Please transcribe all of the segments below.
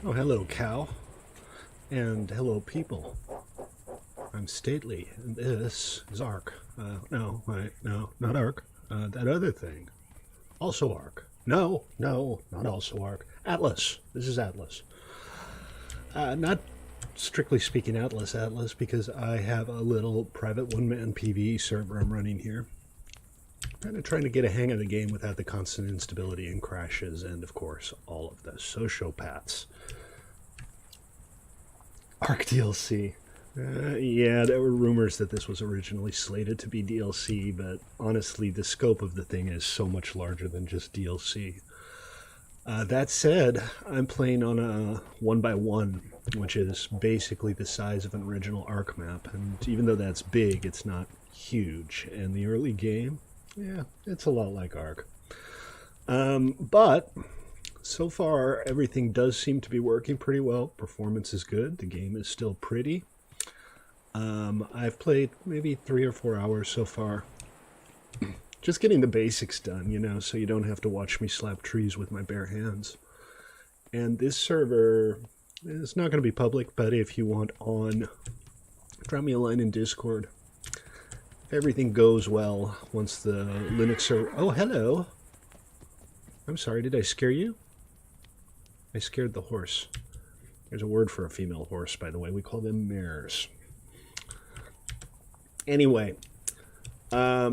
Oh, hello, cow. And hello, people. I'm Stately, and this is Ark. No, wait, no, not Ark. That other thing. Also Ark. No, not also Ark. Atlas. This is Atlas. Not strictly speaking Atlas, because I have a little private one-man PvE server I'm running here. Kind of trying to get a hang of the game without the constant instability and crashes, and of course, all of the sociopaths. Ark DLC. Yeah, there were rumors that this was originally slated to be DLC, but honestly, the scope of the thing is so much larger than just DLC. That said, I'm playing on a 1x1, which is basically the size of an original Ark map, and even though that's big, it's not huge. And the early game, yeah, it's a lot like Ark. But so far, everything does seem to be working pretty well. Performance is good. The game is still pretty. I've played maybe 3 or 4 hours so far. Just getting the basics done, you know, so you don't have to watch me slap trees with my bare hands. And this server is not going to be public, but if you want on, drop me a line in Discord. If everything goes well, once the Linux server... Oh, hello! I'm sorry, did I scare you? I scared the horse. There's a word for a female horse, by the way. We call them mares. Anyway, yeah,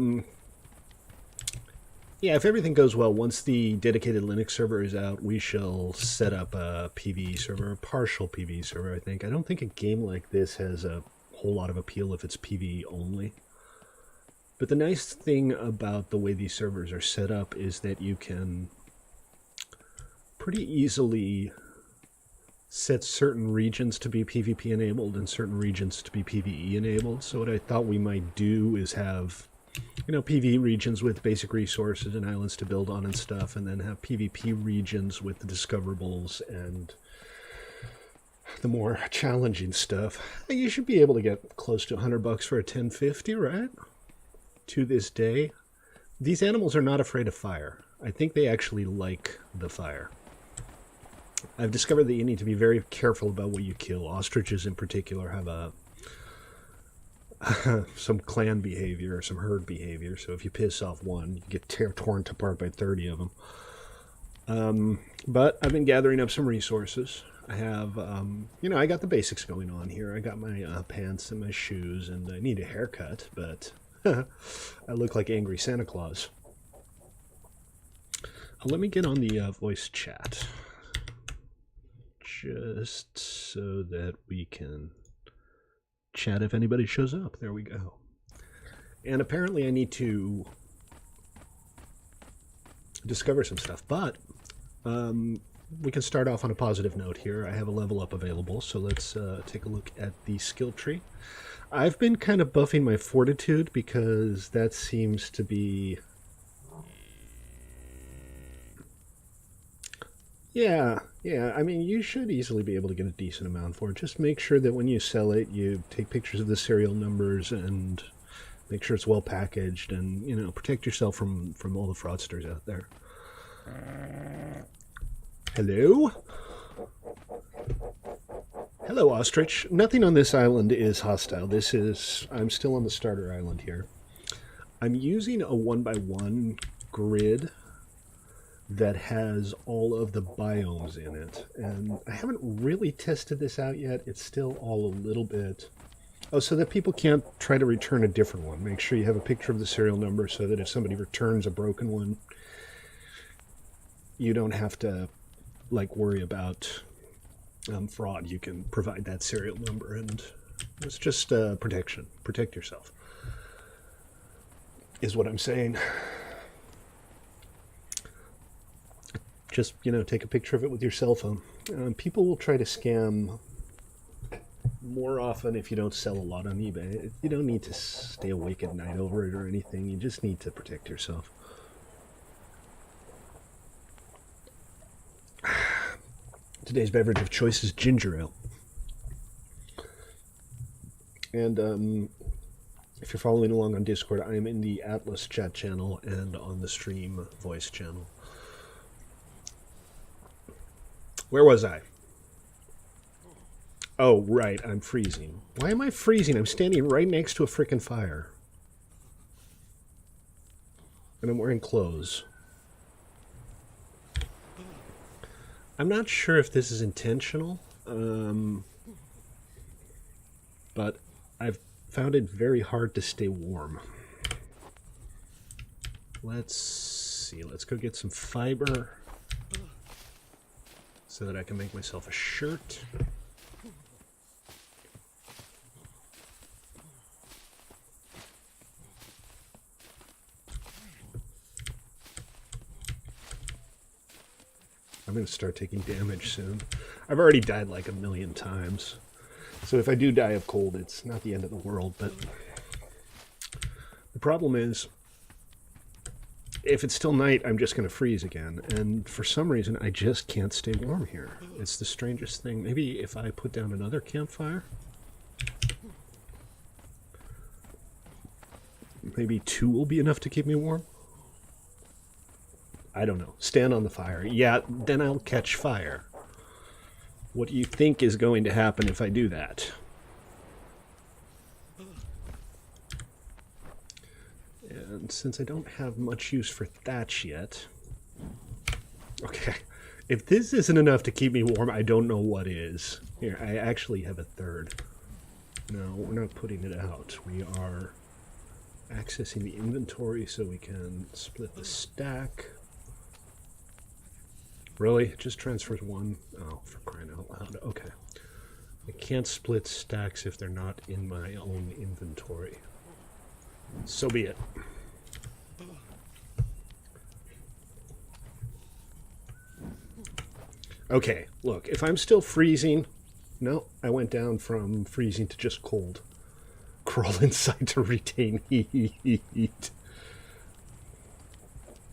if everything goes well, once the dedicated Linux server is out, we shall set up a PvE server, a partial PvE server, I think. I don't think a game like this has a whole lot of appeal if it's PvE only. But the nice thing about the way these servers are set up is that you can pretty easily set certain regions to be PvP enabled and certain regions to be PvE enabled. So what I thought we might do is have, you know, PvE regions with basic resources and islands to build on and stuff, and then have PvP regions with the discoverables and the more challenging stuff. You should be able to get close to $100 for a 1050, right? To this day. These animals are not afraid of fire. I think they actually like the fire. I've discovered that you need to be very careful about what you kill. Ostriches in particular have some clan behavior, some herd behavior, so if you piss off one, you get torn apart by 30 of them. But I've been gathering up some resources. I have, you know, I got the basics going on here. I got my pants and my shoes, and I need a haircut, but I look like angry Santa Claus. Let me get on the voice chat, just so that we can chat if anybody shows up. There we go. And apparently I need to discover some stuff, but we can start off on a positive note here. I have a level up available, so let's take a look at the skill tree. I've been kind of buffing my fortitude because that seems to be... Yeah, I mean, you should easily be able to get a decent amount for it. Just make sure that when you sell it, you take pictures of the serial numbers and make sure it's well packaged, and, you know, protect yourself from all the fraudsters out there. Hello? Hello, ostrich. Nothing on this island is hostile. I'm still on the starter island here. I'm using a 1x1 grid that has all of the biomes in it, and I haven't really tested this out yet. It's still all a little bit... Oh, so that people can't try to return a different one. Make sure you have a picture of the serial number so that if somebody returns a broken one, you don't have to, like, worry about fraud. You can provide that serial number, and it's just protection. Protect yourself, is what I'm saying. Just, you know, take a picture of it with your cell phone. People will try to scam more often if you don't sell a lot on eBay. You don't need to stay awake at night over it or anything. You just need to protect yourself. Today's beverage of choice is ginger ale. And if you're following along on Discord, I am in the Atlas chat channel and on the stream voice channel. Where was I? Oh, right, I'm freezing. Why am I freezing? I'm standing right next to a frickin' fire. And I'm wearing clothes. I'm not sure if this is intentional, but I've found it very hard to stay warm. Let's see, let's go get some fiber so that I can make myself a shirt. I'm going to start taking damage soon. I've already died like 1,000,000 times. So if I do die of cold, it's not the end of the world. But the problem is, if it's still night, I'm just going to freeze again. And for some reason, I just can't stay warm here. It's the strangest thing. Maybe if I put down another campfire? Maybe 2 will be enough to keep me warm? I don't know. Stand on the fire. Yeah, then I'll catch fire. What do you think is going to happen if I do that? And since I don't have much use for thatch yet... Okay, if this isn't enough to keep me warm, I don't know what is. Here, I actually have a third. No, we're not putting it out. We are accessing the inventory so we can split the stack. Really? It just transfers 1? Oh, for crying out loud. Okay. I can't split stacks if they're not in my own inventory. So be it. Okay, look, if I'm still freezing... No, I went down from freezing to just cold. Crawl inside to retain heat.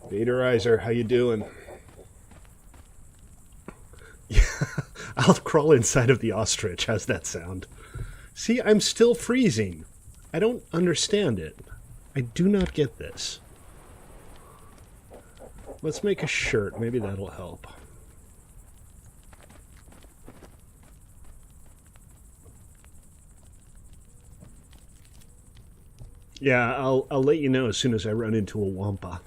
Vaterizer, how you doing? I'll crawl inside of the ostrich. How's that sound? See, I'm still freezing. I don't understand it. I do not get this. Let's make a shirt. Maybe that'll help. Yeah, I'll let you know as soon as I run into a wampa.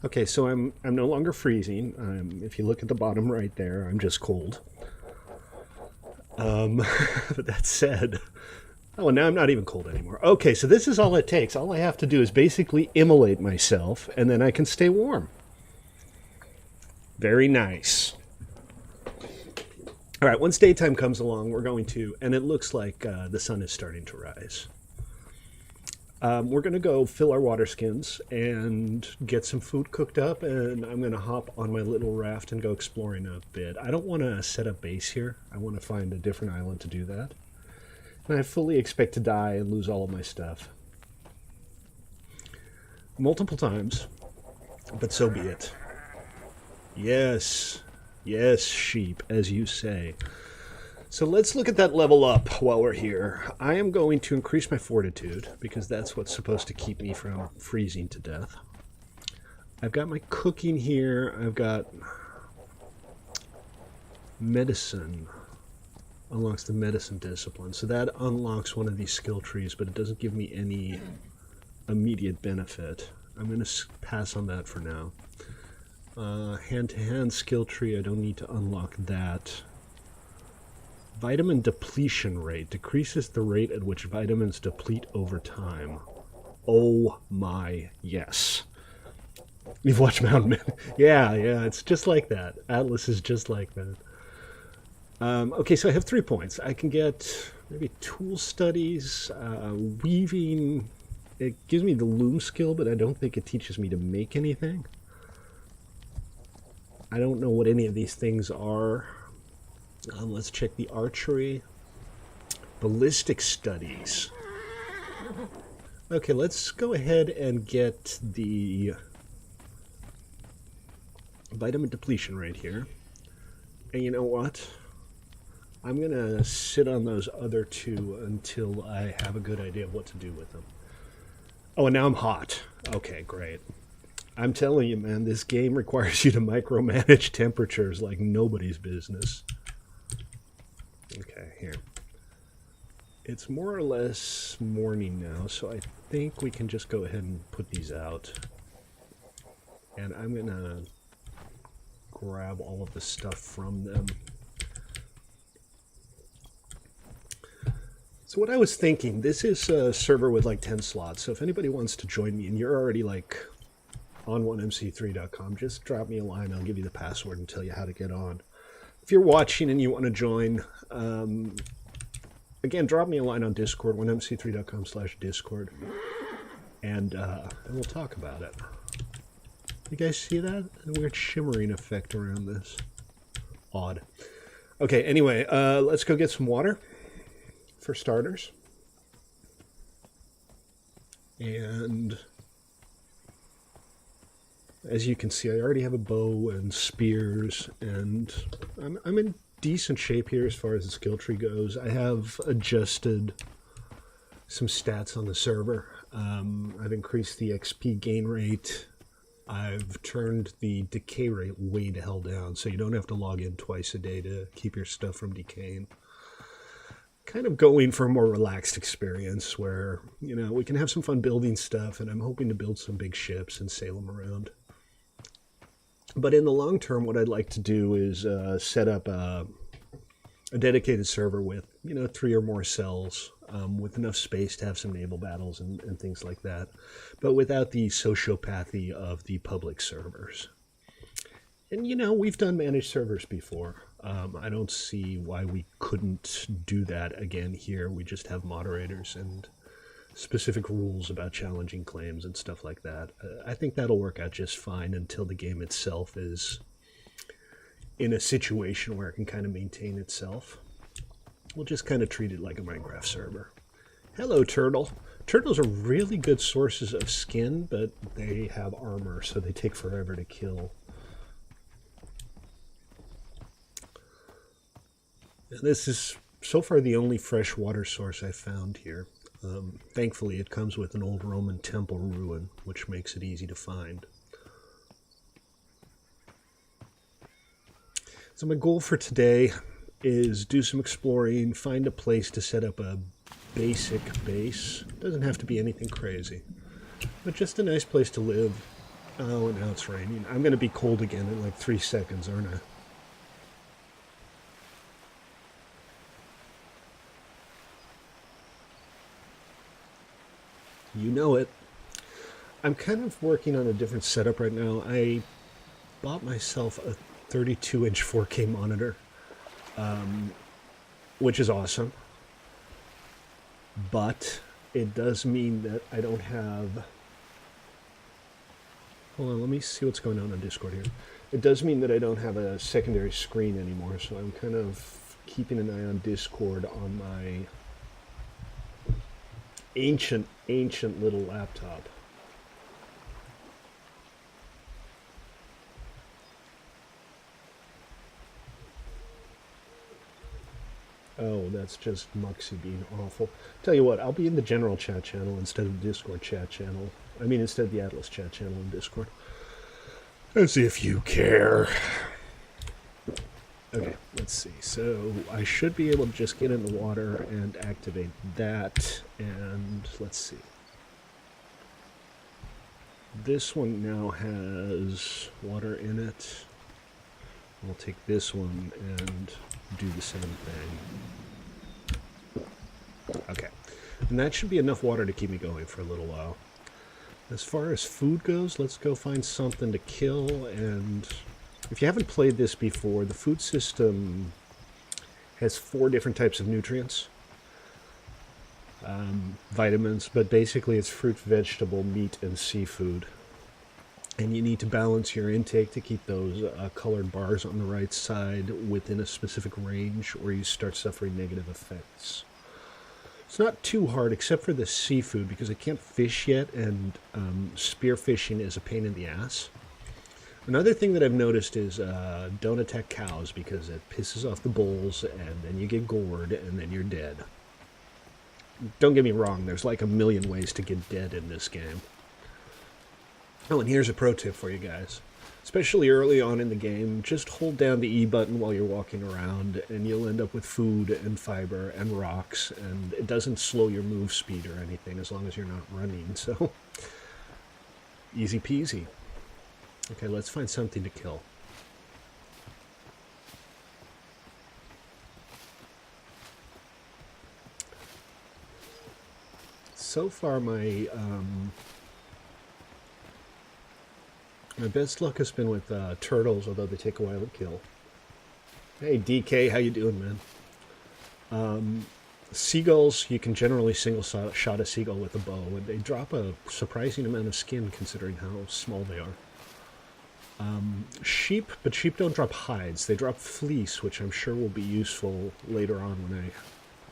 Okay, so I'm no longer freezing. If you look at the bottom right there, I'm just cold. But that said... Oh, now I'm not even cold anymore. Okay, so this is all it takes. All I have to do is basically immolate myself, and then I can stay warm. Very nice. All right, once daytime comes along, we're going to... And it looks like the sun is starting to rise. We're going to go fill our water skins and get some food cooked up, and I'm going to hop on my little raft and go exploring a bit. I don't want to set up base here. I want to find a different island to do that. And I fully expect to die and lose all of my stuff. Multiple times, but so be it. Yes, yes, sheep, as you say. So let's look at that level up while we're here. I am going to increase my fortitude, because that's what's supposed to keep me from freezing to death. I've got my cooking here. I've got medicine. Unlocks the medicine discipline. So that unlocks one of these skill trees, but it doesn't give me any immediate benefit. I'm going to pass on that for now. Hand-to-hand skill tree, I don't need to unlock that. Vitamin depletion rate decreases the rate at which vitamins deplete over time. Oh my, yes. You've watched Mountain Men. Yeah, it's just like that. Atlas is just like that. Okay, so I have 3 points. I can get maybe tool studies, weaving. It gives me the loom skill, but I don't think it teaches me to make anything. I don't know what any of these things are. Let's check the archery. Ballistic studies. Okay, let's go ahead and get the vitamin depletion rate here. And you know what? I'm going to sit on those other 2 until I have a good idea of what to do with them. Oh, and now I'm hot. Okay, great. I'm telling you, man, this game requires you to micromanage temperatures like nobody's business. Okay, here. It's more or less morning now, so I think we can just go ahead and put these out. And I'm gonna grab all of the stuff from them. So what I was thinking, this is a server with like 10 slots, so if anybody wants to join me and you're already like on 1mc3.com, just drop me a line. I'll give you the password and tell you how to get on. If you're watching and you want to join, again, drop me a line on Discord, 1mc3.com/Discord, and we'll talk about it. You guys see that? A weird shimmering effect around this. Odd. Okay, anyway, let's go get some water, for starters. And as you can see, I already have a bow and spears, and I'm in decent shape here as far as the skill tree goes. I have adjusted some stats on the server. I've increased the XP gain rate. I've turned the decay rate way the hell down, so you don't have to log in twice a day to keep your stuff from decaying. Kind of going for a more relaxed experience where, you know, we can have some fun building stuff, and I'm hoping to build some big ships and sail them around. But in the long term, what I'd like to do is set up a dedicated server with, you know, 3 or more cells, with enough space to have some naval battles and things like that, but without the sociopathy of the public servers. And, you know, we've done managed servers before. I don't see why we couldn't do that again here. We just have moderators and specific rules about challenging claims and stuff like that. I think that'll work out just fine until the game itself is in a situation where it can kind of maintain itself. We'll just kind of treat it like a Minecraft server. Hello, turtle. Turtles are really good sources of skin, but they have armor, so they take forever to kill. And this is so far the only fresh water source I've found here. Thankfully, it comes with an old Roman temple ruin, which makes it easy to find. So my goal for today is do some exploring, find a place to set up a basic base. Doesn't have to be anything crazy, but just a nice place to live. Oh, and now it's raining. I'm going to be cold again in like 3 seconds, aren't I? You know it. I'm kind of working on a different setup right now. I bought myself a 32-inch 4K monitor, which is awesome. But it does mean that I don't have... Hold on, let me see what's going on Discord here. It does mean that I don't have a secondary screen anymore, so I'm kind of keeping an eye on Discord on my ancient little laptop. Oh, that's just Muxie being awful. Tell you what, I'll be in the general chat channel instead of the Discord chat channel. I mean, instead of the Atlas chat channel in Discord. As if you care. Okay, let's see. So I should be able to just get in the water and activate that. And let's see. This one now has water in it. I'll take this one and do the same thing. Okay. And that should be enough water to keep me going for a little while. As far as food goes, let's go find something to kill. And if you haven't played this before, the food system has 4 different types of nutrients. Vitamins, but basically it's fruit, vegetable, meat, and seafood. And you need to balance your intake to keep those colored bars on the right side within a specific range, or you start suffering negative effects. It's not too hard, except for the seafood, because I can't fish yet, and spear fishing is a pain in the ass. Another thing that I've noticed is don't attack cows, because it pisses off the bulls, and then you get gored, and then you're dead. Don't get me wrong, there's like a million ways to get dead in this game. Oh, and here's a pro tip for you guys. Especially early on in the game, just hold down the E button while you're walking around, and you'll end up with food and fiber and rocks, and it doesn't slow your move speed or anything as long as you're not running, so easy peasy. Okay, let's find something to kill. So far, my best luck has been with turtles, although they take a while to kill. Hey, DK, how you doing, man? Seagulls, you can generally single shot a seagull with a bow, and they drop a surprising amount of skin considering how small they are. Sheep, but sheep don't drop hides. They drop fleece, which I'm sure will be useful later on when I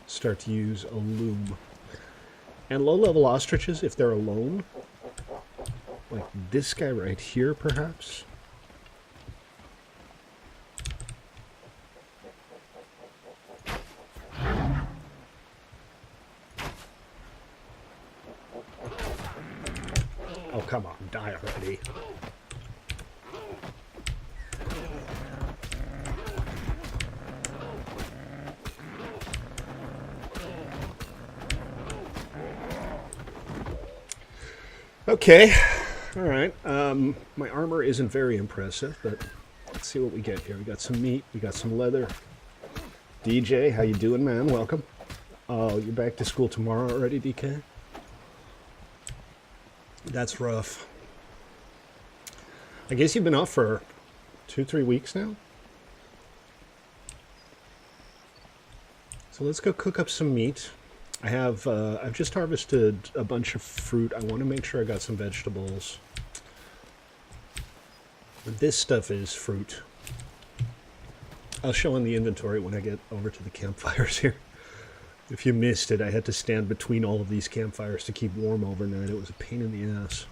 start to use a loom. And low-level ostriches, if they're alone, like this guy right here, perhaps. Oh, come on, die already. Okay, all right. My armor isn't very impressive, but let's see what we get here. We got some meat, we got some leather. DJ, how you doing, man? Welcome. Oh, you're back to school tomorrow already, DK? That's rough. I guess you've been off for 2-3 weeks now? So let's go cook up some meat. I've just harvested a bunch of fruit. I want to make sure I got some vegetables. This stuff is fruit. I'll show in the inventory when I get over to the campfires here. If you missed it, I had to stand between all of these campfires to keep warm overnight. It was a pain in the ass.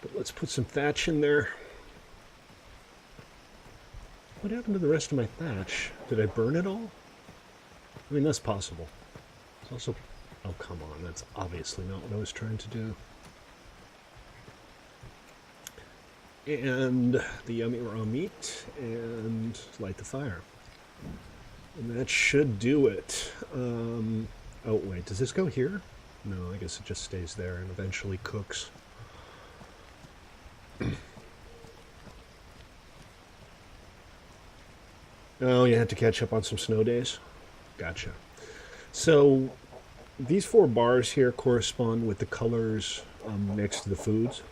But let's put some thatch in there. What happened to the rest of my thatch? Did I burn it all? I mean, that's possible. It's also... Oh, come on. That's obviously not what I was trying to do. And the yummy raw meat, and light the fire. And that should do it. Oh, wait. Does this go here? No, I guess it just stays there and eventually cooks. Oh, you had to catch up on some snow days? Gotcha. So these 4 bars here correspond with the colors next to the foods.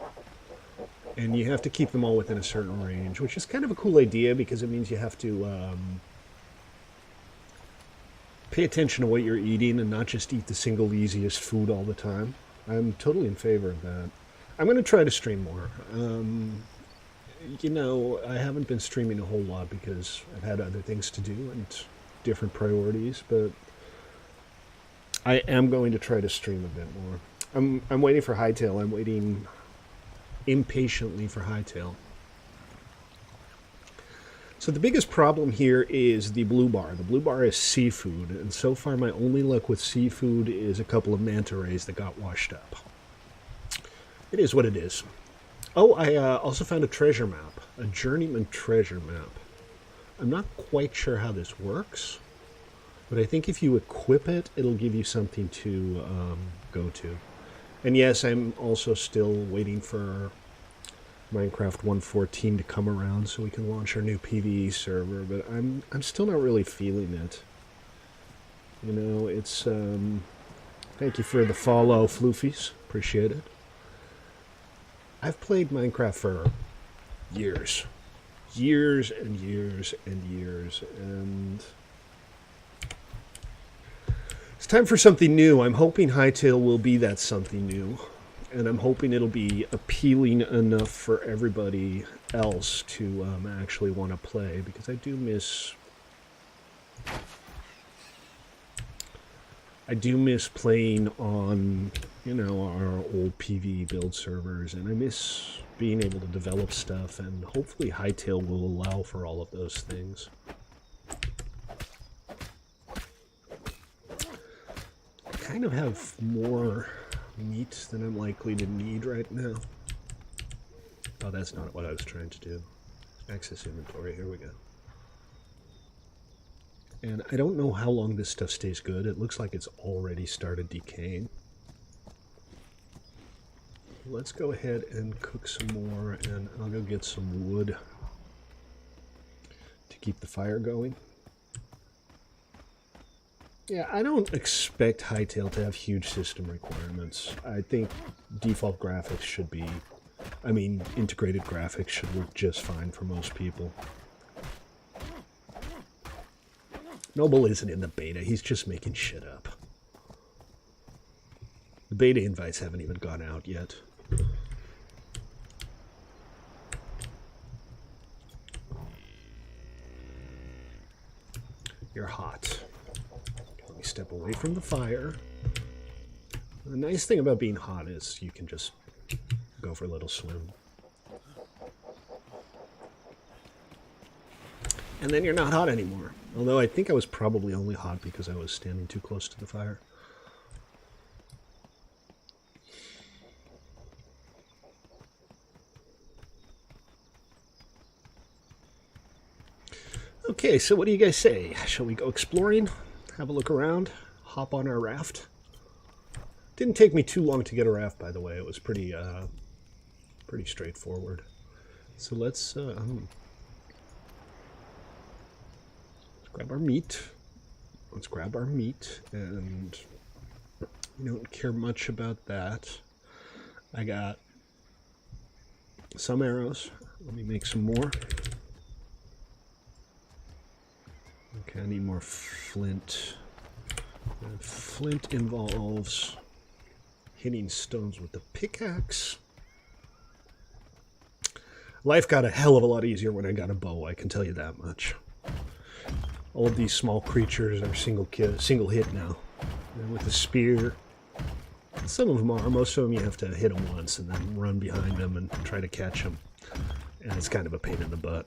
And you have to keep them all within a certain range, which is kind of a cool idea because it means you have to pay attention to what you're eating and not just eat the single easiest food all the time. I'm totally in favor of that. I'm going to try to stream more. You know, I haven't been streaming a whole lot because I've had other things to do and different priorities, but I am going to try to stream a bit more. I'm waiting for Hightail. I'm waiting impatiently for Hightail. So the biggest problem here is the blue bar. The blue bar is seafood, and so far my only luck with seafood is a couple of manta rays that got washed up. It is what it is. Oh, I also found a treasure map, a journeyman treasure map. I'm not quite sure how this works, but I think if you equip it, it'll give you something to go to. And yes, I'm also still waiting for Minecraft 1.14 to come around so we can launch our new PvE server, but I'm still not really feeling it. You know, it's thank you for the follow, Floofies. Appreciate it. I've played Minecraft for years. Years and years and years, and it's time for something new. I'm hoping Hightail will be that something new, and I'm hoping it'll be appealing enough for everybody else to actually want to play, because I do miss playing on, you know, our old PvE build servers, and I miss being able to develop stuff, and hopefully Hightail will allow for all of those things. I kind of have more meat than I'm likely to need right now. Oh, that's not what I was trying to do. Access inventory, here we go. And I don't know how long this stuff stays good. It looks like it's already started decaying. Let's go ahead and cook some more, and I'll go get some wood to keep the fire going. Yeah, I don't expect Hytale to have huge system requirements. I think default graphics should be... I mean, integrated graphics should work just fine for most people. Noble isn't in the beta, he's just making shit up. The beta invites haven't even gone out yet. You're hot. Let me step away from the fire. The nice thing about being hot is you can just go for a little swim. And then you're not hot anymore. Although I think I was probably only hot because I was standing too close to the fire. Okay, so what do you guys say? Shall we go exploring? Have a look around? Hop on our raft? Didn't take me too long to get a raft, by the way. It was pretty straightforward. So let's grab our meat. Let's grab our meat, and you don't care much about that. I got some arrows. Let me make some more. Okay, I need more flint. Flint involves hitting stones with the pickaxe. Life got a hell of a lot easier when I got a bow, I can tell you that much. All of these small creatures are single hit now. And with the spear, some of them are. Most of them you have to hit them once and then run behind them and try to catch them. And it's kind of a pain in the butt.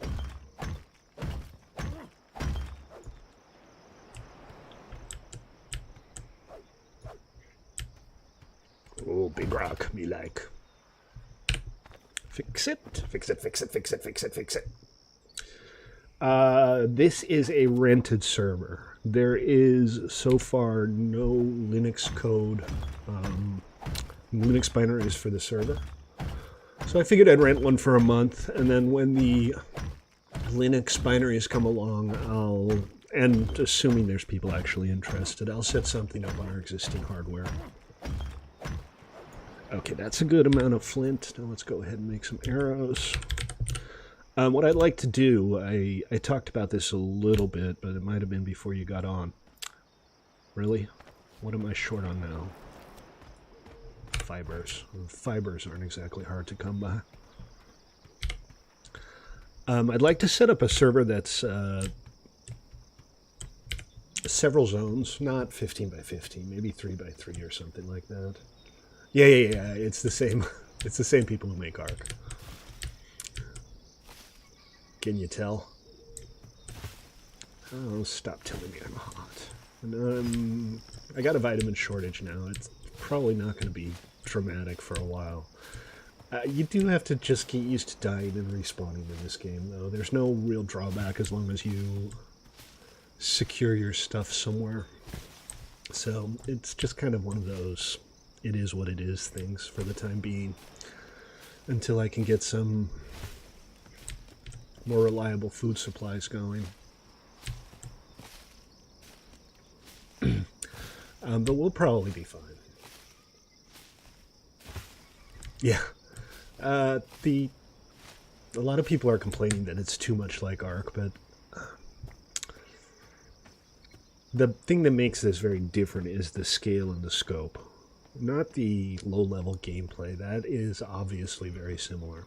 Oh, big rock, me like. Fix it, fix it, fix it, fix it, fix it, fix it. This is a rented server. There is so far no Linux code, Linux binaries for the server. So I figured I'd rent one for a month, and then when the Linux binaries come along, and assuming there's people actually interested, I'll set something up on our existing hardware. Okay, that's a good amount of flint. Now let's go ahead and make some arrows. What I'd like to do, I talked about this a little bit, but it might have been before you got on. Really? What am I short on now? Fibers. Fibers aren't exactly hard to come by. I'd like to set up a server that's several zones, not 15 by 15, maybe 3 by 3 or something like that. Yeah. It's the same. It's the same people who make Ark. Can you tell? Oh, stop telling me I'm hot. And, I got a vitamin shortage now. It's probably not going to be traumatic for a while. You do have to just get used to dying and respawning in this game, though. There's no real drawback as long as you secure your stuff somewhere. So it's just kind of one of those it is what it is things for the time being, until I can get some more reliable food supplies going. But we'll probably be fine. Yeah. A lot of people are complaining that it's too much like Ark, but the thing that makes this very different is the scale and the scope. Not the low-level gameplay. That is obviously very similar.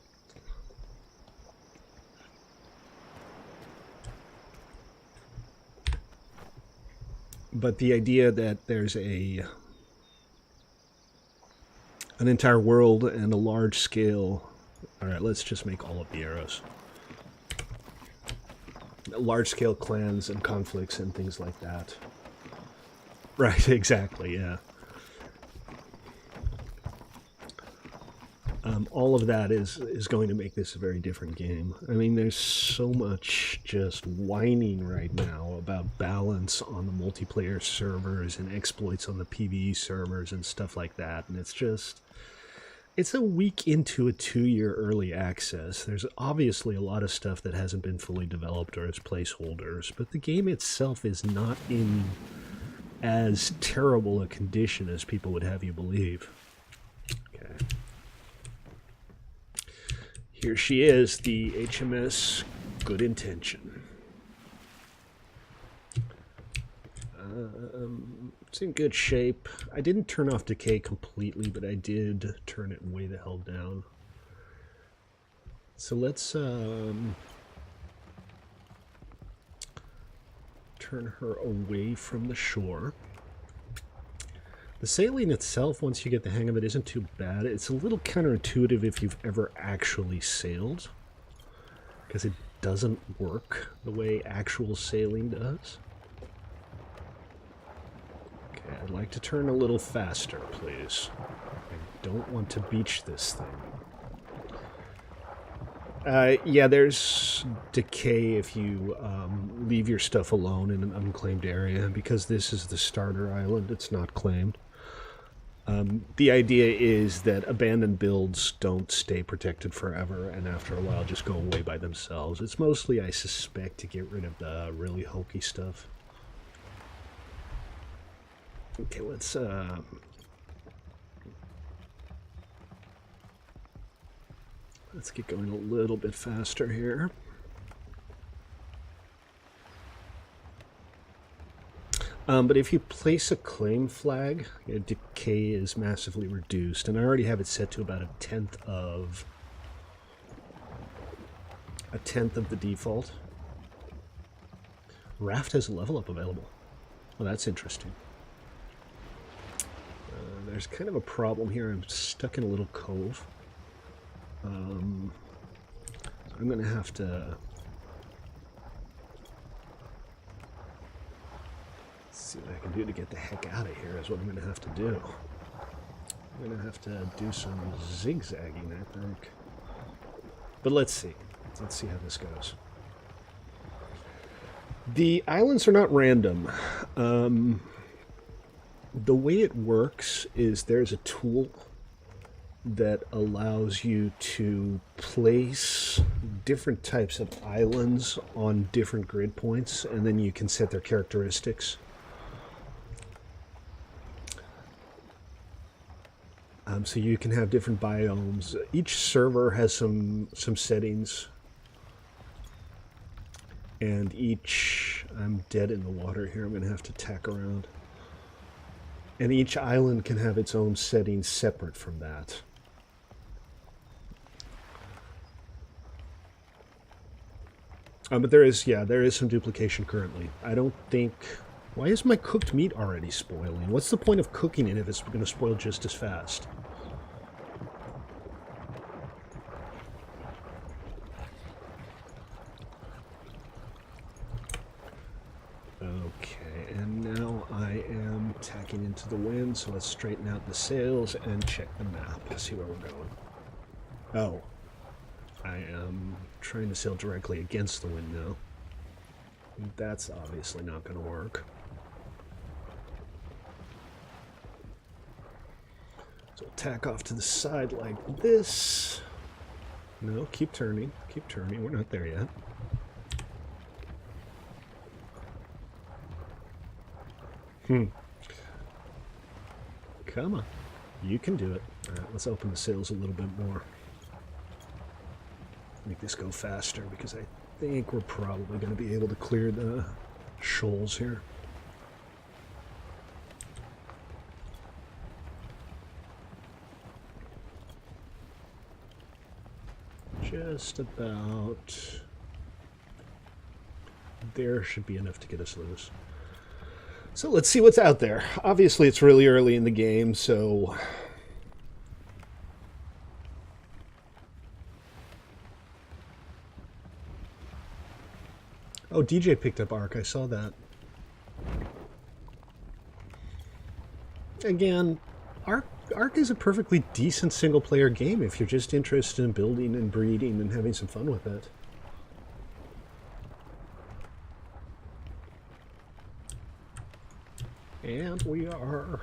But the idea that there's an entire world and a large scale... Alright, let's just make all of the arrows. Large-scale clans and conflicts and things like that. Right, exactly, yeah. all of that is going to make this a very different game. I mean, there's so much just whining right now about balance on the multiplayer servers and exploits on the PvE servers and stuff like that, and it's a week into a 2-year early access. There's obviously a lot of stuff that hasn't been fully developed or as placeholders, but the game itself is not in as terrible a condition as people would have you believe. Okay. Here she is, the HMS Good Intention. It's in good shape. I didn't turn off decay completely, but I did turn it way the hell down. So let's turn her away from the shore. The sailing itself, once you get the hang of it, isn't too bad. It's a little counterintuitive if you've ever actually sailed, because it doesn't work the way actual sailing does. Okay, I'd like to turn a little faster, please. I don't want to beach this thing. Yeah, there's decay if you leave your stuff alone in an unclaimed area. Because this is the starter island, it's not claimed. The idea is that abandoned builds don't stay protected forever, and after a while just go away by themselves. It's mostly, I suspect, to get rid of the really hokey stuff. Okay, let's get going a little bit faster here. But if you place a claim flag, decay is massively reduced, and I already have it set to about a tenth of the default. Raft has a level up available. Well, that's interesting. There's kind of a problem here. I'm stuck in a little cove. So I'm going to have to see what I can do to get the heck out of here is what I'm going to have to do. I'm going to have to do some zigzagging, I think. But let's see. Let's see how this goes. The islands are not random. The way it works is there's a tool that allows you to place different types of islands on different grid points, and then you can set their characteristics. So you can have different biomes. Each server has some settings, and I'm dead in the water here. I'm going to have to tack around. And each island can have its own settings separate from that. But there is some duplication currently. I don't think... Why is my cooked meat already spoiling? What's the point of cooking it if it's going to spoil just as fast? Okay, and now I am tacking into the wind, so let's straighten out the sails and check the map to see where we're going. Oh. I am trying to sail directly against the wind now. That's obviously not going to work. So we'll tack off to the side like this. No, keep turning. Keep turning. We're not there yet. Come on. You can do it. All right, let's open the sails a little bit more. Make this go faster, because I think we're probably going to be able to clear the shoals here. Just about there should be enough to get us loose. So let's see what's out there. Obviously it's really early in the game, so... Oh, DJ picked up Ark. I saw that. Again, Ark Ark is a perfectly decent single-player game if you're just interested in building and breeding and having some fun with it. And we are...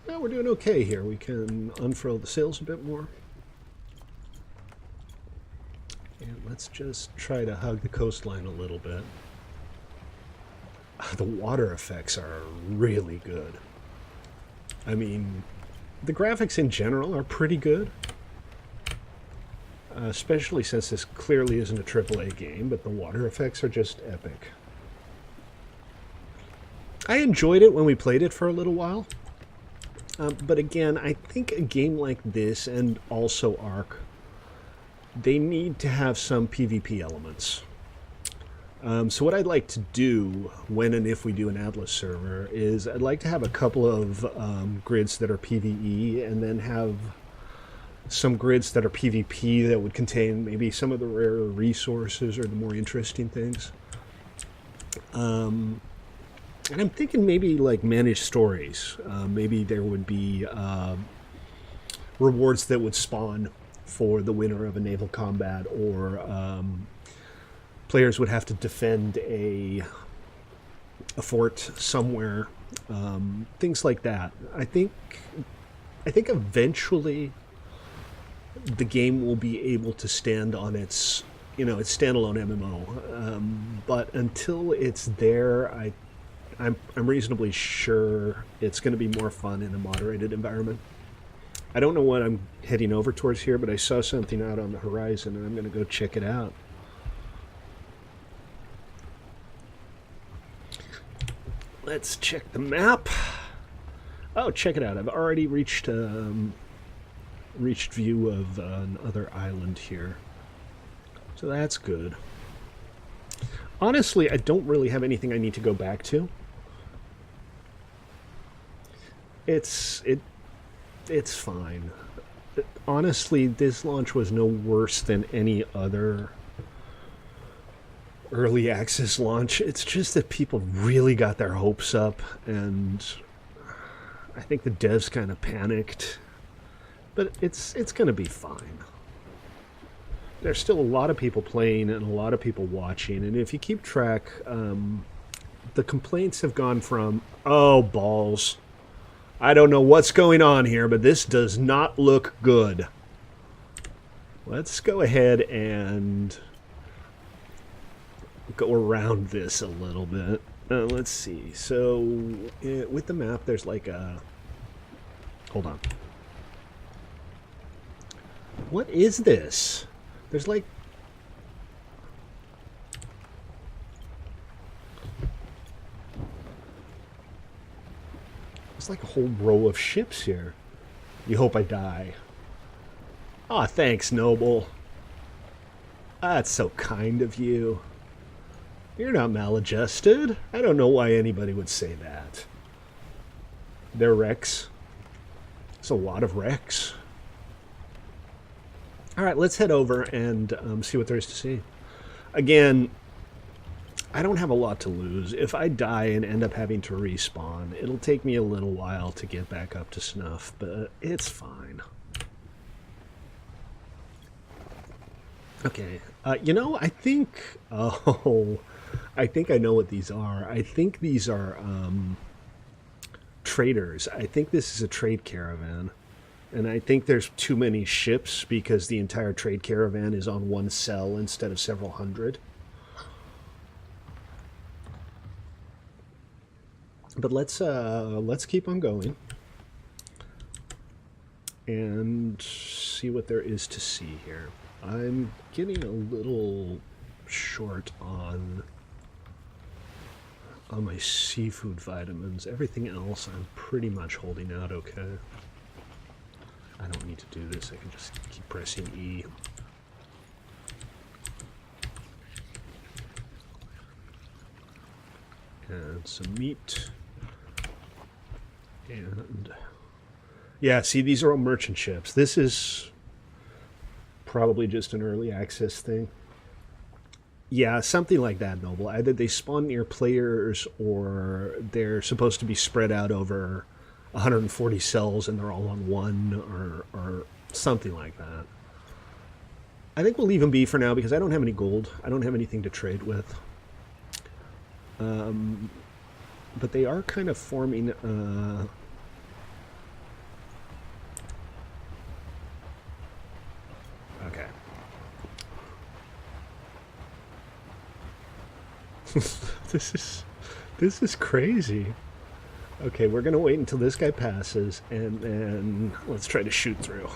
Well, we're doing okay here. We can unfurl the sails a bit more. And let's just try to hug the coastline a little bit. The water effects are really good. I mean, the graphics in general are pretty good. Especially since this clearly isn't a AAA game, but the water effects are just epic. I enjoyed it when we played it for a little while. But again, I think a game like this, and also Ark, they need to have some PvP elements. So what I'd like to do when and if we do an Atlas server is I'd like to have a couple of grids that are PvE, and then have some grids that are PvP that would contain maybe some of the rarer resources or the more interesting things. And I'm thinking maybe like managed stories. Maybe there would be rewards that would spawn for the winner of a naval combat, or players would have to defend a fort somewhere. Things like that. I think eventually the game will be able to stand on its, its standalone MMO. But until it's there, I'm reasonably sure it's going to be more fun in a moderated environment. I don't know what I'm heading over towards here, but I saw something out on the horizon, and I'm going to go check it out. Let's check the map. Oh, check it out. I've already reached view of another island here. So that's good. Honestly, I don't really have anything I need to go back to. It's fine. Honestly, this launch was no worse than any other early access launch. It's just that people really got their hopes up, and I think the devs kind of panicked. But it's going to be fine. There's still a lot of people playing and a lot of people watching, and if you keep track, the complaints have gone from, oh, balls, I don't know what's going on here, but this does not look good. Let's go ahead and go around this a little bit. Let's see. So, with the map, there's like a... Hold on. What is this? There's like... It's like a whole row of ships here. You hope I die. Aw, thanks, Noble. That's so kind of you. You're not maladjusted. I don't know why anybody would say that. They're wrecks. It's a lot of wrecks. Alright, let's head over and see what there is to see. Again, I don't have a lot to lose. If I die and end up having to respawn, it'll take me a little while to get back up to snuff, but it's fine. Okay, I think... Oh, I think I know what these are. I think these are traders. I think this is a trade caravan. And I think there's too many ships because the entire trade caravan is on one cell instead of several hundred. But let's keep on going and see what there is to see here. I'm getting a little short on my seafood vitamins. Everything else I'm pretty much holding out okay. I don't need to do this. I can just keep pressing E. And some meat. And yeah, see, these are all merchant ships. This is probably just an early access thing. Yeah, something like that, Noble. Either they spawn near players or they're supposed to be spread out over 140 cells and they're all on one, or something like that. I think we'll leave them be for now because I don't have any gold. I don't have anything to trade with. But they are kind of forming... okay. This is crazy. Okay, we're gonna wait until this guy passes, and then let's try to shoot through.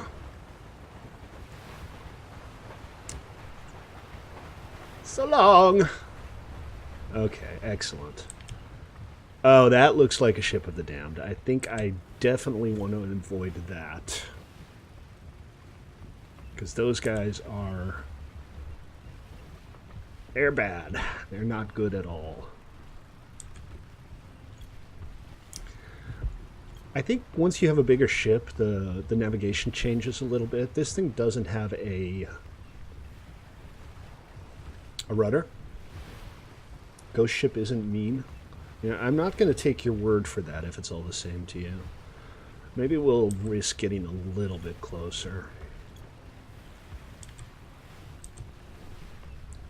So long! Okay, excellent. Oh, that looks like a ship of the damned. I think I definitely want to avoid that. Because those guys are... they're bad. They're not good at all. I think once you have a bigger ship, the navigation changes a little bit. This thing doesn't have a rudder. Ghost ship isn't mean. You know, I'm not going to take your word for that if it's all the same to you. Maybe we'll risk getting a little bit closer.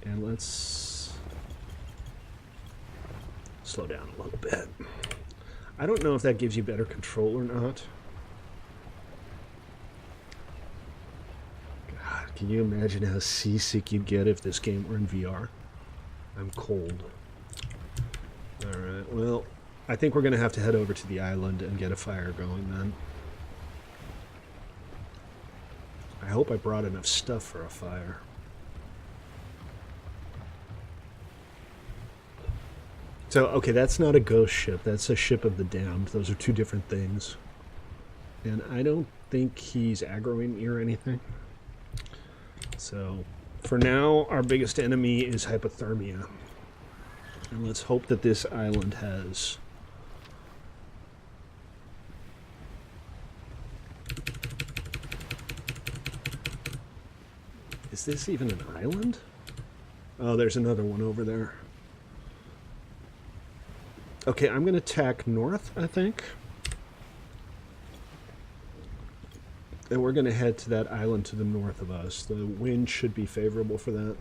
And let's slow down a little bit. I don't know if that gives you better control or not. God, can you imagine how seasick you'd get if this game were in VR? I'm cold. Alright, well, I think we're going to have to head over to the island and get a fire going then. I hope I brought enough stuff for a fire. So, okay, that's not a ghost ship. That's a ship of the damned. Those are two different things. And I don't think he's aggroing me or anything. So, for now, our biggest enemy is hypothermia. And let's hope that this island has... Is this even an island? Oh, there's another one over there. Okay, I'm going to tack north, I think. And we're going to head to that island to the north of us. The wind should be favorable for that.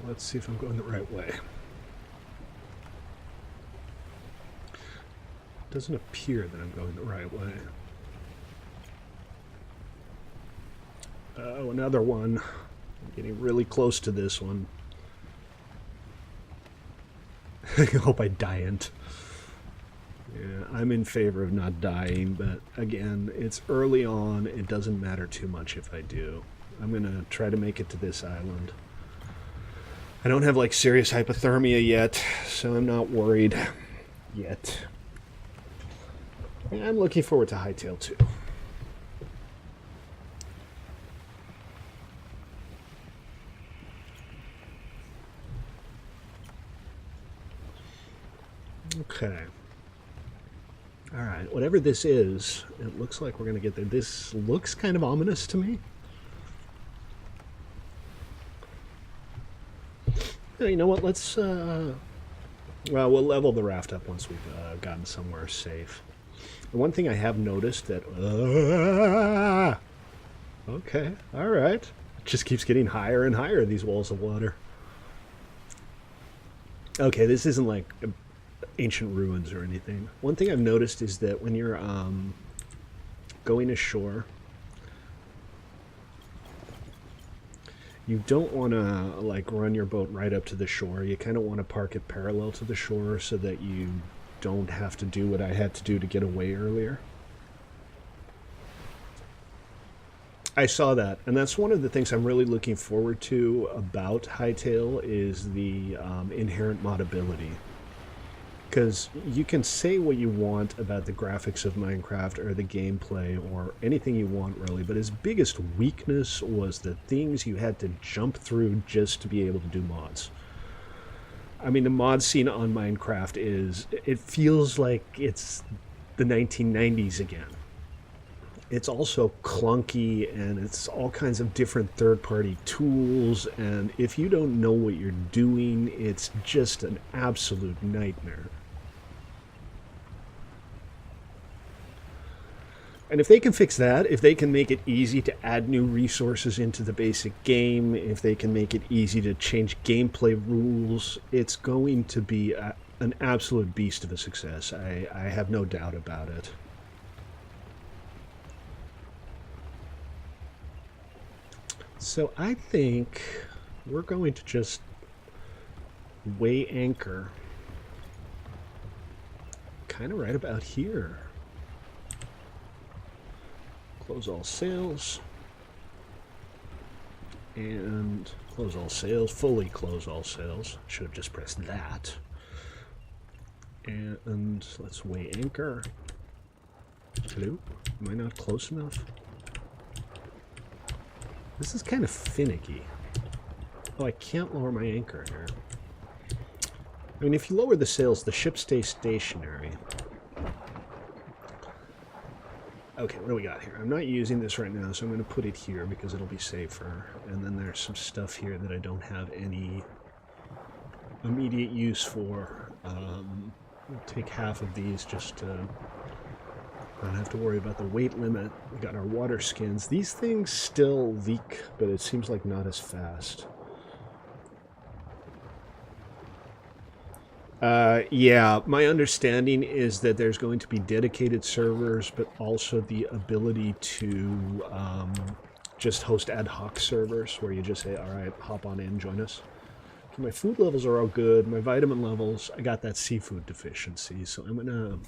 Let's see if I'm going the right way. Doesn't appear that I'm going the right way. Oh, another one. I'm getting really close to this one. I hope I dian't. Yeah, I'm in favor of not dying, but again, it's early on. It doesn't matter too much if I do. I'm going to try to make it to this island. I don't have, like, serious hypothermia yet, so I'm not worried yet. Yeah, I'm looking forward to Hightail 2. Okay. Alright, whatever this is, it looks like we're going to get there. This looks kind of ominous to me. You know what, let's, well, we'll level the raft up once we've gotten somewhere safe. And one thing I have noticed that, okay, alright. It just keeps getting higher and higher, these walls of water. Okay, this isn't like ancient ruins or anything. One thing I've noticed is that when you're going ashore, you don't want to, like, run your boat right up to the shore. You kind of want to park it parallel to the shore so that you don't have to do what I had to do to get away earlier. I saw that, and that's one of the things I'm really looking forward to about Hightail is the inherent modability. Because you can say what you want about the graphics of Minecraft or the gameplay or anything you want, really, but his biggest weakness was the things you had to jump through just to be able to do mods. I mean, the mod scene on Minecraft it feels like it's the 1990s again. It's also clunky, and it's all kinds of different third-party tools, and if you don't know what you're doing, it's just an absolute nightmare. And if they can fix that, if they can make it easy to add new resources into the basic game, if they can make it easy to change gameplay rules, it's going to be an absolute beast of a success. I have no doubt about it. So I think we're going to just weigh anchor kind of right about here. Close all sails. And close all sails. Fully close all sails. Should have just pressed that. And let's weigh anchor. Hello? Am I not close enough? This is kind of finicky. Oh, I can't lower my anchor here. I mean, if you lower the sails, the ship stays stationary. Okay, what do we got here? I'm not using this right now, so I'm going to put it here because it'll be safer. And then there's some stuff here that I don't have any immediate use for. We'll take half of these just to not have to worry about the weight limit. We got our water skins. These things still leak, but it seems like not as fast. Yeah, my understanding is that there's going to be dedicated servers, but also the ability to just host ad hoc servers where you just say, all right, hop on in, join us. Okay, my food levels are all good. My vitamin levels, I got that seafood deficiency, so I'm going to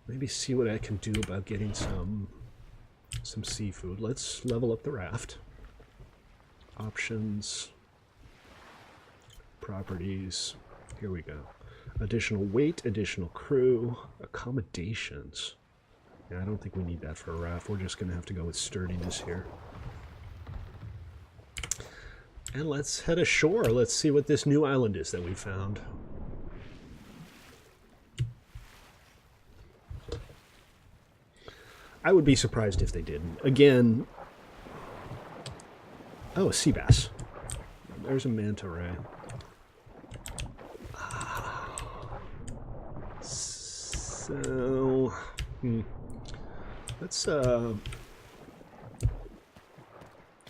maybe see what I can do about getting some seafood. Let's level up the raft. Options, properties. Here we go. Additional weight, additional crew, accommodations. Yeah, I don't think we need that for a raft. We're just going to have to go with sturdiness here. And let's head ashore. Let's see what this new island is that we found. I would be surprised if they didn't. Again... Oh, a sea bass. There's a manta ray. So, let's, I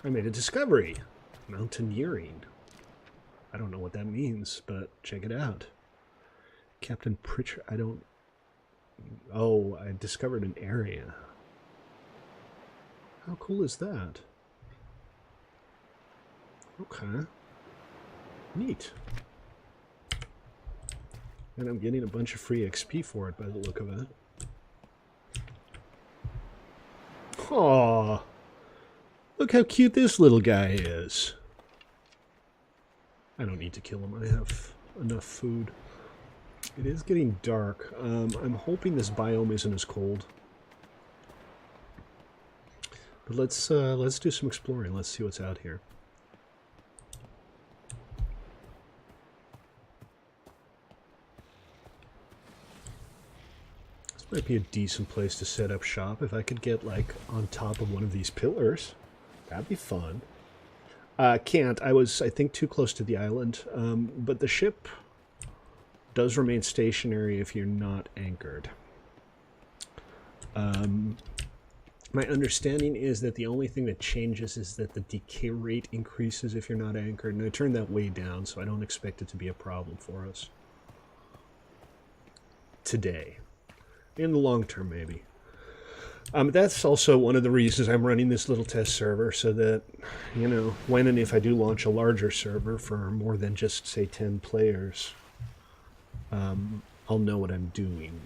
made a discovery. Mountaineering. I don't know what that means, but check it out. Captain Pritchard, I don't... Oh, I discovered an area. How cool is that? Okay. Neat. And I'm getting a bunch of free XP for it by the look of it. Aww. Look how cute this little guy is. I don't need to kill him. I have enough food. It is getting dark. I'm hoping this biome isn't as cold. But let's do some exploring. Let's see what's out here. Might be a decent place to set up shop if I could get, like, on top of one of these pillars. That'd be fun. Can't. I was, I think, too close to the island. But the ship does remain stationary if you're not anchored. My understanding is that the only thing that changes is that the decay rate increases if you're not anchored. And I turned that way down, so I don't expect it to be a problem for us. Today. In the long term, maybe. That's also one of the reasons I'm running this little test server, so that, you know, when and if I do launch a larger server for more than just, say, 10 players, I'll know what I'm doing.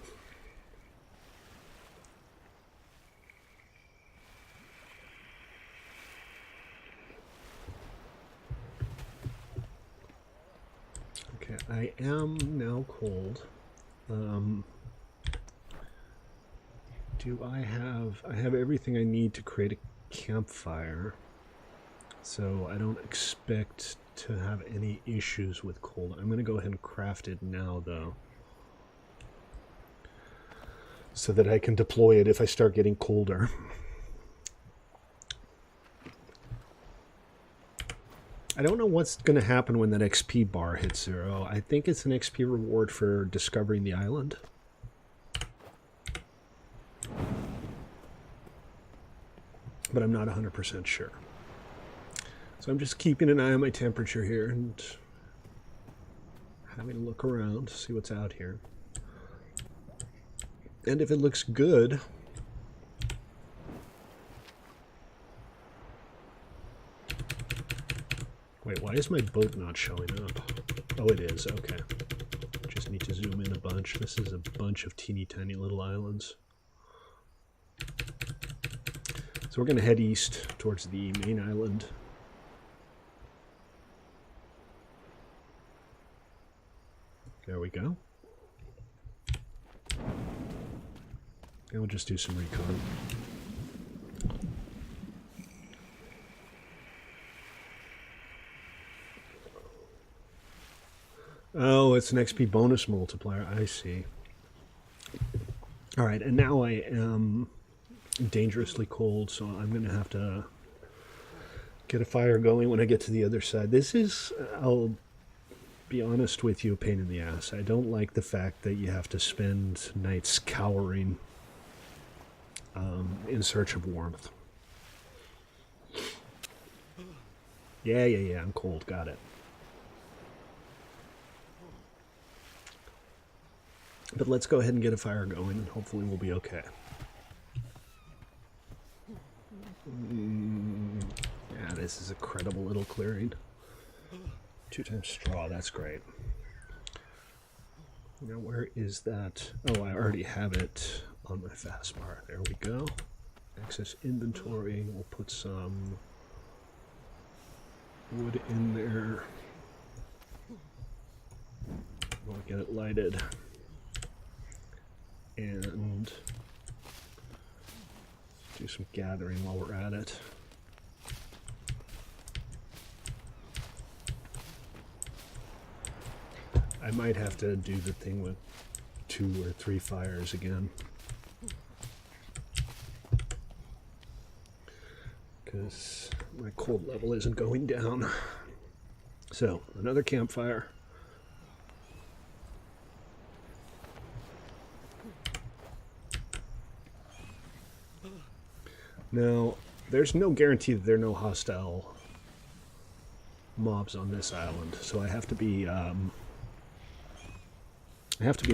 Okay, I am now cold. Do I have everything I need to create a campfire, so I don't expect to have any issues with cold. I'm going to go ahead and craft it now, though, so that I can deploy it if I start getting colder. I don't know what's going to happen when that XP bar hits 0. I think it's an XP reward for discovering the island. But I'm not 100% sure. So I'm just keeping an eye on my temperature here and having a look around to see what's out here. And if it looks good, wait, why is my boat not showing up? Oh, it is, okay. Just need to zoom in a bunch. This is a bunch of teeny tiny little islands. So we're going to head east towards the main island. There we go. And we'll just do some recon. Oh, it's an XP bonus multiplier. I see. All right, and now I am dangerously cold, so I'm going to have to get a fire going when I get to the other side. This is, I'll be honest with you, a pain in the ass. I don't like the fact that you have to spend nights cowering in search of warmth. Yeah, I'm cold. Got it. But let's go ahead and get a fire going, and hopefully we'll be okay. Yeah, this is a credible little clearing. 2 times straw, that's great. Now, where is that? Oh, I already have it on my fastbar. There we go. Access inventory. We'll put some wood in there. We'll get it lighted. And do some gathering while we're at it. I might have to do the thing with 2 or 3 fires again, because my cold level isn't going down. So, another campfire. Now, there's no guarantee that there are no hostile mobs on this island, so I have to be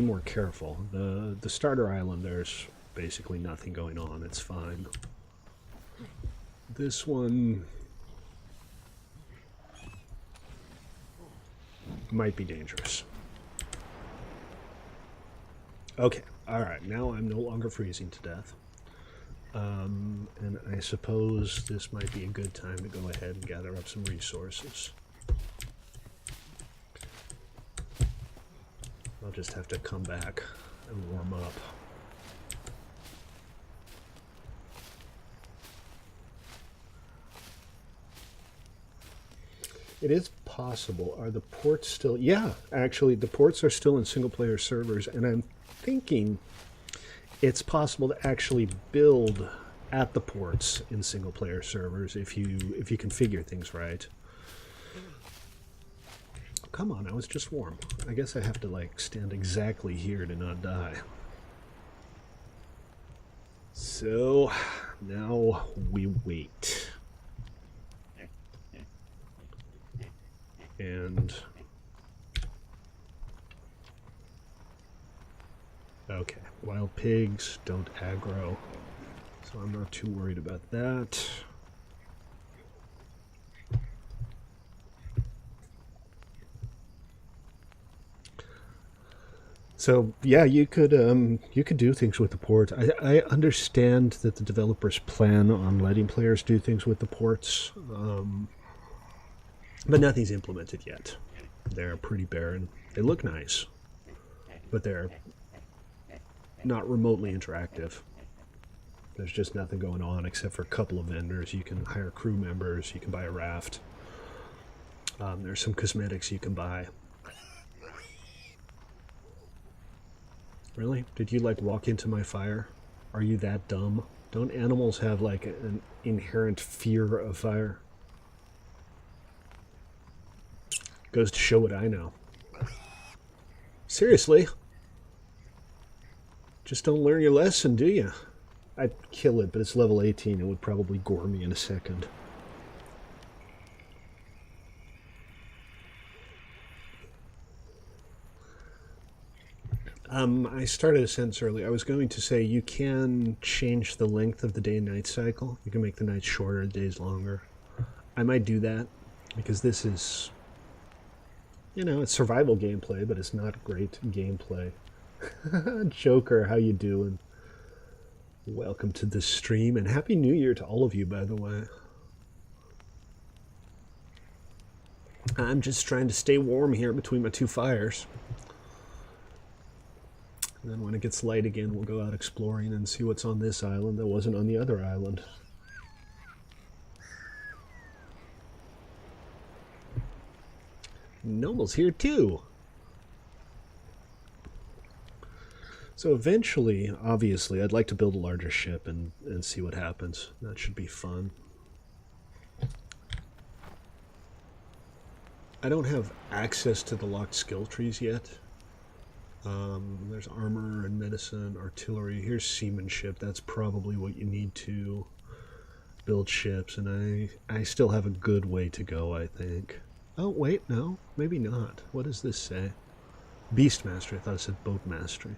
more careful. The starter island, there's basically nothing going on. It's fine. This one might be dangerous. Okay, alright, now I'm no longer freezing to death. And I suppose this might be a good time to go ahead and gather up some resources. I'll just have to come back and warm up. It is possible. Are the ports still... Yeah, actually, the ports are still in single-player servers, and I'm thinking it's possible to actually build at the ports in single-player servers if you configure things right. Come on, I was just warm. I guess I have to, like, stand exactly here to not die. So, now we wait. And... okay, wild pigs don't aggro, so I'm not too worried about that. So yeah, you could do things with the port. I understand that the developers plan on letting players do things with the ports, but nothing's implemented yet. They're pretty barren. They look nice, but they're not remotely interactive. There's just nothing going on except for a couple of vendors. You can hire crew members, you can buy a raft. There's some cosmetics you can buy. Really? Did you like walk into my fire? Are you that dumb? Don't animals have like an inherent fear of fire? Goes to show what I know. Seriously? Just don't learn your lesson, do you? I'd kill it, but it's level 18. It would probably gore me in a second. I started a sentence earlier. I was going to say you can change the length of the day and night cycle. You can make the nights shorter, the days longer. I might do that because this is, you know, it's survival gameplay, but it's not great gameplay. Joker, how you doing? Welcome to the stream, and Happy New Year to all of you, by the way. I'm just trying to stay warm here between my two fires. And then when it gets light again, we'll go out exploring and see what's on this island that wasn't on the other island. Noble's here too! So eventually, obviously, I'd like to build a larger ship and see what happens. That should be fun. I don't have access to the locked skill trees yet. There's armor and medicine, artillery. Here's seamanship. That's probably what you need to build ships, and I still have a good way to go, I think. Oh, wait, no, maybe not. What does this say? Beast mastery. I thought it said boat mastery.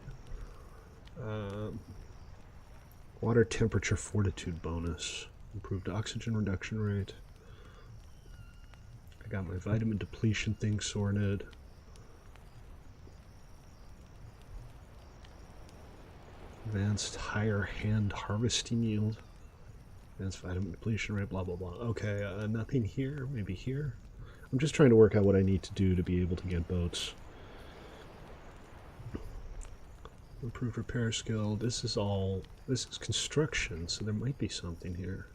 Water temperature fortitude bonus. Improved oxygen reduction rate. I got my vitamin depletion thing sorted. Advanced higher hand harvesting yield. Advanced vitamin depletion rate, blah, blah, blah. Okay, nothing here, maybe here. I'm just trying to work out what I need to do to be able to get boats. Improved repair skill. This is construction, so there might be something here.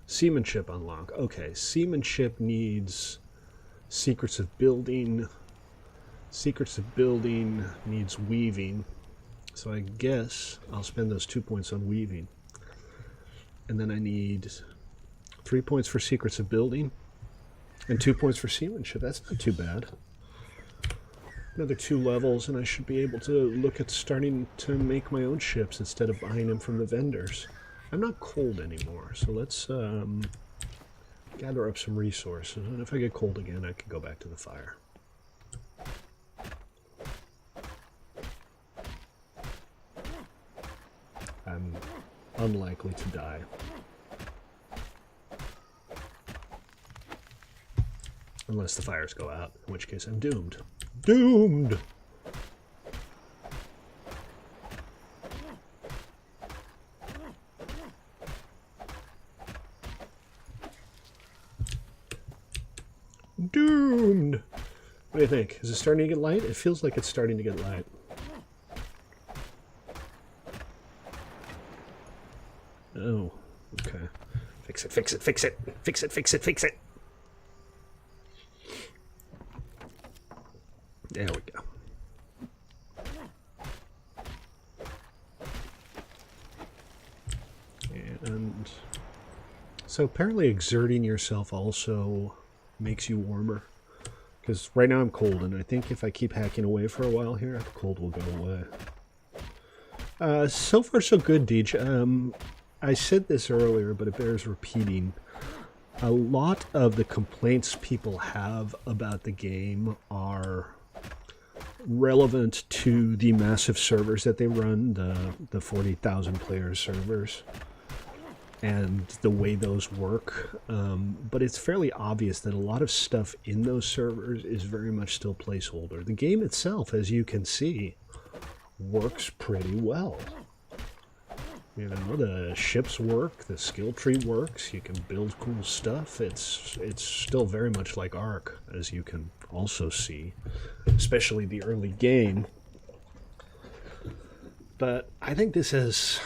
Seamanship unlock. Okay, seamanship needs secrets of building. Secrets of building needs weaving. So I guess I'll spend those 2 points on weaving. And then I need 3 points for secrets of building and 2 points for seamanship. That's not too bad. Another 2 levels and I should be able to look at starting to make my own ships instead of buying them from the vendors. I'm not cold anymore, so let's gather up some resources, and if I get cold again I can go back to the fire. I'm unlikely to die. Unless the fires go out, in which case I'm doomed. Doomed! Doomed! What do you think? Is it starting to get light? It feels like it's starting to get light. Oh, okay. Fix it, fix it, fix it, fix it, fix it, fix it. There we go. And so apparently exerting yourself also makes you warmer. Because right now I'm cold, and I think if I keep hacking away for a while here, the cold will go away. So far so good, Deej. I said this earlier, but it bears repeating. A lot of the complaints people have about the game are relevant to the massive servers that they run, the 40,000 player servers, and the way those work. But it's fairly obvious that a lot of stuff in those servers is very much still placeholder. The game itself, as you can see, works pretty well. You know, the ships work, the skill tree works, you can build cool stuff. It's still very much like Ark, as you can also see, especially the early game. But I think this has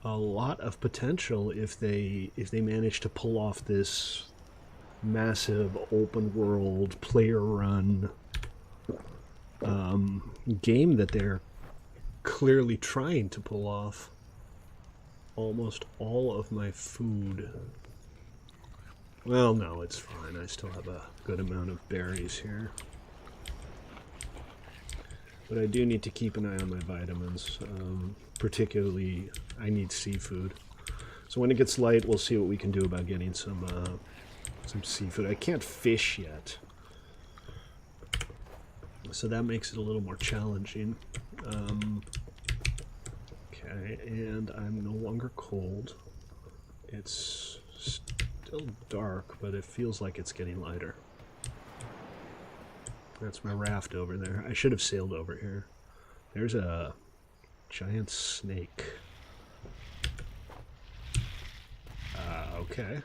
a lot of potential if they manage to pull off this massive open world player run game that they're clearly trying to pull off. Almost all of my food. Well, no, it's fine. I still have a good amount of berries here. But I do need to keep an eye on my vitamins. Particularly, I need seafood. So when it gets light, we'll see what we can do about getting some seafood. I can't fish yet, so that makes it a little more challenging. Okay, and I'm no longer cold. It's still dark, but it feels like it's getting lighter. That's my raft over there. I should have sailed over here. There's a giant snake. Okay.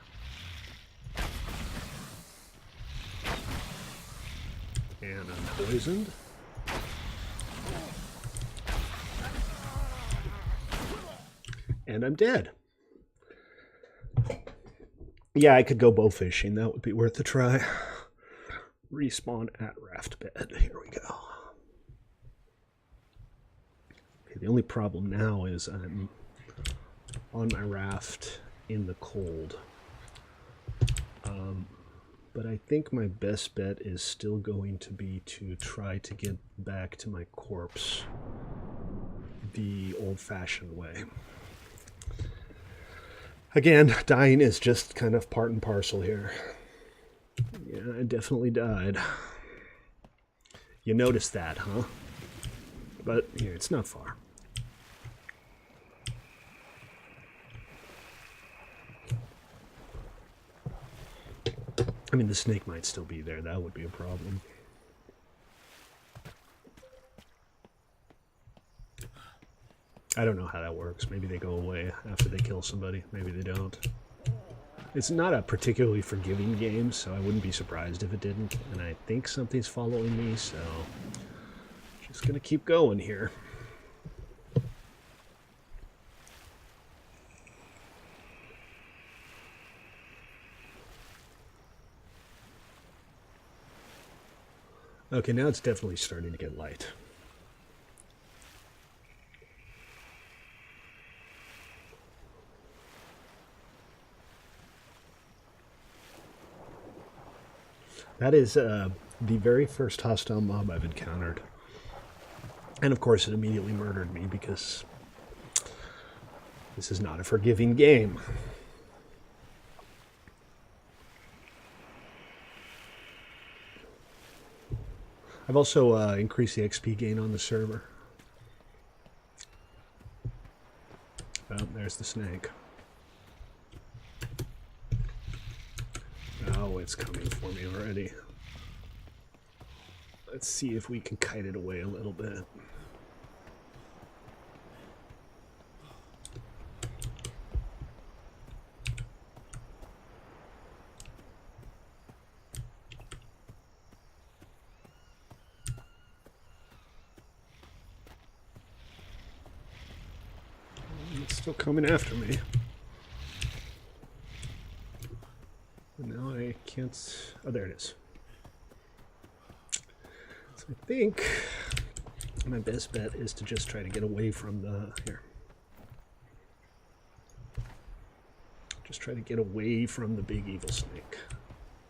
And I'm poisoned. And I'm dead. Yeah, I could go bow fishing. That would be worth a try. Respawn at raft bed. Here we go. Okay, the only problem now is I'm on my raft in the cold. But I think my best bet is still going to be to try to get back to my corpse the old-fashioned way. Again, dying is just kind of part and parcel here. Yeah, I definitely died. You noticed that, huh? But here, it's not far. I mean, the snake might still be there. That would be a problem. I don't know how that works. Maybe they go away after they kill somebody. Maybe they don't. It's not a particularly forgiving game, so I wouldn't be surprised if it didn't. And I think something's following me, so just gonna keep going here. Okay, now it's definitely starting to get light. That is the very first hostile mob I've encountered. And of course it immediately murdered me because this is not a forgiving game. I've also increased the XP gain on the server. Oh, there's the snake. Oh, it's coming for me already. Let's see if we can kite it away a little bit. It's still coming after me. Now I can't... Oh, there it is. So I think my best bet is to just try to get away from the... Here. Just try to get away from the big evil snake.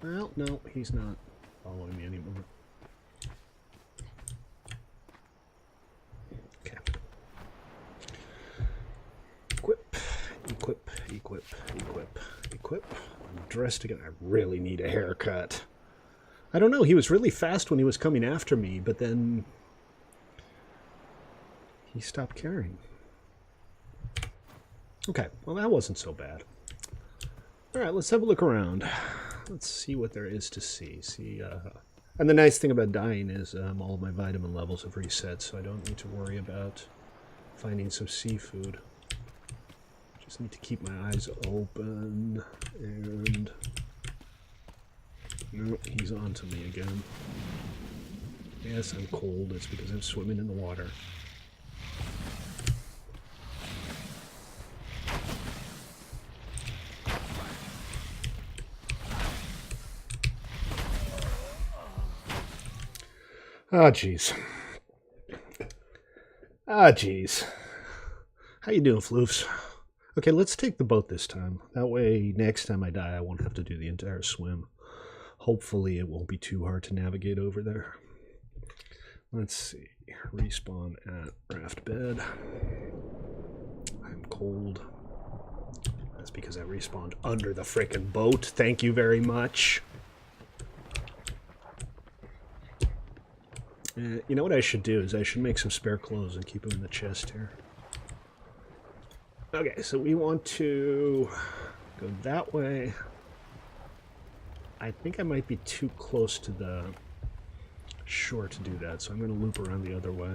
Well, no, he's not following me anymore. Okay. Equip, equip, equip, equip, equip. I'm dressed again. I really need a haircut. I don't know, he was really fast when he was coming after me, but then he stopped caring. Okay, well that wasn't so bad. Alright, let's have a look around. Let's see what there is to see. And the nice thing about dying is all of my vitamin levels have reset, so I don't need to worry about finding some seafood. Just need to keep my eyes open, and... Nope, he's on to me again. Yes, I'm cold. It's because I'm swimming in the water. Ah, jeez. Ah, jeez. How you doing, floofs? Okay, let's take the boat this time. That way, next time I die, I won't have to do the entire swim. Hopefully, it won't be too hard to navigate over there. Let's see. Respawn at raft bed. I'm cold. That's because I respawned under the frickin' boat. Thank you very much. You know what I should do is I should make some spare clothes and keep them in the chest here. Okay, so we want to go that way. I think I might be too close to the shore to do that, so I'm going to loop around the other way.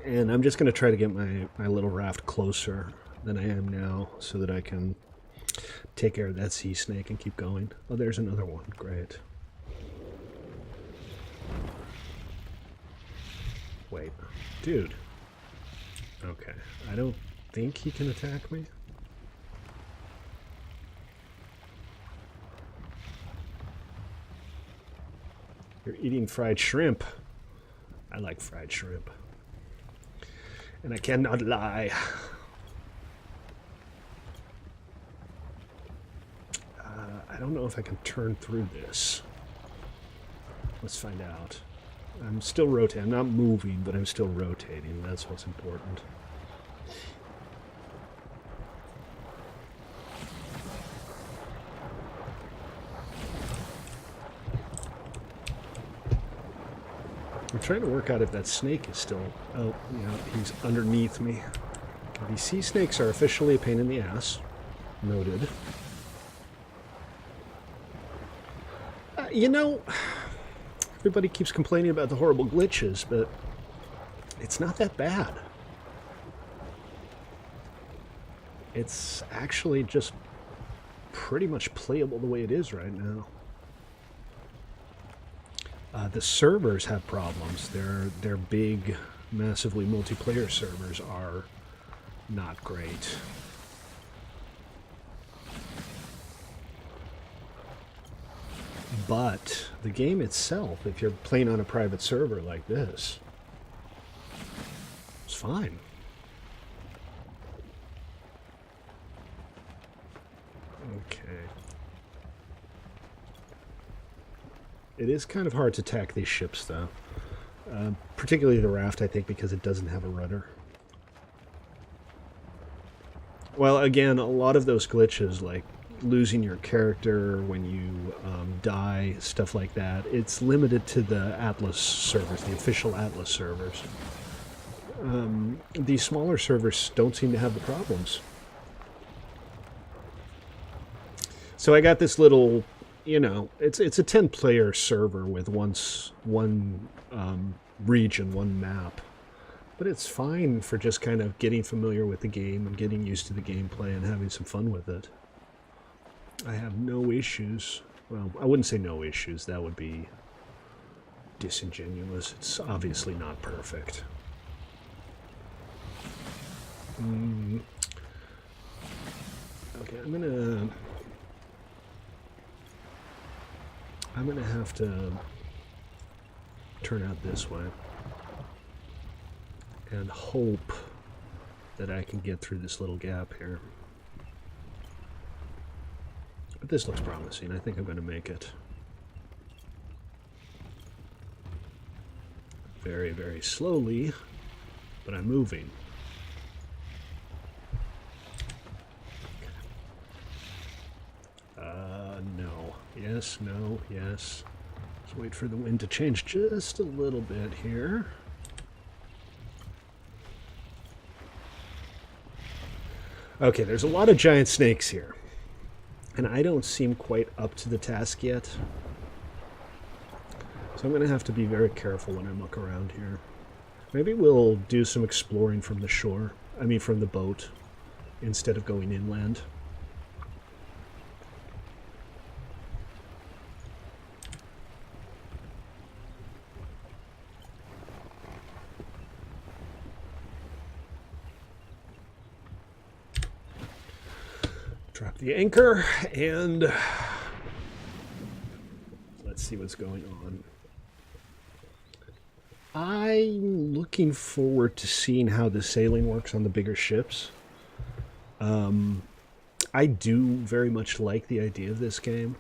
And I'm just going to try to get my little raft closer than I am now so that I can take care of that sea snake and keep going. Oh, there's another one. Great. Wait. Dude. Okay. I don't think he can attack me. You're eating fried shrimp. I like fried shrimp. And I cannot lie. I don't know if I can turn through this. Let's find out. I'm still rotating. I'm not moving, but I'm still rotating. That's what's important. I'm trying to work out if that snake is still... Oh, yeah, he's underneath me. These sea snakes are officially a pain in the ass. Noted. You know, everybody keeps complaining about the horrible glitches, but it's not that bad. It's actually just pretty much playable the way it is right now. The servers have problems. Their big, massively multiplayer servers are not great. But the game itself, if you're playing on a private server like this, it's fine. Okay. It is kind of hard to tack these ships, though. Particularly the raft, I think, because it doesn't have a rudder. Well, again, a lot of those glitches, like losing your character when you die, stuff like that, it's limited to the Atlas servers, the official Atlas servers. These smaller servers don't seem to have the problems. So I got this little, you know, it's a 10-player server with one region, one map. But it's fine for just kind of getting familiar with the game and getting used to the gameplay and having some fun with it. I have no issues. Well, I wouldn't say no issues. That would be disingenuous. It's obviously not perfect. Okay, I'm gonna have to turn out this way and hope that I can get through this little gap here. But this looks promising. I think I'm going to make it. Very, very slowly, but I'm moving. No. Yes, no, yes. Let's wait for the wind to change just a little bit here. Okay, there's a lot of giant snakes here. And I don't seem quite up to the task yet. So I'm going to have to be very careful when I look around here. Maybe we'll do some exploring from the shore. I mean from the boat, instead of going inland. the anchor, and let's see what's going on. I'm looking forward to seeing how the sailing works on the bigger ships. I do very much like the idea of this game.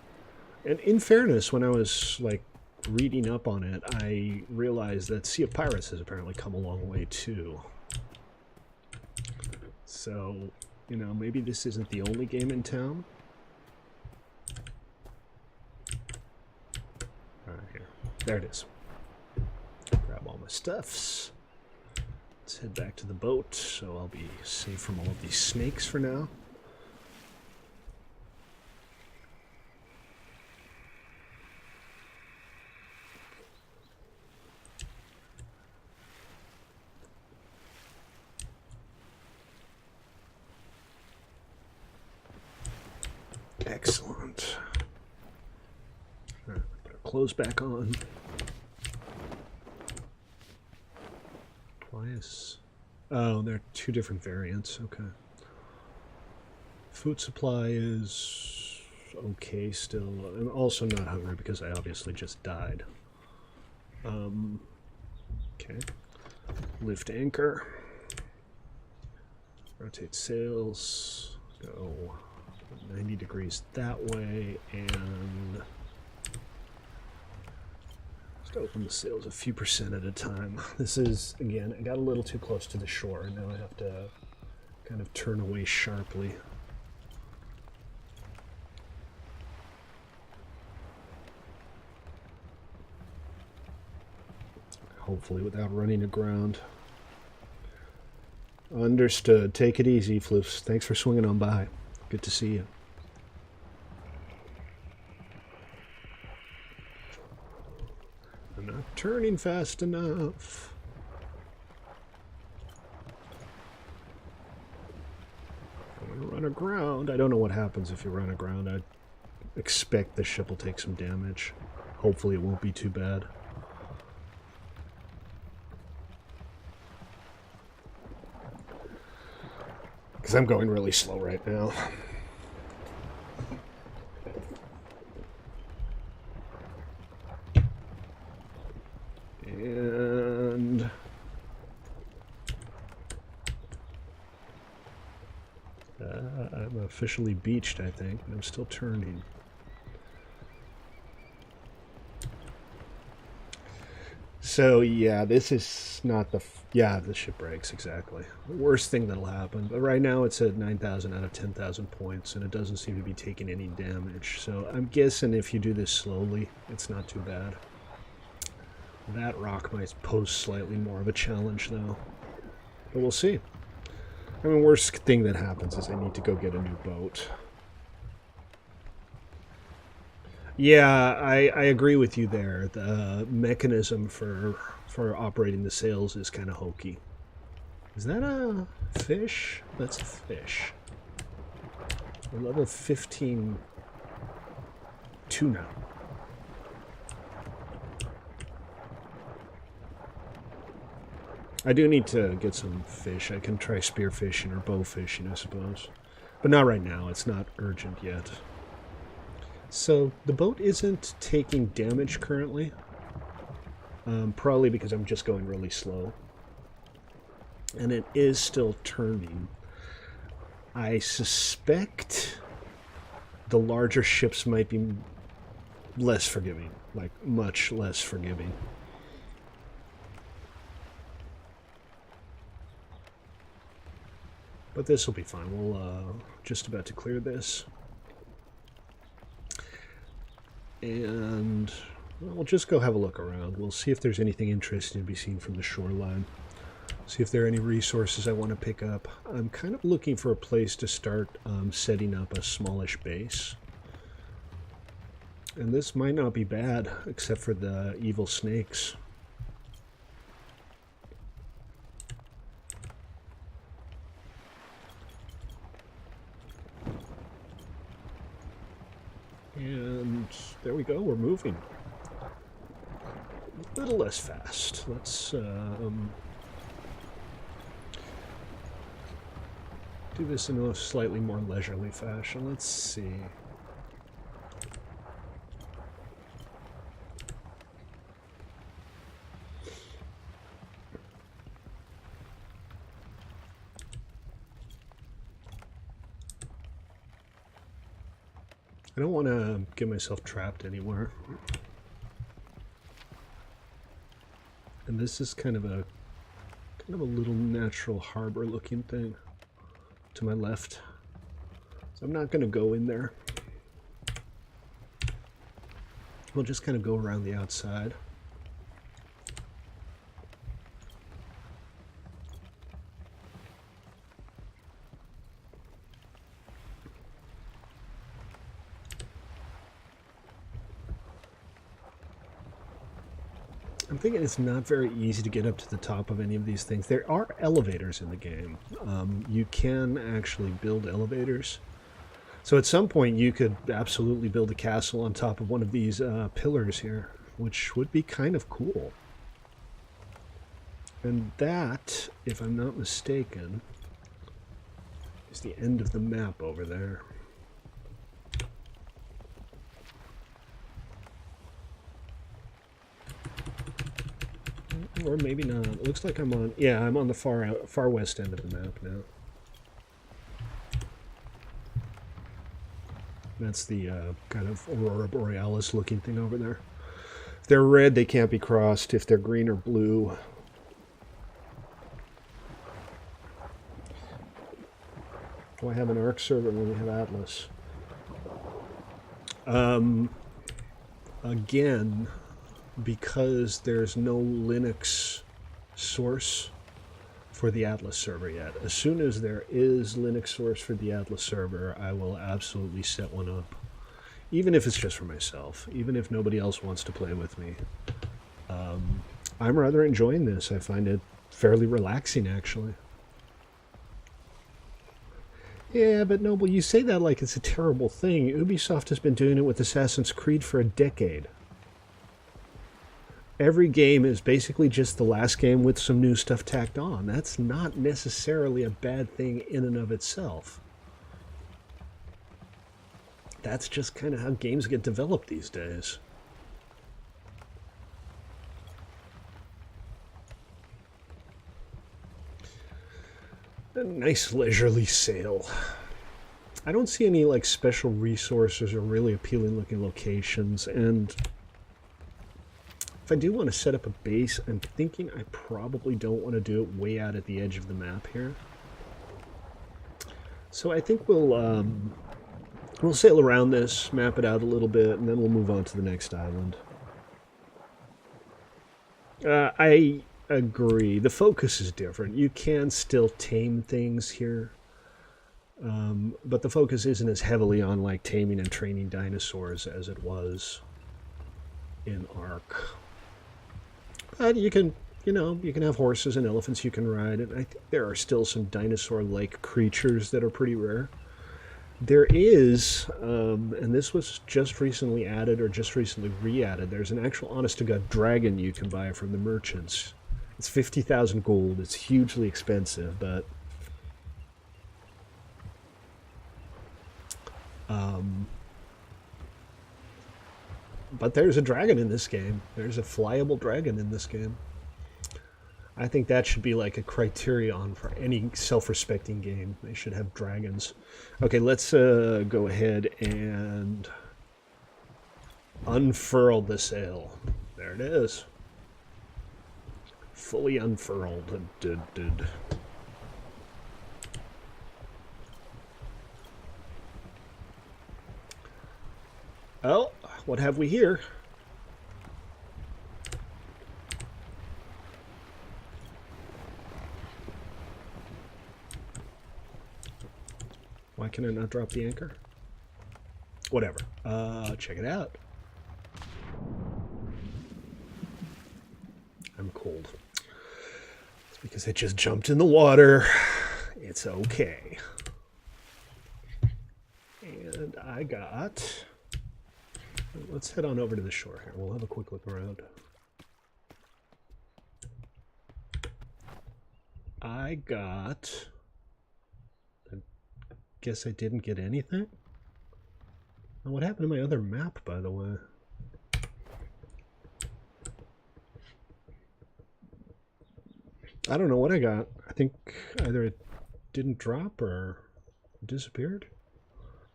And in fairness, when I was like reading up on it, I realized that Sea of Pirates has apparently come a long way too. So, you know, maybe this isn't the only game in town. Alright, here. There it is. Grab all my stuffs. Let's head back to the boat, so I'll be safe from all of these snakes for now. Excellent. All right, put our clothes back on. Twice. Oh, there are two different variants. Okay. Food supply is okay still. I'm also not hungry because I obviously just died. Okay. Lift anchor. Rotate sails. Go 90 degrees that way, and just open the sails a few percent at a time. This is, again, I got a little too close to the shore, and now I have to kind of turn away sharply. Hopefully without running aground. Understood. Take it easy, Floofs. Thanks for swinging on by. Good to see you. I'm not turning fast enough. I'm gonna run aground. I don't know what happens if you run aground. I expect the ship will take some damage. Hopefully it won't be too bad. Because I'm going really slow right now. And I'm officially beached, I think, and I'm still turning. So yeah, this is not the... yeah, the ship breaks, exactly. The worst thing that'll happen. But right now it's at 9,000 out of 10,000 points, and it doesn't seem to be taking any damage. So I'm guessing if you do this slowly, it's not too bad. That rock might pose slightly more of a challenge, though. But we'll see. I mean, worst thing that happens is I need to go get a new boat. Yeah, I agree with you there. The mechanism for operating the sails is kind of hokey. Is that a fish? That's a fish. We're level 15 tuna. I do need to get some fish. I can try spearfishing or bow fishing, I suppose. But not right now. It's not urgent yet. So the boat isn't taking damage currently. Probably because I'm just going really slow. And it is still turning. I suspect the larger ships might be less forgiving. Like, much less forgiving. But this will be fine. We'll just about to clear this. And we'll just go have a look around. We'll see if there's anything interesting to be seen from the shoreline. See if there are any resources I want to pick up. I'm kind of looking for a place to start setting up a smallish base. And this might not be bad, except for the evil snakes. And there we go, we're moving. A little less fast. Let's do this in a slightly more leisurely fashion. Let's see. I don't want to get myself trapped anywhere. And this is kind of a little natural harbor looking thing to my left. So I'm not going to go in there. We'll just kind of go around the outside. I'm thinking it's not very easy to get up to the top of any of these things. There are elevators in the game. You can actually build elevators. So at some point you could absolutely build a castle on top of one of these pillars here, which would be kind of cool. And that, if I'm not mistaken, is the end of the map over there. Or maybe not. It looks like I'm on... Yeah, I'm on the far west end of the map now. That's the kind of Aurora Borealis looking thing over there. If they're red, they can't be crossed. If they're green or blue... Why have an ARC server when we have Atlas? Again... because there's no Linux source for the Atlas server yet. As soon as there is Linux source for the Atlas server, I will absolutely set one up. Even if it's just for myself. Even if nobody else wants to play with me. I'm rather enjoying this. I find it fairly relaxing, actually. Yeah, but Noble, you say that like it's a terrible thing. Ubisoft has been doing it with Assassin's Creed for a decade. Every game is basically just the last game with some new stuff tacked on. That's not necessarily a bad thing in and of itself. That's just kind of how games get developed these days. A nice leisurely sail. I don't see any like special resources or really appealing looking locations, and if I do want to set up a base, I'm thinking I probably don't want to do it way out at the edge of the map here. So I think we'll sail around this, map it out a little bit, and then we'll move on to the next island. I agree. The focus is different. You can still tame things here, but the focus isn't as heavily on like taming and training dinosaurs as it was in Ark. You can, you can have horses and elephants you can ride, and I think there are still some dinosaur-like creatures that are pretty rare. There is, and this was just recently added or just recently re-added, there's an actual honest-to-God dragon you can buy from the merchants. It's 50,000 gold. It's hugely expensive, but there's a dragon in this game. There's a flyable dragon in this game. I think that should be like a criterion for any self-respecting game. They should have dragons. Okay, let's go ahead and unfurl the sail. There it is. Fully unfurled. Oh, what have we here? Why can I not drop the anchor? Whatever. Check it out. I'm cold. It's because it just jumped in the water. It's okay. And I got... Let's head on over to the shore here. We'll have a quick look around. I got a guess I didn't get anything. And what happened to my other map, by the way? I don't know what I got. I think either it didn't drop or disappeared.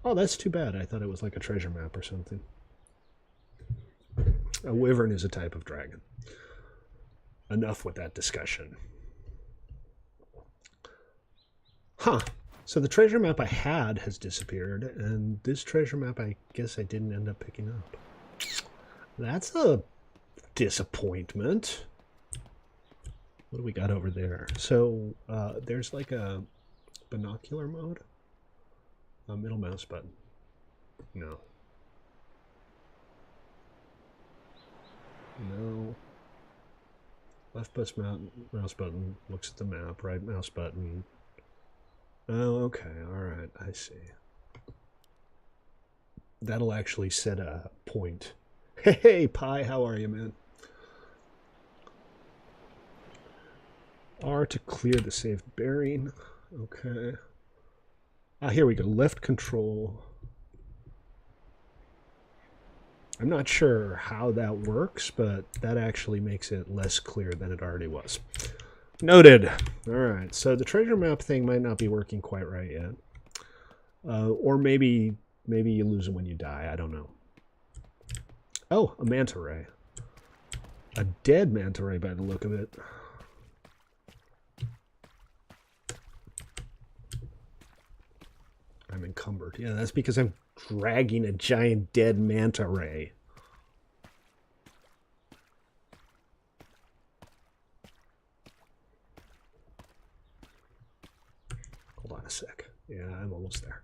Oh, that's too bad. I thought it was like a treasure map or something. A wyvern is a type of dragon. Enough with that discussion. Huh. So the treasure map I had has disappeared, and this treasure map I guess I didn't end up picking up. That's a disappointment. What do we got over there? So there's like a binocular mode. A middle mouse button. No. No. Left mouse button looks at the map. Right mouse button. Oh, okay. Alright. I see. That'll actually set a point. Hey, Pi, how are you, man? R to clear the saved bearing. Okay. Ah, here we go. Left control. I'm not sure how that works, but that actually makes it less clear than it already was. Noted. All right. So the treasure map thing might not be working quite right yet. Or maybe you lose it when you die. I don't know. Oh, a manta ray. A dead manta ray by the look of it. I'm encumbered. Yeah, that's because I'm dragging a giant dead manta ray. Hold on a sec. Yeah, I'm almost there.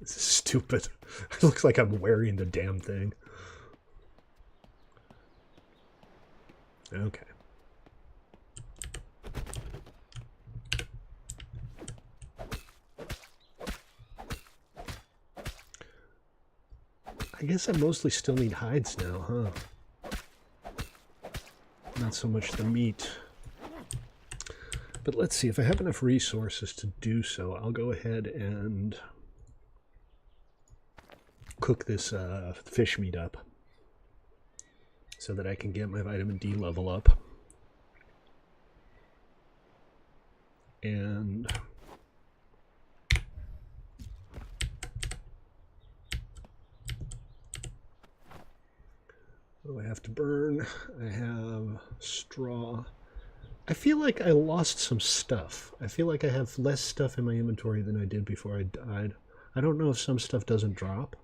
This is stupid. It looks like I'm wearing the damn thing. Okay. I guess I mostly still need hides now, huh? Not so much the meat. But let's see, if I have enough resources to do so, I'll go ahead and cook this fish meat up so that I can get my vitamin D level up. And what do I have to burn? I have straw. I feel like I lost some stuff. I feel like I have less stuff in my inventory than I did before I died. I don't know if some stuff doesn't drop.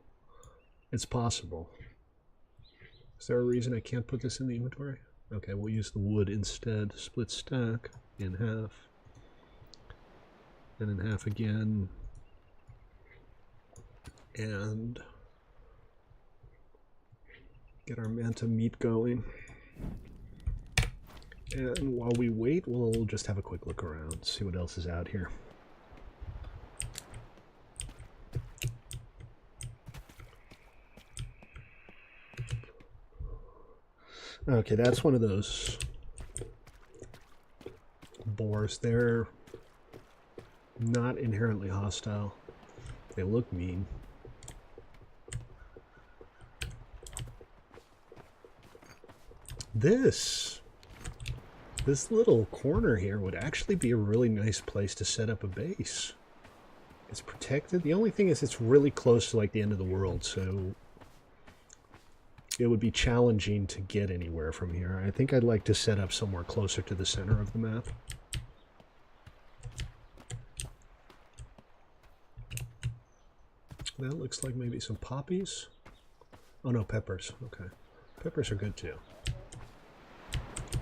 It's possible. Is there a reason I can't put this in the inventory? Okay, we'll use the wood instead. Split stack in half. And in half again. And get our manta meat going. And while we wait, we'll just have a quick look around, see what else is out here. Okay, that's one of those boars. They're not inherently hostile. They look mean. This little corner here would actually be a really nice place to set up a base. It's protected. The only thing is it's really close to like the end of the world, so it would be challenging to get anywhere from here. I think I'd like to set up somewhere closer to the center of the map. That looks like maybe some poppies. Oh no, peppers. Okay. Peppers are good too.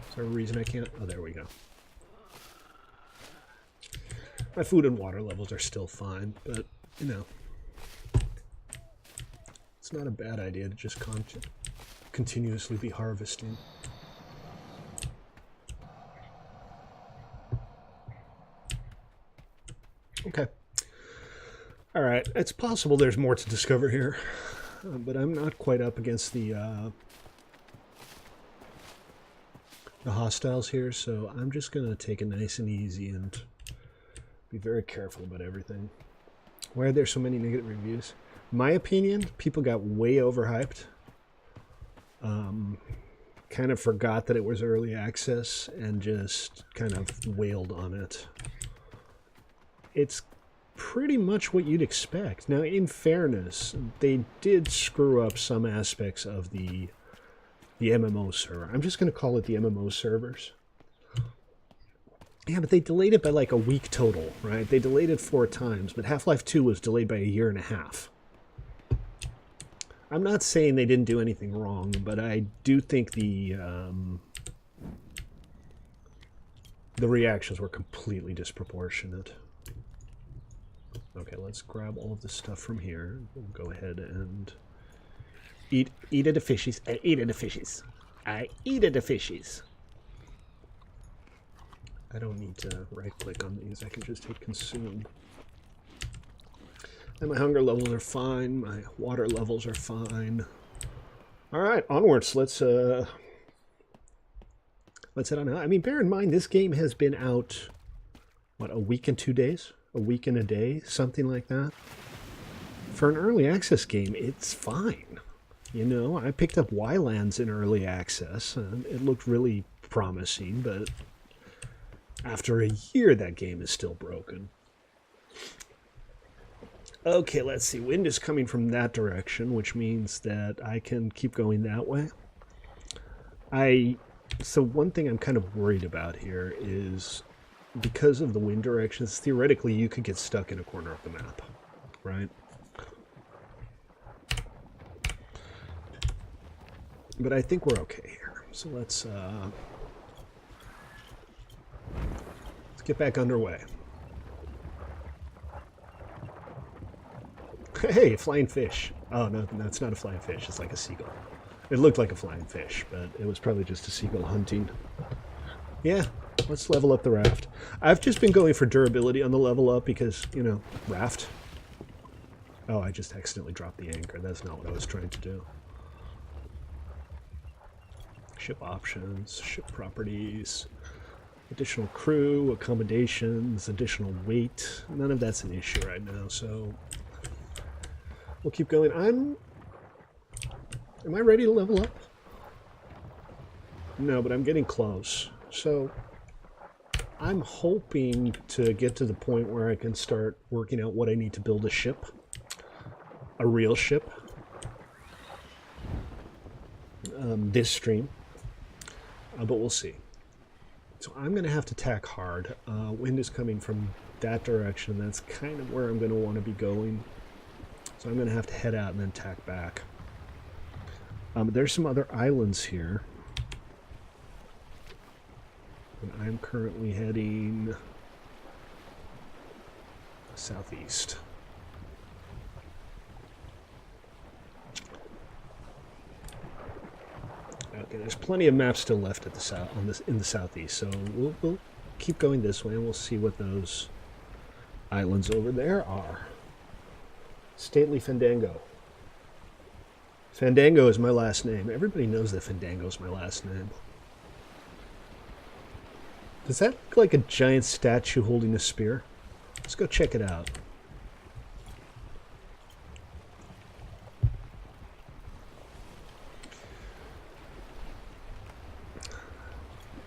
Is there a reason I can't? Oh, there we go. My food and water levels are still fine, but, you know, it's not a bad idea to just continuously be harvesting. Okay. All right. It's possible there's more to discover here, but I'm not quite up against the hostiles here, so I'm just going to take it nice and easy and be very careful about everything. Why are there so many negative reviews? My opinion, people got way overhyped. Kind of forgot that it was early access and just kind of wailed on it. It's pretty much what you'd expect. Now, in fairness, they did screw up some aspects of the MMO server. I'm just going to call it the MMO servers. Yeah, but they delayed it by like a week total, right? They delayed it 4 times, but Half-Life 2 was delayed by 1.5 years. I'm not saying they didn't do anything wrong, but I do think the reactions were completely disproportionate. Okay, let's grab all of this stuff from here. We'll go ahead and eat at the fishies. I eat at the fishies. I eat at the fishies. I don't need to right-click on these. I can just hit consume. And my hunger levels are fine. My water levels are fine. All right, onwards. Let's head on out. I mean, bear in mind, this game has been out, what, a week and 2 days? A week and a day? Something like that. For an early access game, it's fine. You know, I picked up Wylands in early access, and it looked really promising, but after a year, that game is still broken. Okay, let's see. Wind is coming from that direction, which means that I can keep going that way. So one thing I'm kind of worried about here is because of the wind directions, theoretically you could get stuck in a corner of the map, right? But I think we're okay here. So let's get back underway. Hey, flying fish. Oh, no, it's not a flying fish. It's like a seagull. It looked like a flying fish, but it was probably just a seagull hunting. Yeah, let's level up the raft. I've just been going for durability on the level up because, you know, raft. Oh, I just accidentally dropped the anchor. That's not what I was trying to do. Ship options, ship properties, additional crew, accommodations, additional weight. None of that's an issue right now, so we'll keep going. Am I ready to level up? No, but I'm getting close. So I'm hoping to get to the point where I can start working out what I need to build a ship. A real ship. This stream. But we'll see. So I'm going to have to tack hard. Wind is coming from that direction. That's kind of where I'm going to want to be going. So I'm going to have to head out and then tack back. There's some other islands here. And I'm currently heading southeast. Okay, there's plenty of maps still left at the south in the southeast, so we'll keep going this way and we'll see what those islands over there are. Stately Fandango. Fandango is my last name. Everybody knows that Fandango is my last name. Does that look like a giant statue holding a spear? Let's go check it out.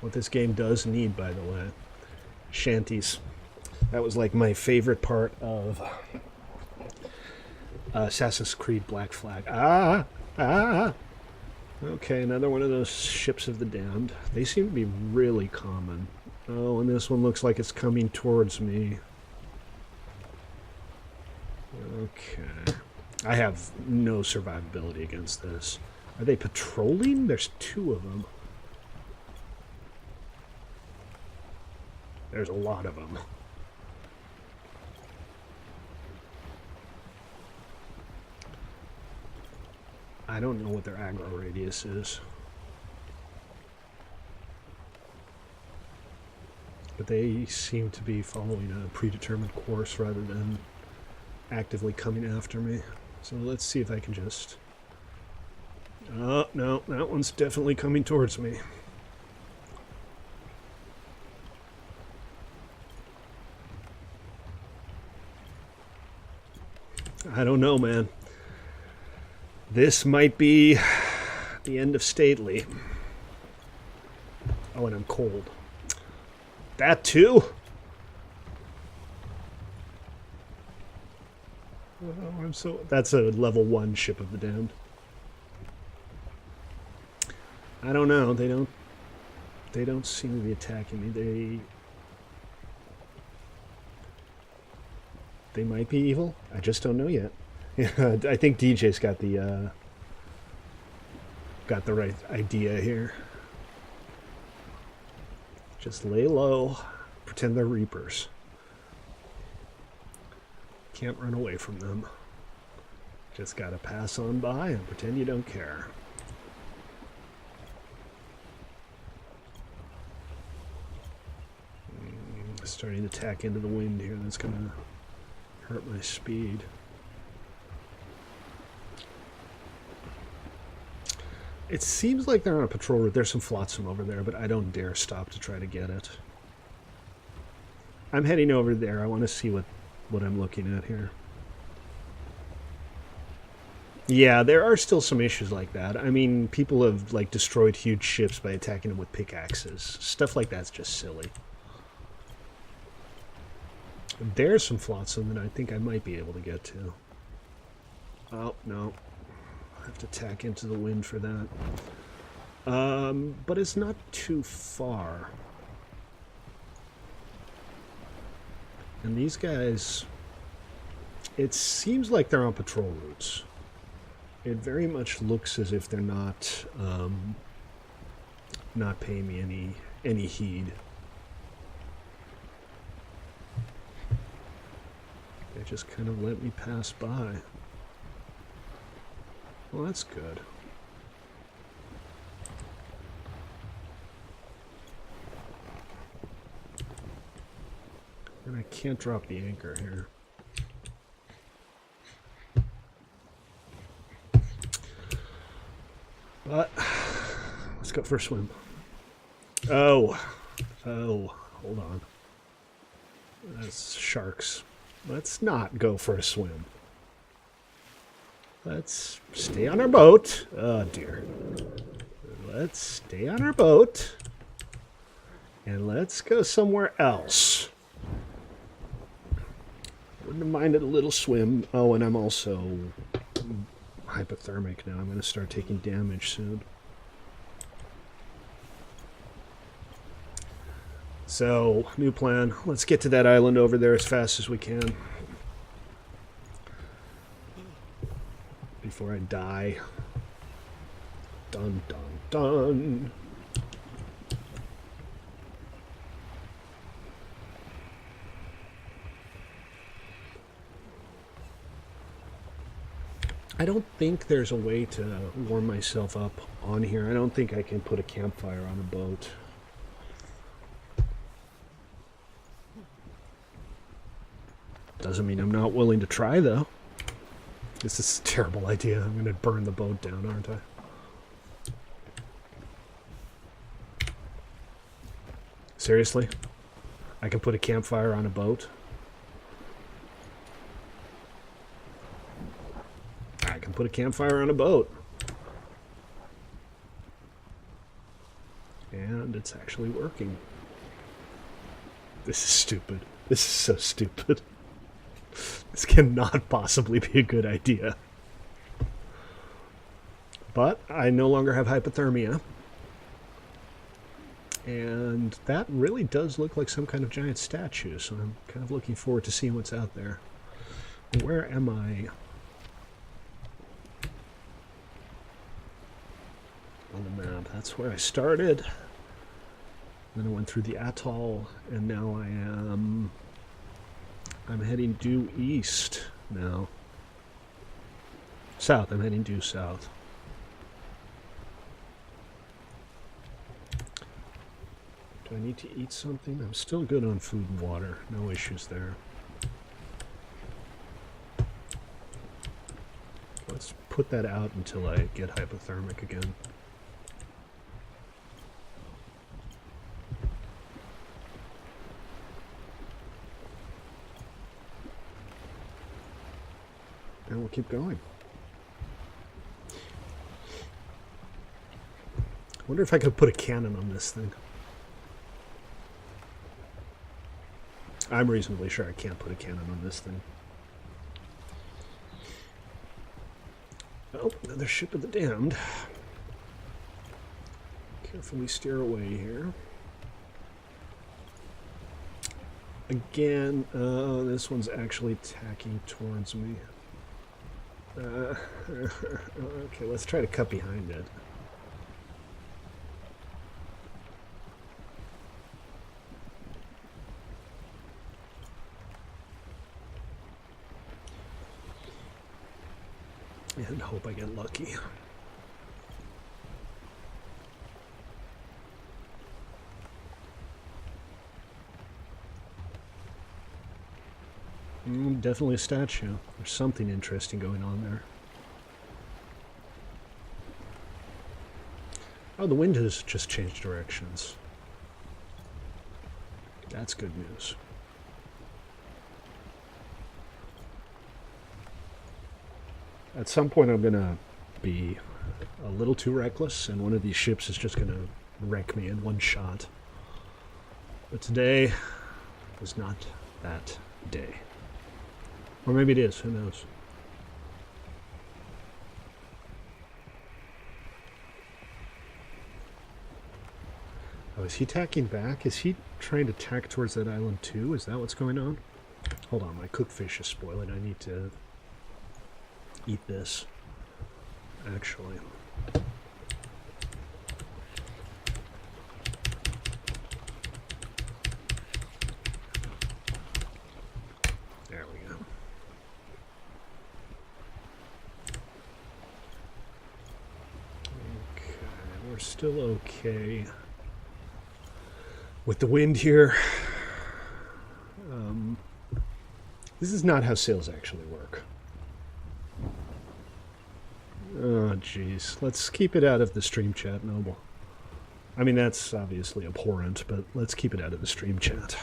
What this game does need, by the way, shanties. That was like my favorite part of Assassin's Creed Black Flag. Okay, another one of those ships of the damned. They seem to be really common. Oh, and this one looks like it's coming towards me. Okay. I have no survivability against this. Are they patrolling? There's 2 of them. There's a lot of them. I don't know what their aggro radius is. But they seem to be following a predetermined course rather than actively coming after me. So let's see if I can just... Oh, no, that one's definitely coming towards me. I don't know, man. This might be the end of Stately. Oh, and I'm cold. That too? Oh, I'm so... That's a level 1 Ship of the Damned. I don't know. They don't seem to be attacking me. They might be evil. I just don't know yet. I think DJ's got the right idea here. Just lay low, pretend they're Reapers. Can't run away from them. Just gotta pass on by and pretend you don't care. Starting to tack into the wind here. That's gonna hurt my speed. It seems like they're on a patrol route. There's some flotsam over there, but I don't dare stop to try to get it. I'm heading over there. I want to see what I'm looking at here. Yeah, there are still some issues like that. I mean, people have like destroyed huge ships by attacking them with pickaxes. Stuff like that's just silly. There's some flotsam that I think I might be able to get to. Oh, no. I have to tack into the wind for that. But it's not too far. And these guys... It seems like they're on patrol routes. It very much looks as if they're not paying me any heed. They just kind of let me pass by. Well, that's good. And I can't drop the anchor here. But let's go for a swim. Oh, hold on. That's sharks. Let's not go for a swim. Let's stay on our boat. Oh, dear. Let's stay on our boat. And let's go somewhere else. Wouldn't have minded a little swim. Oh, and I'm also hypothermic now. I'm going to start taking damage soon. So, new plan. Let's get to that island over there as fast as we can. Before I die. Dun, dun, dun. I don't think there's a way to warm myself up on here. I don't think I can put a campfire on a boat. Doesn't mean I'm not willing to try, though. This is a terrible idea. I'm going to burn the boat down, aren't I? Seriously? I can put a campfire on a boat? I can put a campfire on a boat. And it's actually working. This is stupid. This is so stupid. This cannot possibly be a good idea. But I no longer have hypothermia. And that really does look like some kind of giant statue, so I'm kind of looking forward to seeing what's out there. Where am I? On the map. That's where I started. Then I went through the atoll, and now I'm heading due east now. South. I'm heading due south. Do I need to eat something? I'm still good on food and water. No issues there. Let's put that out until I get hypothermic again. we'll keep going. I wonder if I could put a cannon on this thing. I'm reasonably sure I can't put a cannon on this thing. Oh, another ship of the damned. Carefully steer away here. Again, this one's actually tacking towards me. Okay, let's try to cut behind it. And hope I get lucky. Definitely a statue. There's something interesting going on there. Oh, the wind has just changed directions. That's good news. At some point I'm gonna be a little too reckless and one of these ships is just gonna wreck me in one shot. But today was not that day. Or maybe it is, who knows? Oh, is he tacking back? Is he trying to tack towards that island too? Is that what's going on? Hold on, my cooked fish is spoiling. I need to eat this, actually. There we go. Okay, we're still okay with the wind here. This is not how sails actually work. Oh, jeez. Let's keep it out of the stream chat, Noble. I mean, that's obviously abhorrent, but let's keep it out of the stream chat.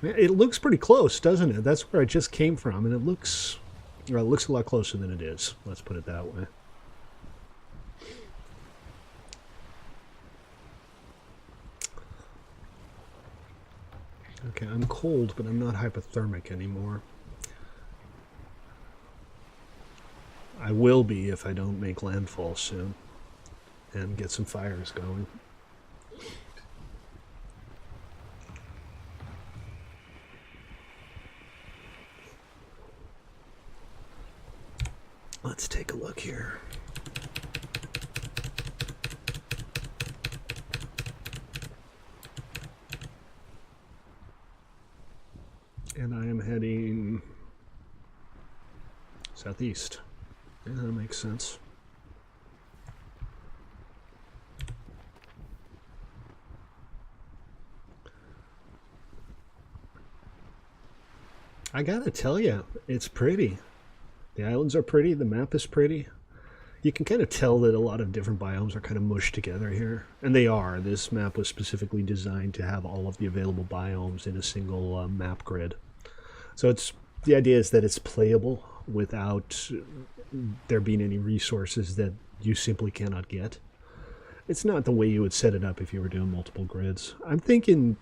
It looks pretty close, doesn't it? That's where I just came from, and it looks a lot closer than it is. Let's put it that way. Okay, I'm cold, but I'm not hypothermic anymore. I will be if I don't make landfall soon and get some fires going. Let's take a look here. And I am heading southeast. Yeah, that makes sense. I gotta tell you, it's pretty. The islands are pretty, the map is pretty. You can kind of tell that a lot of different biomes are kind of mushed together here. And they are. This map was specifically designed to have all of the available biomes in a single map grid. So the idea is that it's playable without there being any resources that you simply cannot get. It's not the way you would set it up if you were doing multiple grids. I'm thinking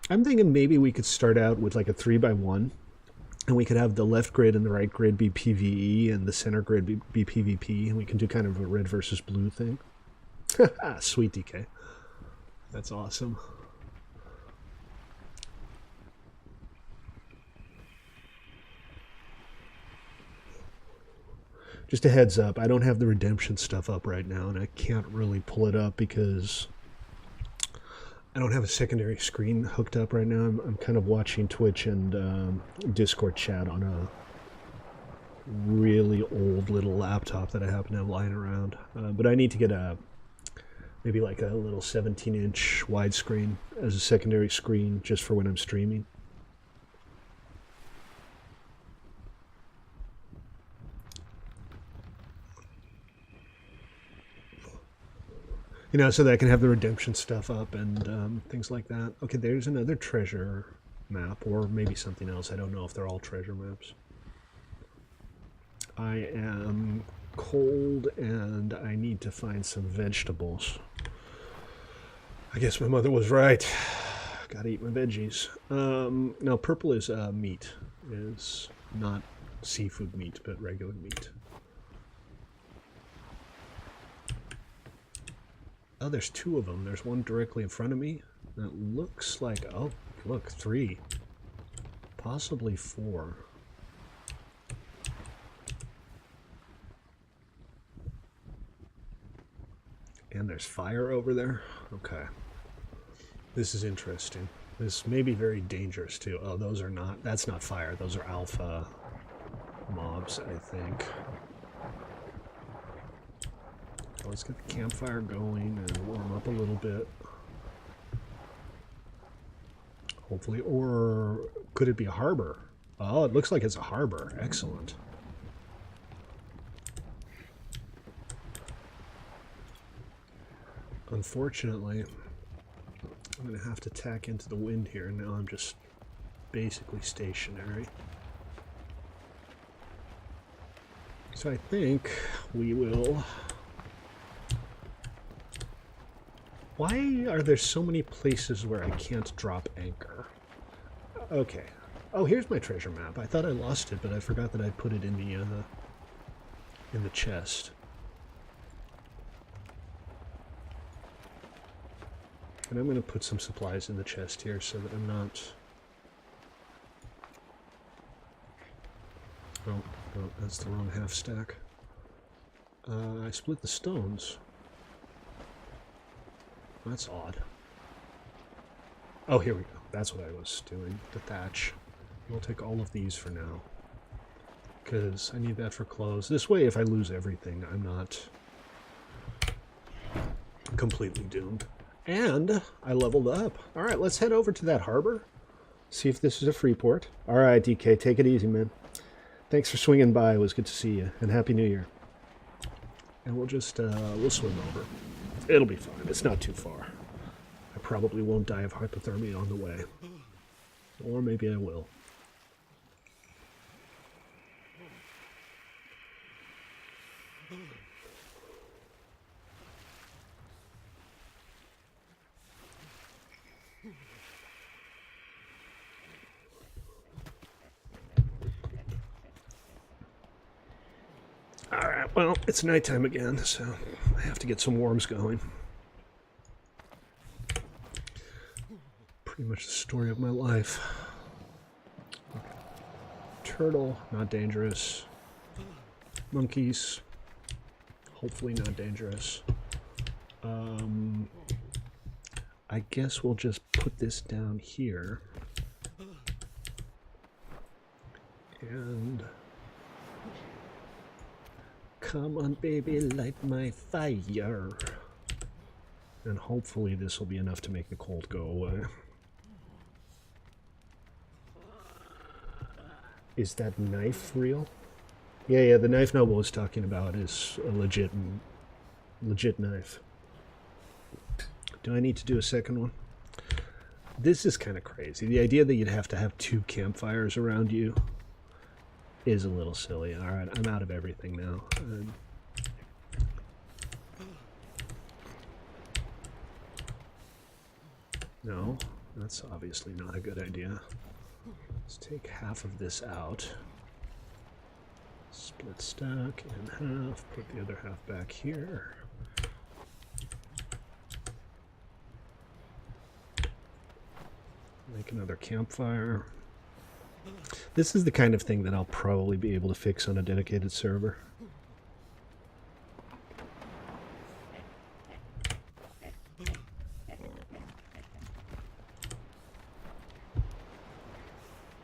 maybe we could start out with like a 3x1, and we could have the left grid and the right grid be PvE and the center grid be PvP, and we can do kind of a red versus blue thing. Sweet DK. That's awesome. Just a heads up, I don't have the redemption stuff up right now, and I can't really pull it up because I don't have a secondary screen hooked up right now. I'm kind of watching Twitch and Discord chat on a really old little laptop that I happen to have lying around. But I need to get maybe like a little 17-inch widescreen as a secondary screen just for when I'm streaming. You know, so that I can have the redemption stuff up and things like that. Okay, there's another treasure map, or maybe something else. I don't know if they're all treasure maps. I am cold and I need to find some vegetables. I guess my mother was right. Gotta eat my veggies. Now, purple is meat. Is not seafood meat, but regular meat. Oh, there's two of them. There's one directly in front of me. That looks like... Oh, look, 3. Possibly 4. And there's fire over there. Okay. This is interesting. This may be very dangerous, too. Oh, those are not... That's not fire. Those are alpha mobs, I think. Let's get the campfire going and warm up a little bit. Hopefully, or could it be a harbor? Oh, it looks like it's a harbor. Excellent. Unfortunately, I'm going to have to tack into the wind here. Now I'm just basically stationary. So I think we will... Why are there so many places where I can't drop anchor? Okay. Oh, here's my treasure map. I thought I lost it, but I forgot that I put it in the chest. And I'm going to put some supplies in the chest here so that I'm not... Oh, no, that's the wrong half stack. I split the stones. That's odd. Oh, here we go. That's what I was doing. The thatch. We'll take all of these for now. Because I need that for clothes. This way, if I lose everything, I'm not completely doomed. And I leveled up. Alright, let's head over to that harbor. See if this is a free port. Alright, DK, take it easy, man. Thanks for swinging by. It was good to see you. And Happy New Year. And we'll just, we'll swim over. It'll be fine. It's not too far. I probably won't die of hypothermia on the way. Or maybe I will. Alright, well, it's nighttime again, so I have to get some worms going. Pretty much the story of my life. Okay. Turtle, not dangerous. Monkeys, hopefully not dangerous. I guess we'll just put this down here. And... Come on, baby, light my fire. And hopefully this will be enough to make the cold go away. Is that knife real? Yeah, the knife Noble was talking about is a legit knife. Do I need to do a second one? This is kind of crazy. The idea that you'd have to have 2 campfires around you is a little silly. Alright, I'm out of everything now. No, that's obviously not a good idea. Let's take half of this out. Split stack in half, put the other half back here. Make another campfire. This is the kind of thing that I'll probably be able to fix on a dedicated server.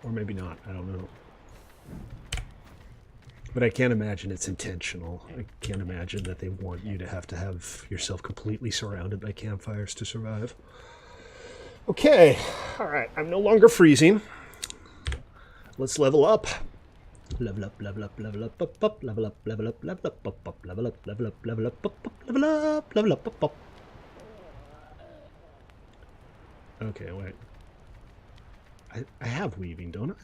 Or maybe not, I don't know. But I can't imagine it's intentional. I can't imagine that they want you to have yourself completely surrounded by campfires to survive. Okay, alright, I'm no longer freezing. Let's level up. Level up, level up, level up, up, up, level up, level up, level up, up, up, level up, level up, level up, up, up, level up, level up, up, up. Okay, wait. I have weaving, don't I?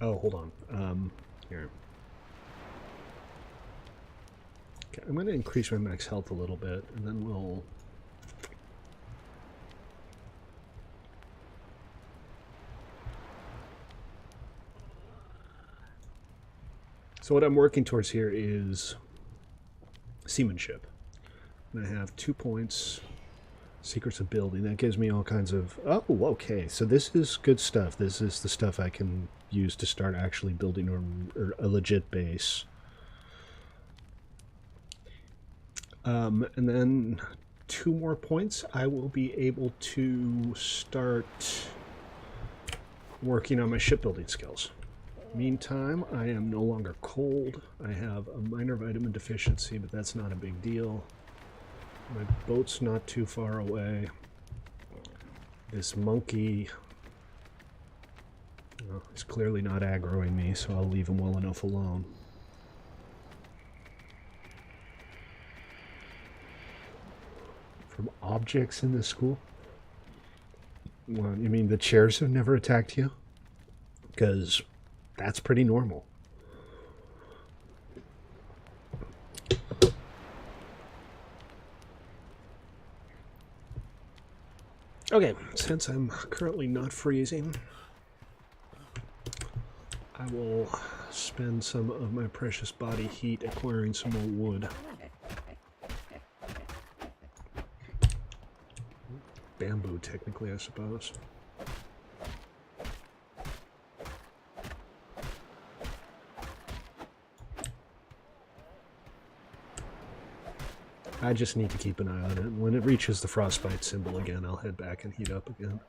Oh, hold on. Here. Okay, I'm going to increase my max health a little bit, and then we'll... So what I'm working towards here is seamanship. And I have 2 points, secrets of building. That gives me all kinds of... Oh, okay. So this is good stuff. This is the stuff I can use to start actually building a legit base. And then 2 more points, I will be able to start working on my shipbuilding skills. Meantime, I am no longer cold. I have a minor vitamin deficiency, but that's not a big deal. My boat's not too far away. This monkey is clearly not aggroing me, so I'll leave him well enough alone. From objects in this school? Well, you mean the chairs have never attacked you? Because that's pretty normal. Okay, since I'm currently not freezing, I will spend some of my precious body heat acquiring some more wood. Bamboo, technically, I suppose. I just need to keep an eye on it. When it reaches the frostbite symbol again, I'll head back and heat up again.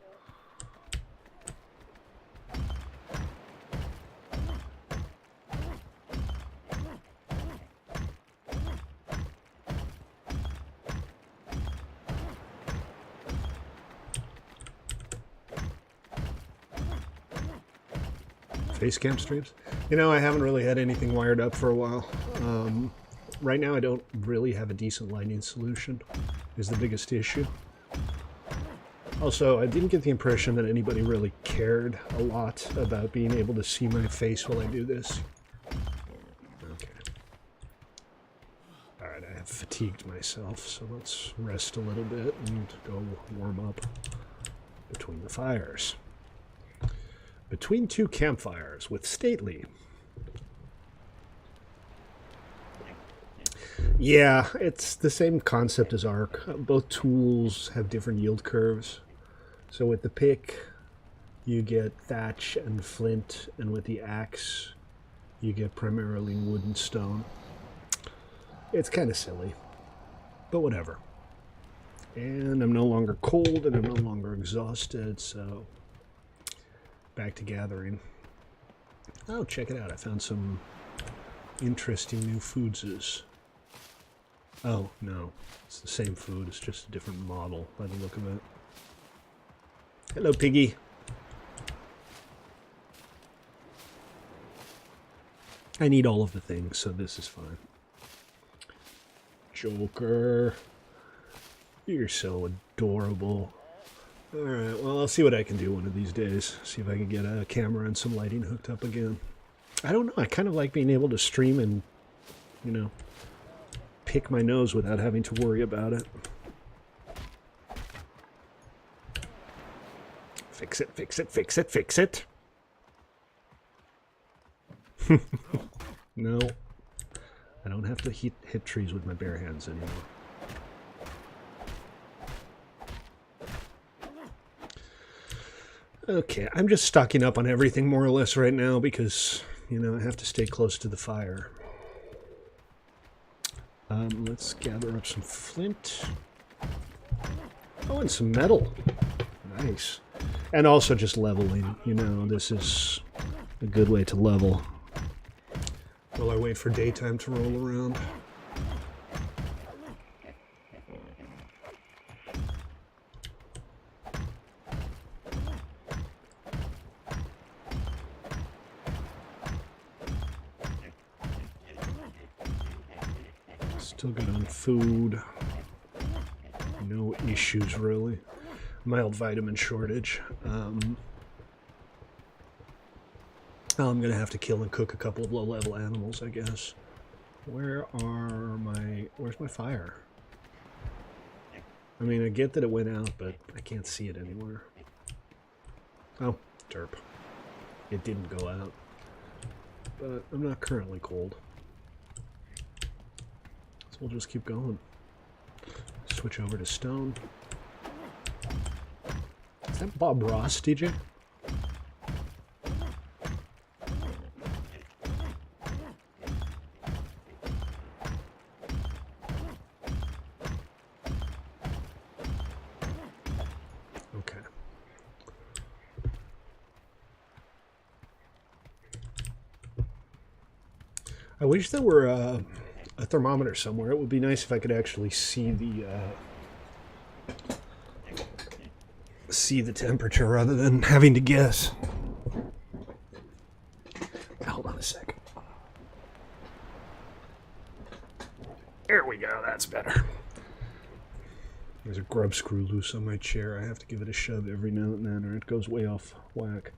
Facecam streams? You know, I haven't really had anything wired up for a while. Right now I don't really have a decent lighting solution, is the biggest issue. Also, I didn't get the impression that anybody really cared a lot about being able to see my face while I do this. Okay. Alright, I have fatigued myself, so let's rest a little bit and go warm up between the fires. Between 2 campfires with Stately. Yeah, it's the same concept as Arc. Both tools have different yield curves. So with the pick, you get thatch and flint, and with the axe, you get primarily wood and stone. It's kind of silly, but whatever. And I'm no longer cold, and I'm no longer exhausted, so back to gathering. Oh, check it out. I found some interesting new foodses. Oh, no. It's the same food. It's just a different model by the look of it. Hello, piggy. I need all of the things, so this is fine. Joker. You're so adorable. Alright, well, I'll see what I can do one of these days. See if I can get a camera and some lighting hooked up again. I don't know. I kind of like being able to stream and, you know, pick my nose without having to worry about it. Fix it, fix it, fix it, fix it. No. I don't have to hit trees with my bare hands anymore. Okay, I'm just stocking up on everything more or less right now because, you know, I have to stay close to the fire. Let's gather up some flint. Oh, and some metal. Nice. And also just leveling. You know, this is a good way to level while I wait for daytime to roll around. Still good on food. No issues, really. Mild vitamin shortage. I'm going to have to kill and cook a couple of low-level animals, I guess. Where's my fire? I mean, I get that it went out, but I can't see it anywhere. Oh, derp. It didn't go out. But I'm not currently cold. So we'll just keep going. Switch over to stone. Is that Bob Ross, DJ? Okay. I wish there were a thermometer somewhere. It would be nice if I could actually see the temperature rather than having to guess. Hold on a sec. There we go, that's better. There's a grub screw loose on my chair. I have to give it a shove every now and then or it goes way off whack.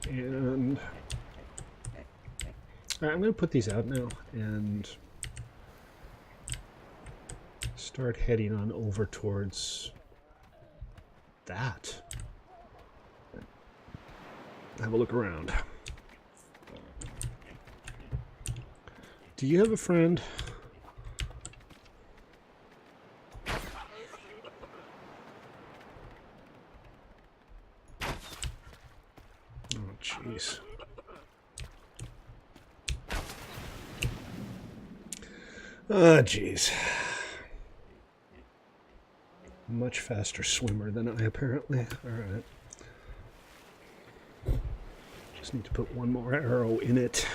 And I'm going to put these out now and start heading on over towards that. Have a look around. Do you have a friend? Oh, jeez. Ah, jeez. Much faster swimmer than I, apparently. Alright. Just need to put one more arrow in it.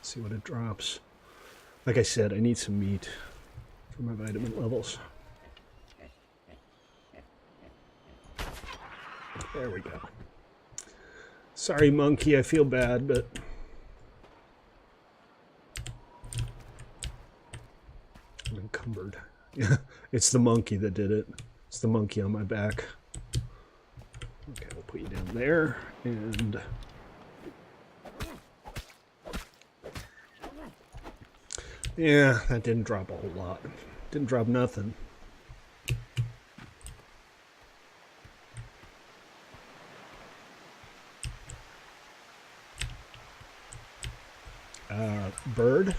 See what it drops. Like I said, I need some meat for my vitamin levels. There we go. Sorry, monkey, I feel bad, but... I'm encumbered. Yeah, it's the monkey that did it. It's the monkey on my back. Okay, we'll put you down there, and... yeah, that didn't drop a whole lot. Didn't drop nothing. Bird?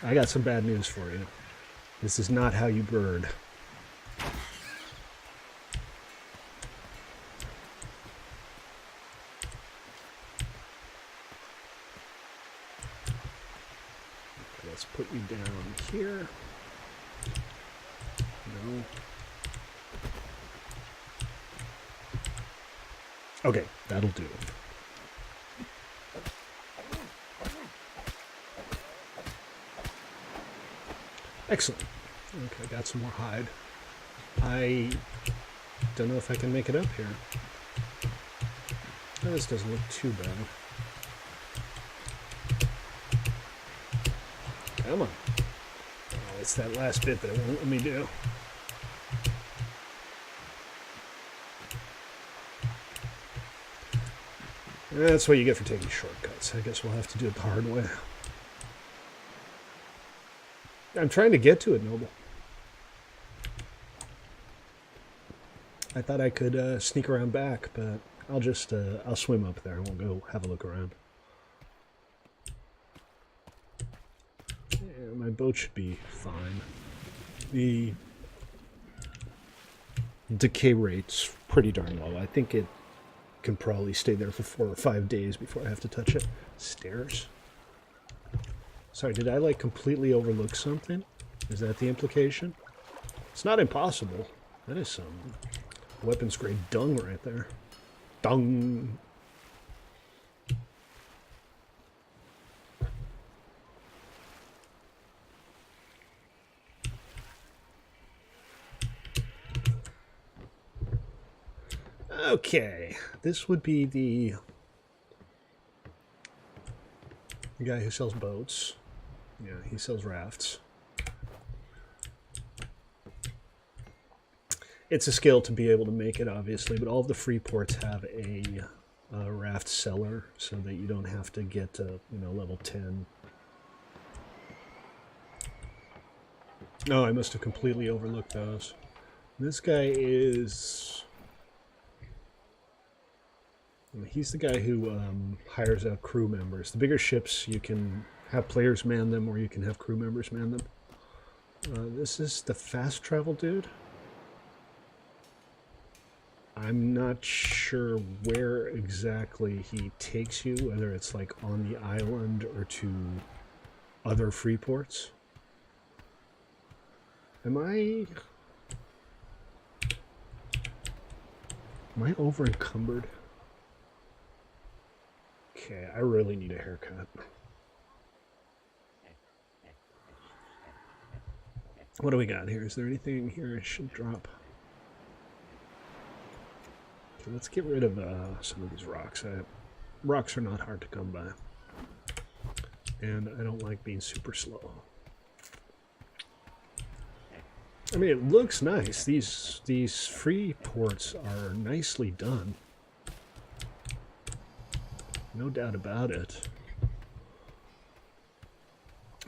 I got some bad news for you. This is not how you bird. Let's put you down here. No. Okay, that'll do. Excellent. Okay, got some more hide. I don't know if I can make it up here. No, this doesn't look too bad. Come on. Oh, it's that last bit that it won't let me do. That's what you get for taking shortcuts. I guess we'll have to do it the hard way. I'm trying to get to it, Noble. I thought I could sneak around back, but I'll just, I'll swim up there and we'll go have a look around. Yeah, my boat should be fine. The decay rate's pretty darn low. I think it can probably stay there for 4 or 5 days before I have to touch it. Stairs? Sorry, did I like completely overlook something? Is that the implication? It's not impossible. That is some weapons grade dung right there. Dung! Okay, this would be the guy who sells boats. Yeah, he sells rafts. It's a skill to be able to make it, obviously, but all of the free ports have a raft seller so that you don't have to get to, level 10. Oh, I must have completely overlooked those. This guy is... He's the guy who hires out crew members. The bigger ships, you can have players man them or you can have crew members man them. This is the fast travel dude. I'm not sure where exactly he takes you, whether it's like on the island or to other free ports. Am I over encumbered? Okay, I really need a haircut. What do we got here? Is there anything here I should drop? Okay, let's get rid of some of these rocks. Rocks are not hard to come by. And I don't like being super slow. I mean, it looks nice. These free ports are nicely done. No doubt about it.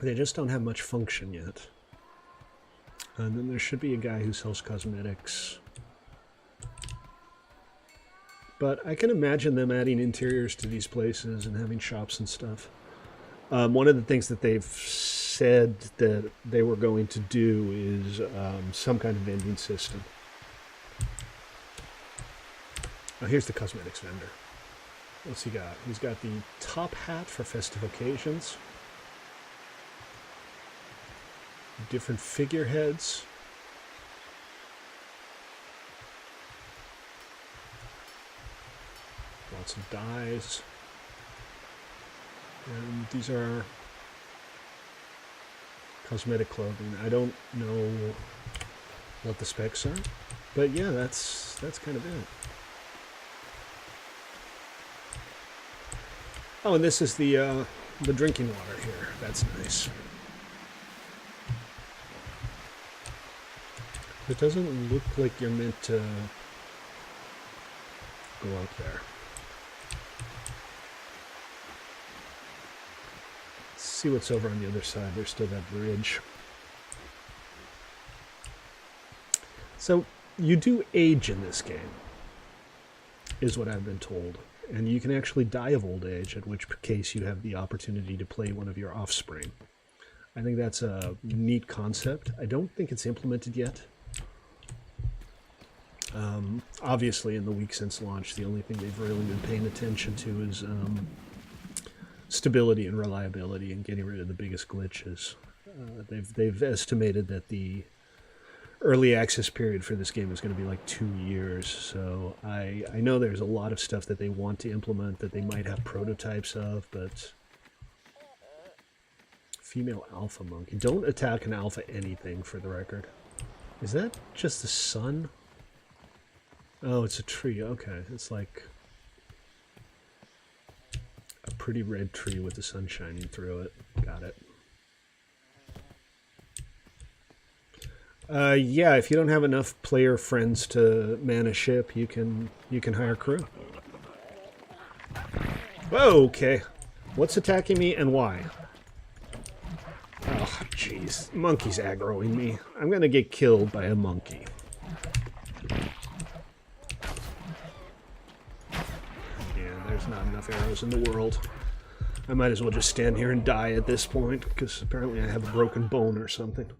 They just don't have much function yet. And then there should be a guy who sells cosmetics. But I can imagine them adding interiors to these places and having shops and stuff. One of the things that they've said that they were going to do is some kind of vending system. Oh, here's the cosmetics vendor. What's he got? He's got the top hat for festive occasions. Different figureheads. Lots of dyes. And these are cosmetic clothing. I don't know what the specs are, but yeah, that's kind of it. Oh, and this is the drinking water here. That's nice. It doesn't look like you're meant to go out there. Let's see what's over on the other side. There's still that bridge. So you do age in this game, is what I've been told. And you can actually die of old age, at which case you have the opportunity to play one of your offspring. I think that's a neat concept. I don't think it's implemented yet. Obviously, in the week since launch, the only thing they've really been paying attention to is stability and reliability and getting rid of the biggest glitches. They've estimated that the early access period for this game is going to be like 2 years, so I know there's a lot of stuff that they want to implement that they might have prototypes of, but female alpha monkey. Don't attack an alpha anything, for the record. Is that just the sun? Oh, it's a tree. Okay, it's like a pretty red tree with the sun shining through it. Got it. Yeah, if you don't have enough player friends to man a ship, you can hire crew. Whoa, okay. What's attacking me and why? Oh, jeez. Monkey's aggroing me. I'm gonna get killed by a monkey. Yeah, there's not enough arrows in the world. I might as well just stand here and die at this point, because apparently I have a broken bone or something.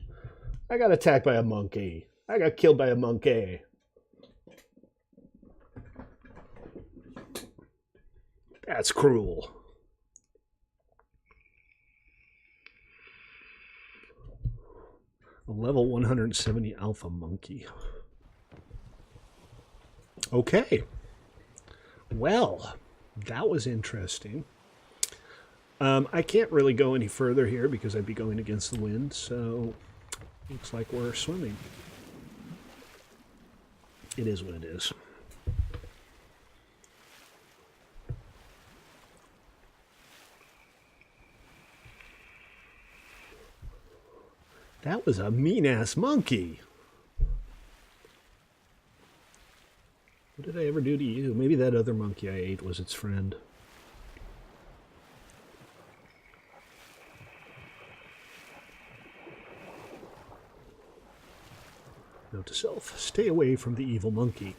I got attacked by a monkey. I got killed by a monkey. That's cruel. A level 170 alpha monkey. Okay. Well, that was interesting. I can't really go any further here because I'd be going against the wind, so looks like we're swimming. It is what it is. That was a mean-ass monkey. What did I ever do to you? Maybe that other monkey I ate was its friend. Note to self, stay away from the evil monkey.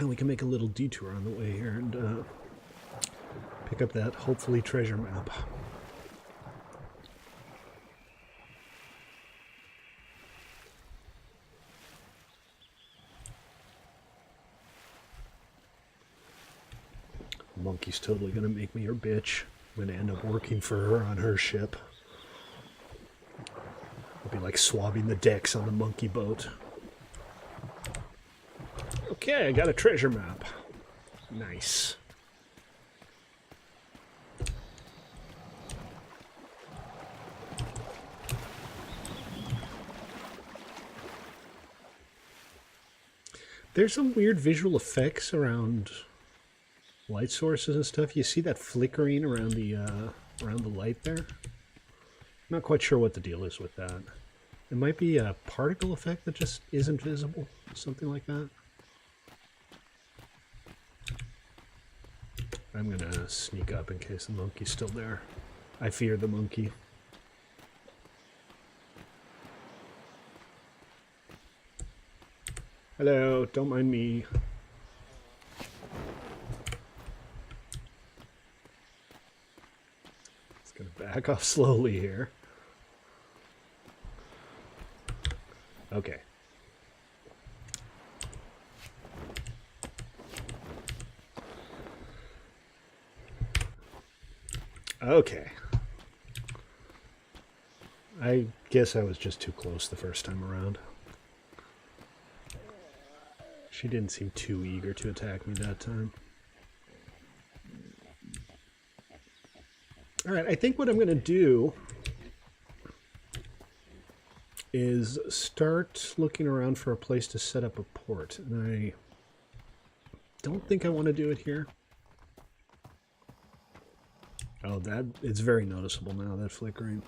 And we can make a little detour on the way here and pick up that, hopefully, treasure map. The monkey's totally going to make me her bitch. I'm going to end up working for her on her ship. I'll be like swabbing the decks on the monkey boat. Okay, I got a treasure map. Nice. There's some weird visual effects around light sources and stuff. You see that flickering around the light there? Not quite sure what the deal is with that. It might be a particle effect that just isn't visible. Something like that. I'm gonna sneak up in case the monkey's still there. I fear the monkey. Hello, don't mind me. It's gonna back off slowly here. Okay. Okay. I guess I was just too close the first time around. She didn't seem too eager to attack me that time. Alright, I think what I'm going to do is start looking around for a place to set up a port. And I don't think I want to do it here. Oh, it's very noticeable now, that flickering.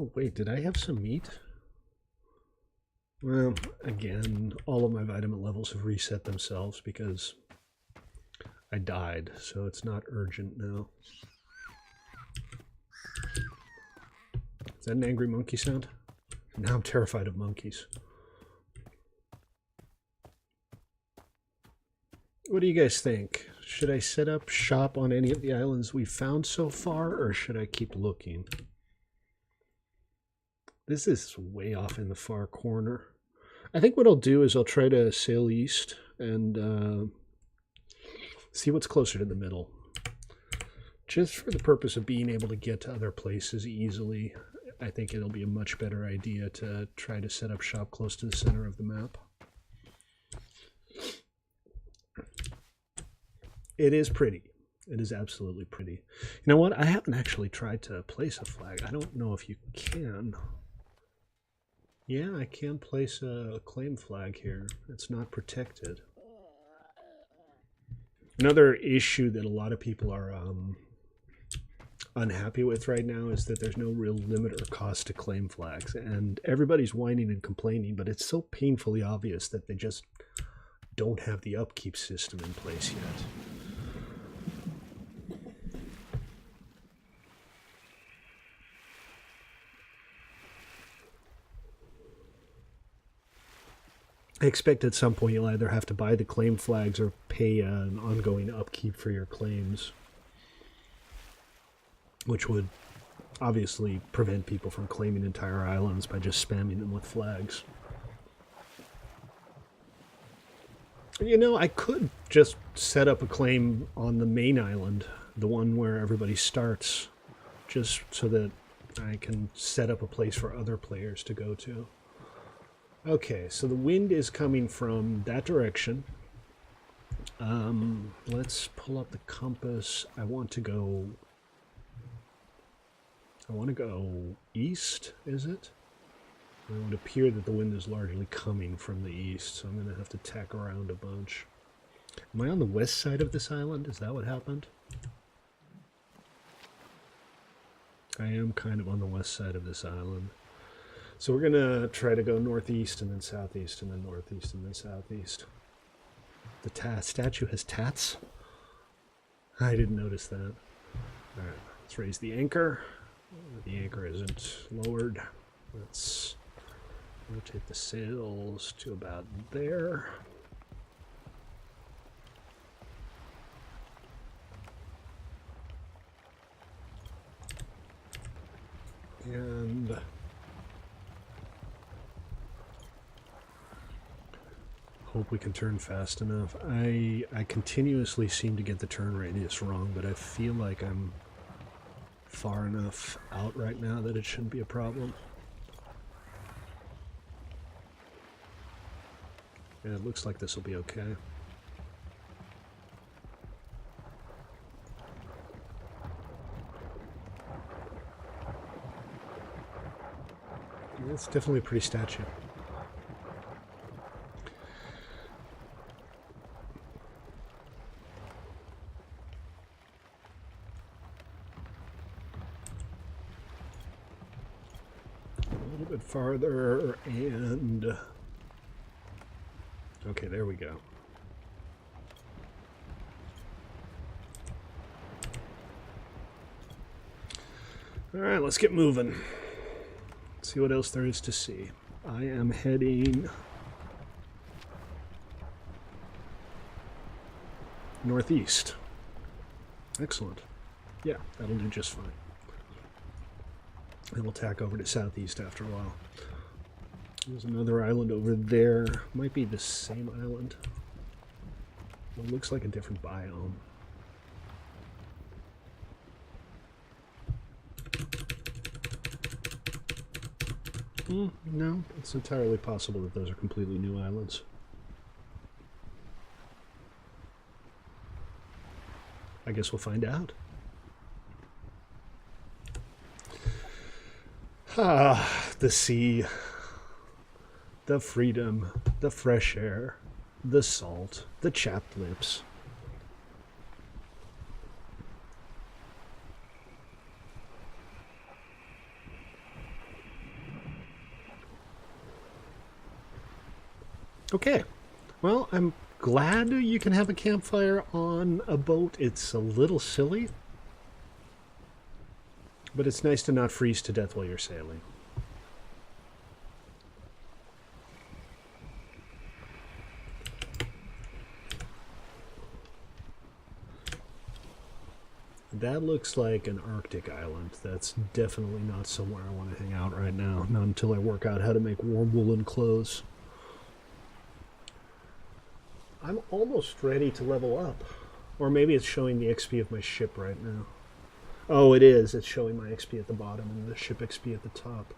Oh, wait, did I have some meat? Well, again, all of my vitamin levels have reset themselves because I died, so it's not urgent now. Is that an angry monkey sound? Now I'm terrified of monkeys. What do you guys think? Should I set up shop on any of the islands we've found so far, or should I keep looking? This is way off in the far corner. I think what I'll do is I'll try to sail east and see what's closer to the middle. Just for the purpose of being able to get to other places easily, I think it'll be a much better idea to try to set up shop close to the center of the map. It is pretty. It is absolutely pretty. You know what? I haven't actually tried to place a flag. I don't know if you can. Yeah, I can place a claim flag here. It's not protected. Another issue that a lot of people are unhappy with right now is that there's no real limit or cost to claim flags. And everybody's whining and complaining, but it's so painfully obvious that they just don't have the upkeep system in place yet. I expect at some point you'll either have to buy the claim flags or pay an ongoing upkeep for your claims, which would obviously prevent people from claiming entire islands by just spamming them with flags. You know, I could just set up a claim on the main island, the one where everybody starts, just so that I can set up a place for other players to go to. Okay, so the wind is coming from that direction. Let's pull up the compass. I want to go... I want to go east, is it? It would appear that the wind is largely coming from the east, so I'm going to have to tack around a bunch. Am I on the west side of this island? Is that what happened? I am kind of on the west side of this island. So we're going to try to go northeast and then southeast and then northeast and then southeast. The statue has tats? I didn't notice that. Alright, let's raise the anchor. The anchor isn't lowered. Let's rotate the sails to about there. And hope we can turn fast enough. I continuously seem to get the turn radius wrong, but I feel like I'm far enough out right now that it shouldn't be a problem. Yeah, it looks like this will be okay. It's definitely a pretty statue. A little bit farther and... Okay, there we go. All right, let's get moving. See what else there is to see. I am heading northeast. Excellent. Yeah, that'll do just fine. And we'll tack over to southeast after a while. There's another island over there. Might be the same island. It looks like a different biome. No, it's entirely possible that those are completely new islands. I guess we'll find out. Ah, the sea, the freedom, the fresh air, the salt, the chapped lips. Okay, well, I'm glad you can have a campfire on a boat. It's a little silly, but it's nice to not freeze to death while you're sailing. That looks like an Arctic island. That's definitely not somewhere I want to hang out right now. Not until I work out how to make warm woolen clothes. I'm almost ready to level up. Or maybe it's showing the XP of my ship right now. Oh, it is. It's showing my XP at the bottom and the ship XP at the top.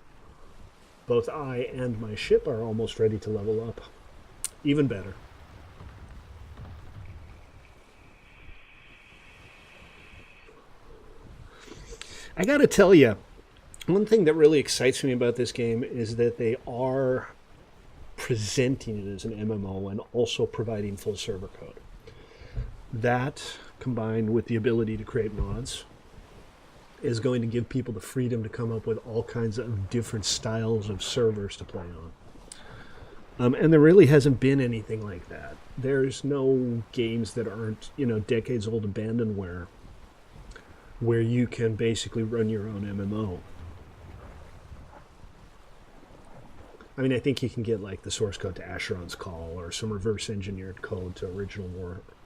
Both I and my ship are almost ready to level up. Even better. I gotta tell you, one thing that really excites me about this game is that they are presenting it as an MMO and also providing full server code. That, combined with the ability to create mods, is going to give people the freedom to come up with all kinds of different styles of servers to play on. And there really hasn't been anything like that. There's no games that aren't, decades old abandonware where you can basically run your own MMO. I mean, I think you can get like the source code to Asheron's Call or some reverse engineered code to original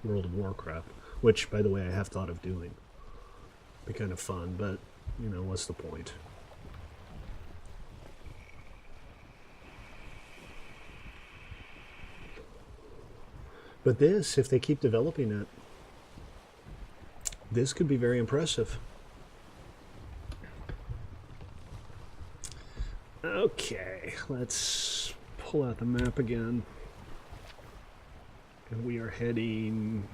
World of Warcraft, which, by the way, I have thought of doing. Be kind of fun, but, what's the point? But this, if they keep developing it, this could be very impressive. Okay, let's pull out the map again. And we are heading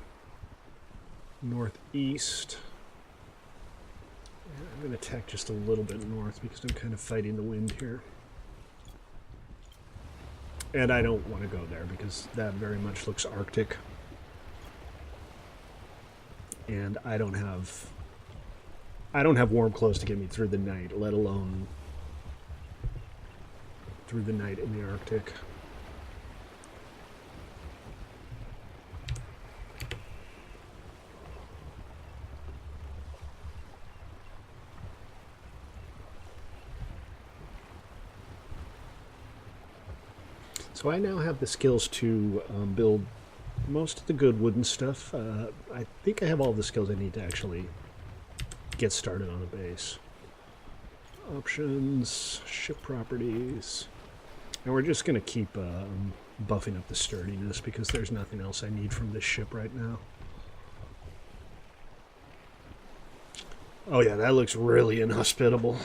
northeast. I'm going to tack just a little bit north because I'm kind of fighting the wind here. And I don't want to go there because that very much looks Arctic. And I don't have warm clothes to get me through the night, let alone through the night in the Arctic. So I now have the skills to build most of the good wooden stuff. I think I have all the skills I need to actually get started on a base. Options, ship properties. And we're just going to keep buffing up the sturdiness because there's nothing else I need from this ship right now. Oh yeah, that looks really inhospitable.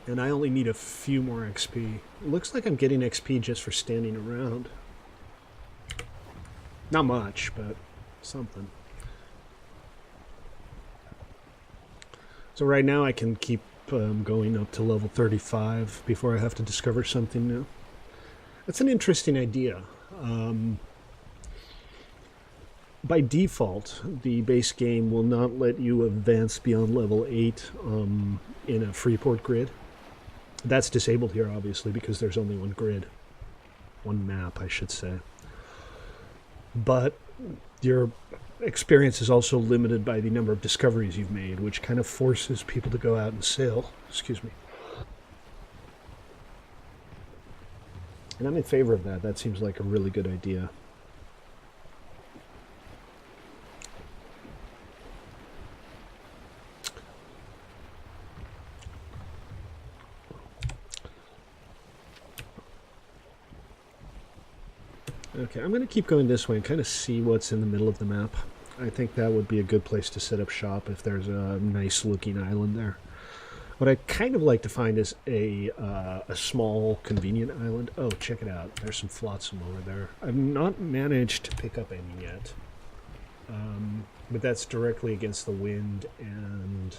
And I only need a few more XP. It looks like I'm getting XP just for standing around. Not much, but something. So right now I can keep going up to level 35 before I have to discover something new. That's an interesting idea. By default, the base game will not let you advance beyond level 8 in a Freeport grid. That's disabled here, obviously, because there's only one grid. One map, I should say. But your experience is also limited by the number of discoveries you've made, which kind of forces people to go out and sail. Excuse me. And I'm in favor of that. That seems like a really good idea. Okay, I'm going to keep going this way and kind of see what's in the middle of the map. I think that would be a good place to set up shop if there's a nice looking island there. What I'd kind of like to find is a small convenient island. Oh, check it out. There's some flotsam over there. I've not managed to pick up any yet. But that's directly against the wind and...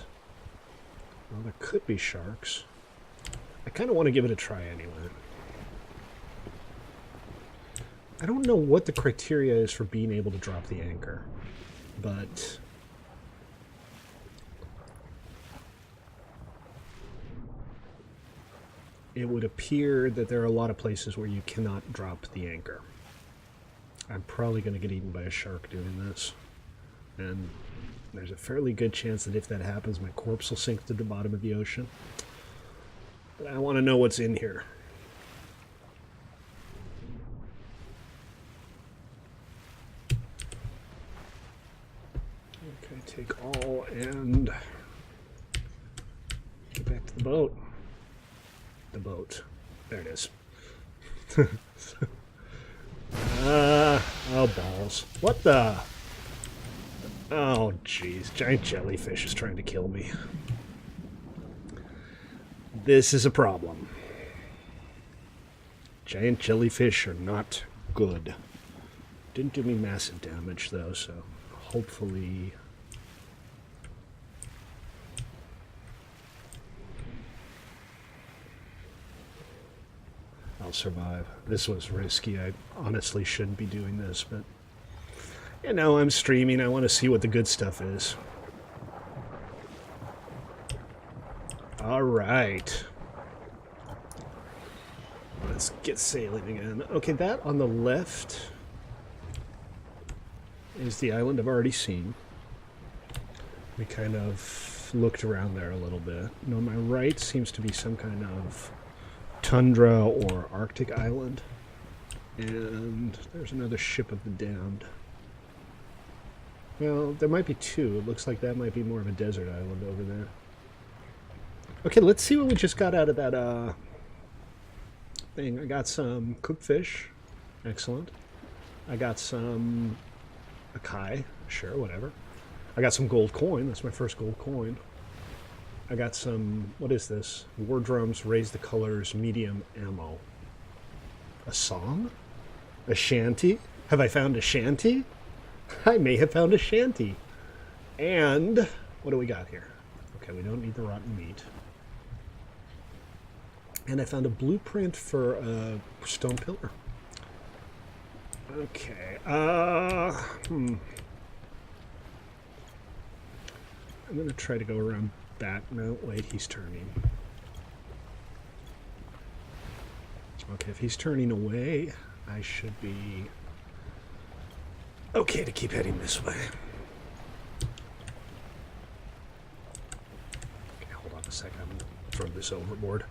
well, there could be sharks. I kind of want to give it a try anyway. I don't know what the criteria is for being able to drop the anchor, but it would appear that there are a lot of places where you cannot drop the anchor. I'm probably going to get eaten by a shark doing this, and there's a fairly good chance that if that happens, my corpse will sink to the bottom of the ocean. But I want to know what's in here. Take all and get back to the boat. The boat. There it is. Oh, balls. What the? Oh, jeez. Giant jellyfish is trying to kill me. This is a problem. Giant jellyfish are not good. Didn't do me massive damage, though, so hopefully... I'll survive. This was risky. I honestly shouldn't be doing this, but... you know, I'm streaming. I want to see what the good stuff is. Alright. Let's get sailing again. Okay, that on the left is the island I've already seen. We kind of looked around there a little bit. And on my right seems to be some kind of tundra or Arctic island. And there's another ship of the damned. Well, there might be two. It looks like that might be more of a desert island over there. Okay, let's see what we just got out of that thing. I got some cooked fish. Excellent. I got some acai. Sure, whatever. I got some gold coin. That's my first gold coin. I got some, what is this? War drums, raise the colors, medium ammo. A song? A shanty? Have I found a shanty? I may have found a shanty. And what do we got here? Okay, we don't need the rotten meat. And I found a blueprint for a stone pillar. Okay, I'm gonna try to go around back. No, wait, he's turning. Okay, if he's turning away, I should be okay to keep heading this way. Okay, hold on a second. I'm gonna throw this overboard.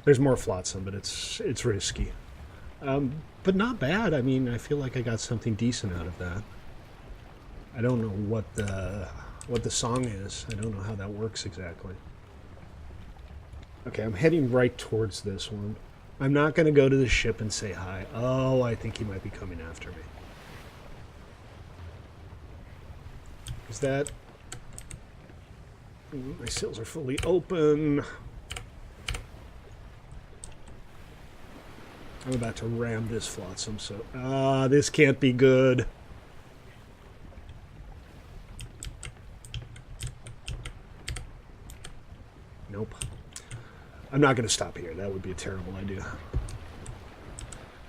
There's more flotsam, but it's risky. But not bad. I mean, I feel like I got something decent out of that. I don't know what the song is. I don't know how that works exactly. Okay, I'm heading right towards this one. I'm not going to go to the ship and say hi. Oh, I think he might be coming after me. Is that... My sails are fully open. I'm about to ram this flotsam, so... this can't be good. Nope. I'm not going to stop here. That would be a terrible idea.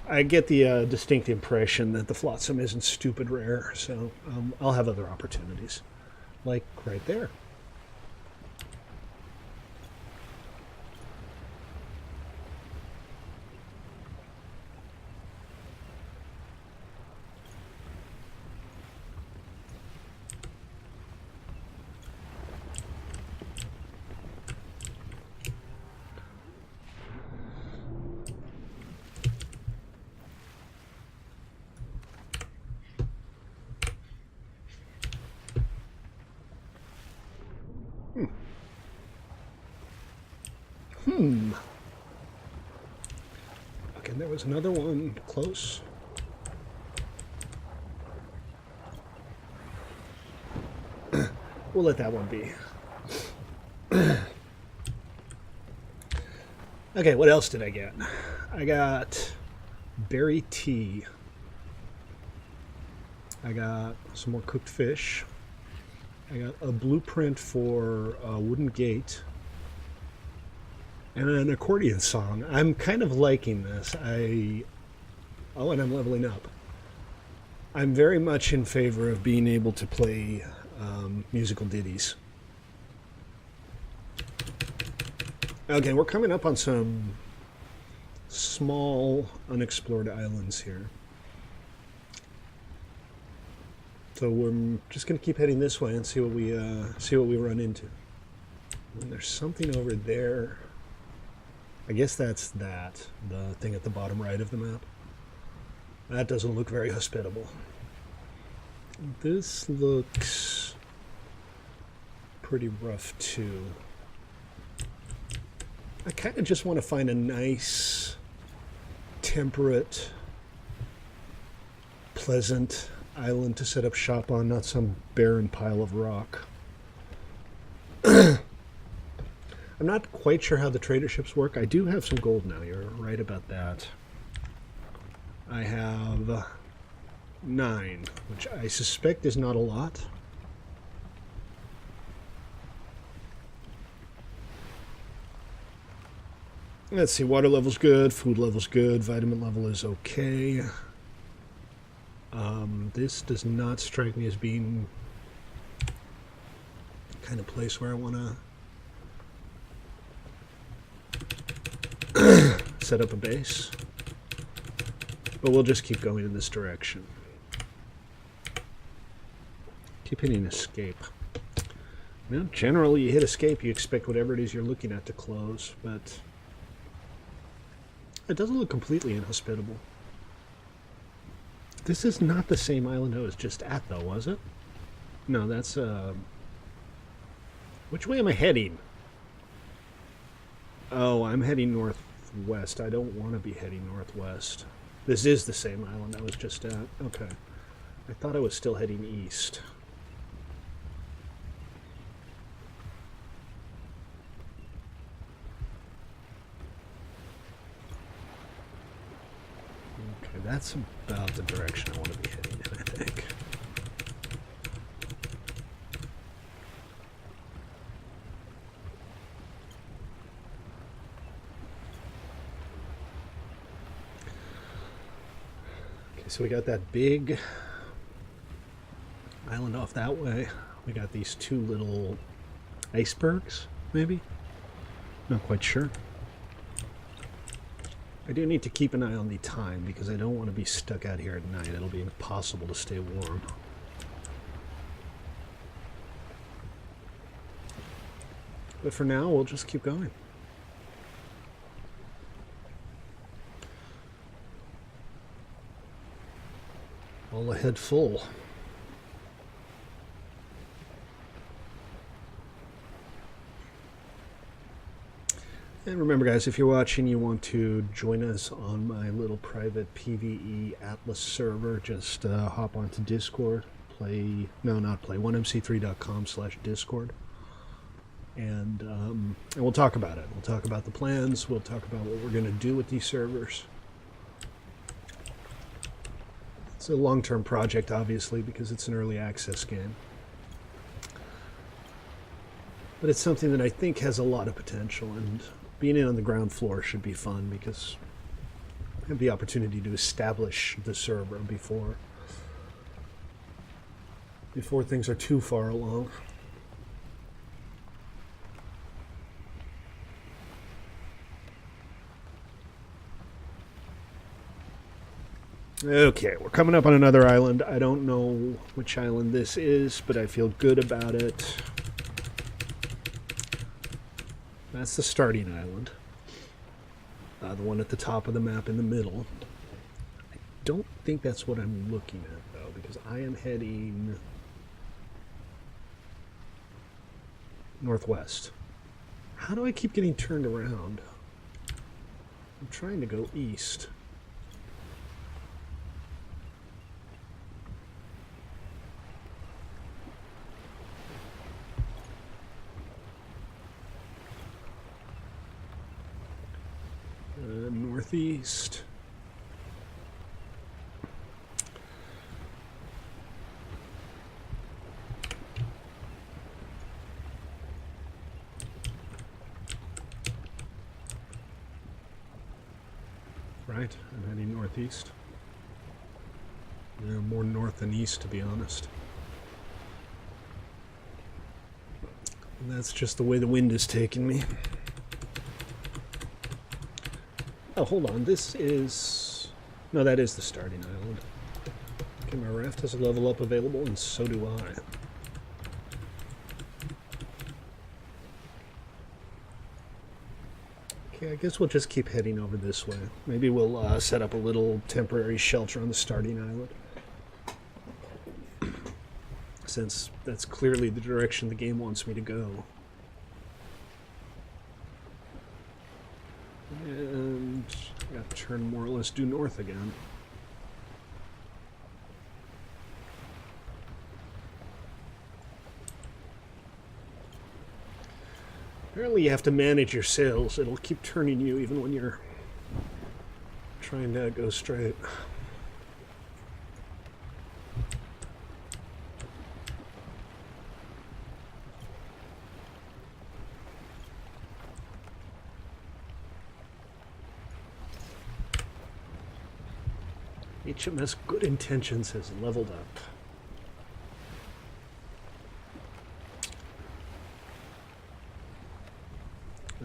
I get the distinct impression that the flotsam isn't stupid rare, so I'll have other opportunities. Like right there. Okay, there was another one close. We'll let that one be. Okay, what else did I get? I got berry tea. I got some more cooked fish. I got a blueprint for a wooden gate. And an accordion song. I'm kind of liking this. Oh, and I'm leveling up. I'm very much in favor of being able to play musical ditties. Okay, we're coming up on some small unexplored islands here. So we're just going to keep heading this way and see what we run into. And there's something over there. I guess that's the thing at the bottom right of the map. That doesn't look very hospitable. This looks pretty rough too. I kind of just want to find a nice, temperate, pleasant island to set up shop on, not some barren pile of rock. I'm not quite sure how the trader ships work. I do have some gold now. You're right about that. I have 9, which I suspect is not a lot. Let's see, water level's good, food level's good, vitamin level is okay. This does not strike me as being the kind of place where I want to set up a base. But we'll just keep going in this direction. Keep hitting escape. Well, generally you hit escape, you expect whatever it is you're looking at to close, but it doesn't look completely inhospitable. This is not the same island I was just at, though, was it? No, that's, which way am I heading? Oh, I'm heading northwest. I don't want to be heading northwest. This is the same island I was just at. Okay. I thought I was still heading east. That's about the direction I want to be heading in, I think. Okay, so we got that big island off that way. We got these two little icebergs, maybe? Not quite sure. I do need to keep an eye on the time because I don't want to be stuck out here at night. It'll be impossible to stay warm. But for now, we'll just keep going. All ahead full. And remember, guys, if you're watching, you want to join us on my little private PvE Atlas server, just hop onto Discord, play, no, not play, 1mc3.com/Discord, and we'll talk about it. We'll talk about the plans, we'll talk about what we're going to do with these servers. It's a long-term project, obviously, because it's an early access game. But it's something that I think has a lot of potential, and being in on the ground floor should be fun because I have the opportunity to establish the server before things are too far along. Okay, we're coming up on another island. I don't know which island this is, but I feel good about it. That's the starting island. The one at the top of the map in the middle. I don't think that's what I'm looking at, though, because I am heading northwest. How do I keep getting turned around? I'm trying to go east. Northeast. Right, I'm heading northeast. Yeah, more north than east, to be honest. And that's just the way the wind is taking me. Oh, hold on. This is... No, that is the starting island. Okay, my raft has a level up available, and so do I. Okay, I guess we'll just keep heading over this way. Maybe we'll set up a little temporary shelter on the starting island. Since that's clearly the direction the game wants me to go. And I got to turn more or less due north again. Apparently you have to manage your sails. It'll keep turning you even when you're trying to go straight. HMS Good Intentions has leveled up.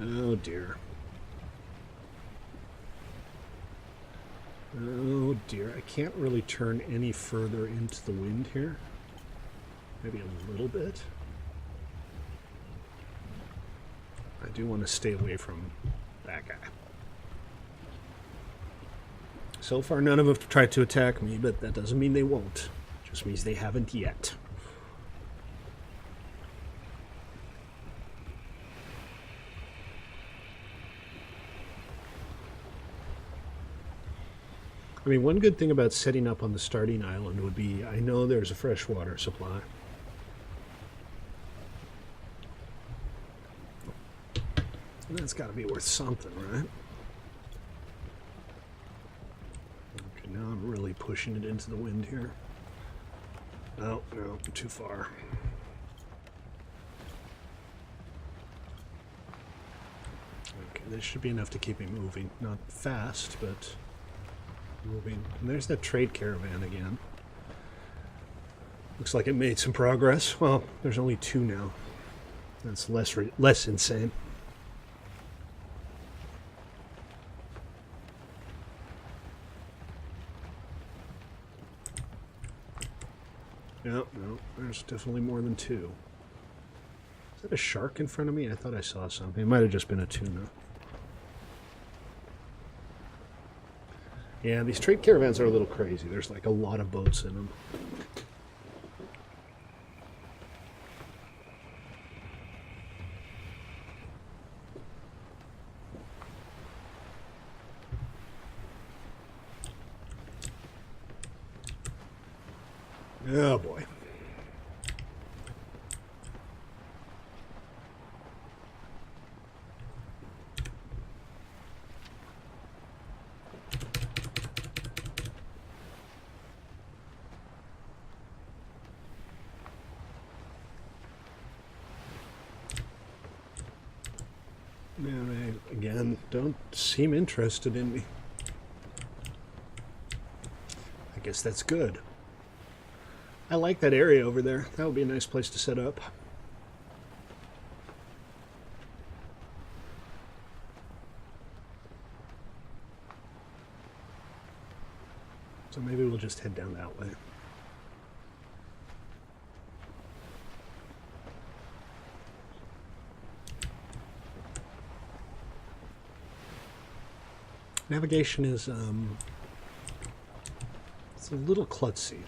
Oh dear. Oh dear. I can't really turn any further into the wind here. Maybe a little bit. I do want to stay away from that guy. So far, none of them have tried to attack me, but that doesn't mean they won't. It just means they haven't yet. I mean, one good thing about setting up on the starting island would be, I know there's a freshwater supply. And that's got to be worth something, right? now I'm really pushing it into the wind here. Oh, no, too far. Okay, this should be enough to keep me moving. Not fast, but moving. And there's that trade caravan again. Looks like it made some progress. Well, there's only 2 now. That's less insane. No, there's definitely more than 2. Is that a shark in front of me? I thought I saw something. It might have just been a tuna. Yeah, these trade caravans are a little crazy. There's like a lot of boats in them. Oh boy. Man, they, again, don't seem interested in me. I guess that's good. I like that area over there. That would be a nice place to set up. So maybe we'll just head down that way. Navigation is, it's a little klutzy.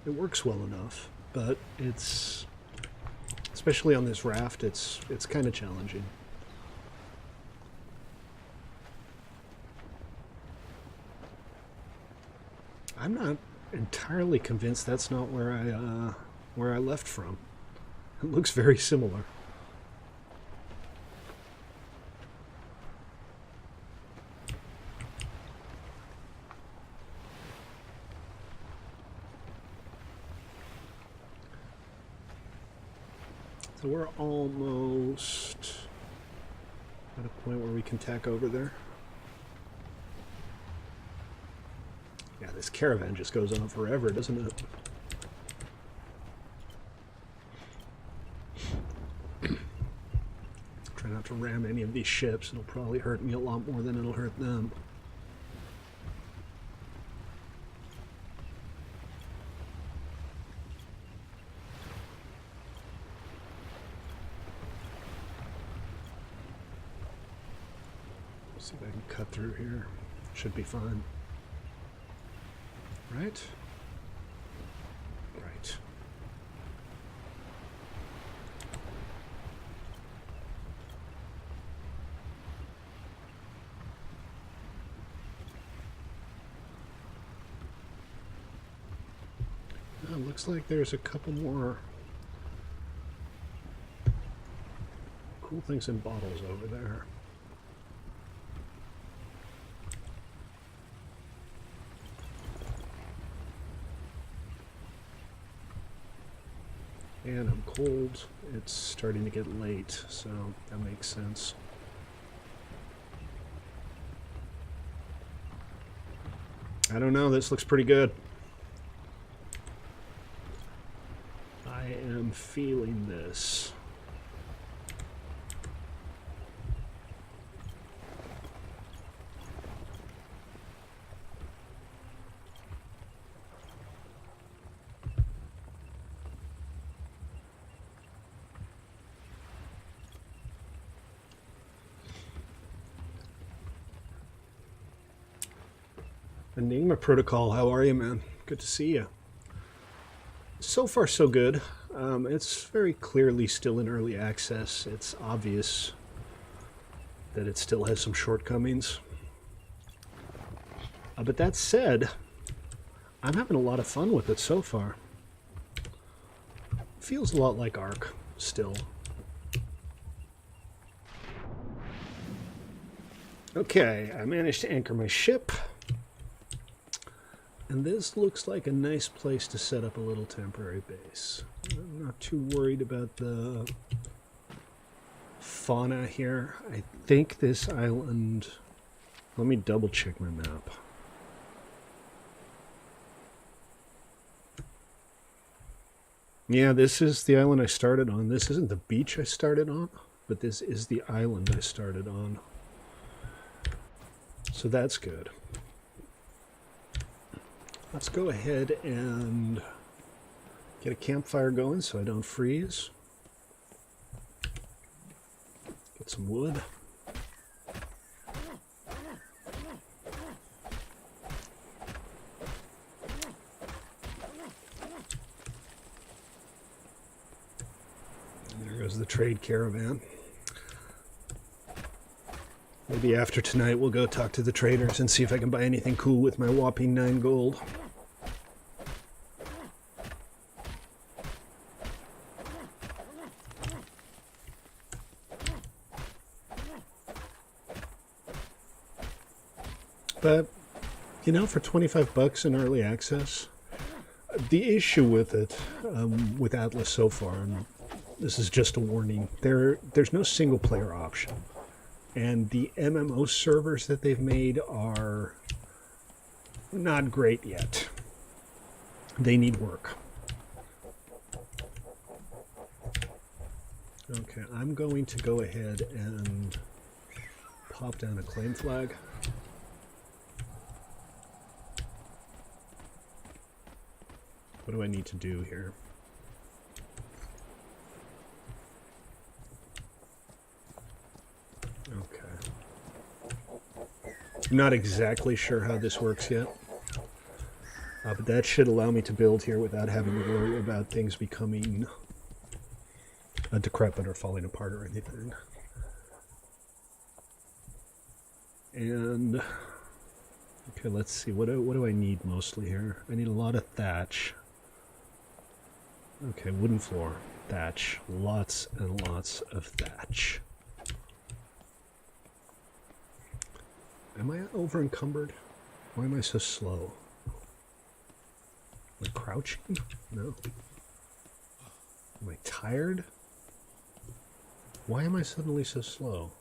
It works well enough, but it's, especially on this raft, it's kind of challenging. I'm not entirely convinced that's not where I left from. It looks very similar. So we're almost at a point where we can tack over there. Yeah, this caravan just goes on forever, doesn't it? Try not to ram any of these ships. It'll probably hurt me a lot more than it'll hurt them. See if I can cut through here. Should be fine. Right? Right. Oh, looks like there's a couple more cool things in bottles over there. And I'm cold. It's starting to get late, so that makes sense. I don't know, this looks pretty good. I am feeling this. Enigma Protocol, how are you, man? Good to see you. So far, so good. It's very clearly still in early access. It's obvious that it still has some shortcomings. But that said, I'm having a lot of fun with it so far. Feels a lot like Ark still. Okay, I managed to anchor my ship. And this looks like a nice place to set up a little temporary base. I'm not too worried about the fauna here. I think this island... Let me double check my map. Yeah, this is the island I started on. This isn't the beach I started on, but this is the island I started on. So that's good. Let's go ahead and get a campfire going so I don't freeze. Get some wood. There goes the trade caravan. Maybe after tonight we'll go talk to the traders and see if I can buy anything cool with my whopping 9 gold. But, you know, for 25 bucks in early access, the issue with it, with Atlas so far, and this is just a warning, there's no single player option. And the MMO servers that they've made are not great yet. They need work. Okay, I'm going to go ahead and pop down a claim flag. What do I need to do here? I'm not exactly sure how this works yet, but that should allow me to build here without having to worry about things becoming decrepit or falling apart or anything. And, okay, let's see, what do I need mostly here? I need a lot of thatch. Okay, wooden floor, thatch, lots and lots of thatch. Am I over encumbered? Why am I so slow? Am I crouching? No. Am I tired? Why am I suddenly so slow?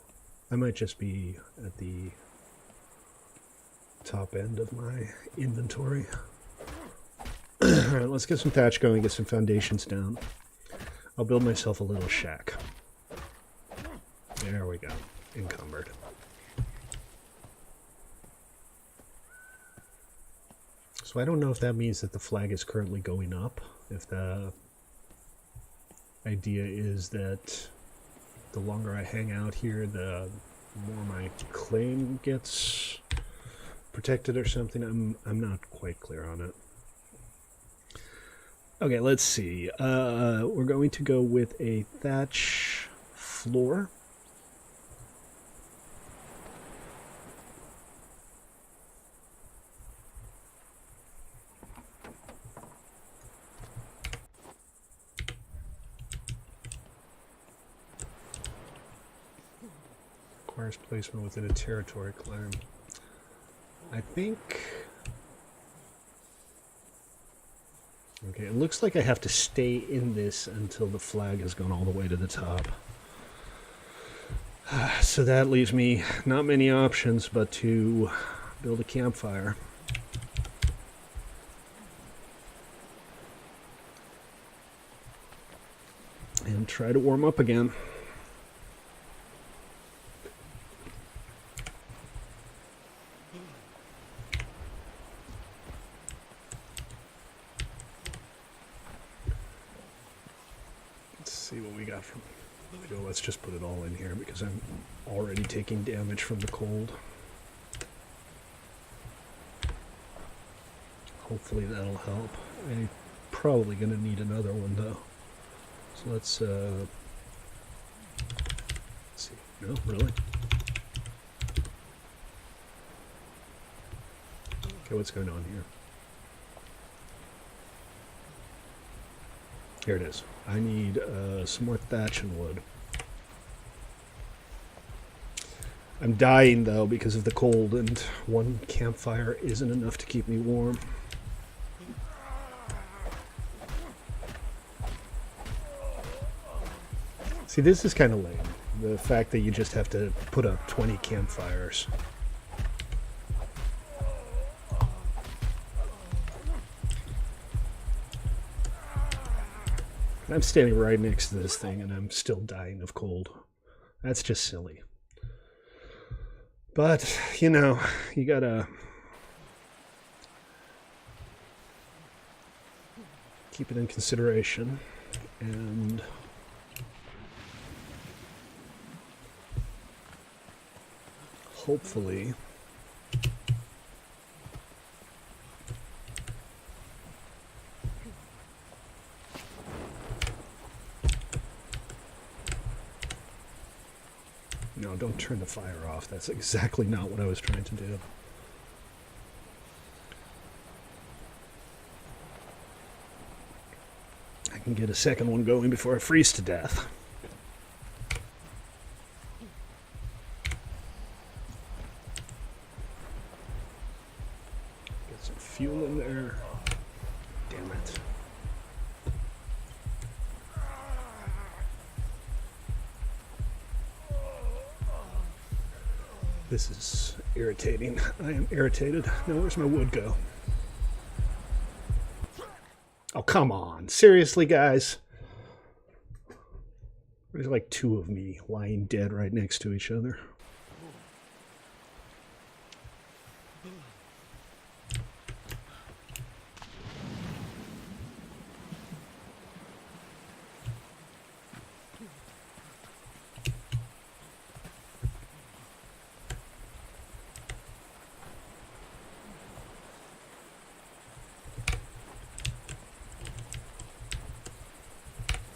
I might just be at the top end of my inventory. Alright, let's get some thatch going, get some foundations down. I'll build myself a little shack. There we go. Encumbered. So I don't know if that means that the flag is currently going up, if the idea is that the longer I hang out here, the more my claim gets protected or something. I'm not quite clear on it. Okay, let's see. We're going to go with a thatch floor. Requires placement within a territory claim. I think... Okay, it looks like I have to stay in this until the flag has gone all the way to the top. So that leaves me not many options but to build a campfire. And try to warm up again. Let's just put it all in here because I'm already taking damage from the cold. Hopefully that'll help. I'm probably going to need another one though. So let's see. No, really? Okay, what's going on here? Here it is. I need some more thatch and wood. I'm dying though because of the cold, and one campfire isn't enough to keep me warm. See, this is kind of lame. The fact that you just have to put up 20 campfires. I'm standing right next to this thing and I'm still dying of cold. That's just silly. But, you know, you gotta keep it in consideration. And hopefully no, don't turn the fire off. That's exactly not what I was trying to do. I can get a second one going before I freeze to death. Get some fuel in there. Damn it. This is irritating. I am irritated. Now where's my wood go? Oh, come on. Seriously, guys? There's like two of me lying dead right next to each other.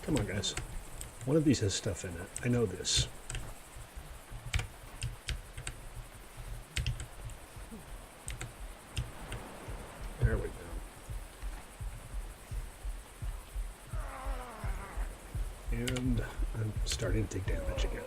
Come on, guys. One of these has stuff in it. I know this. There we go. And I'm starting to take damage again.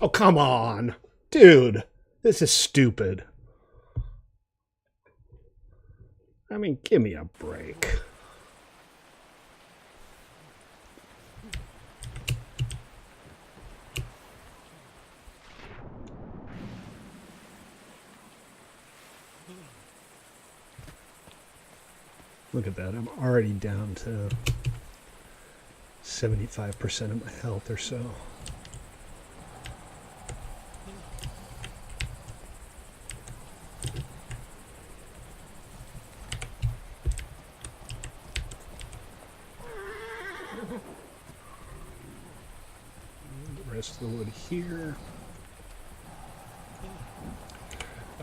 Oh, come on. Dude, this is stupid. I mean, give me a break. Look at that. I'm already down to 75% of my health or so. Of the wood here.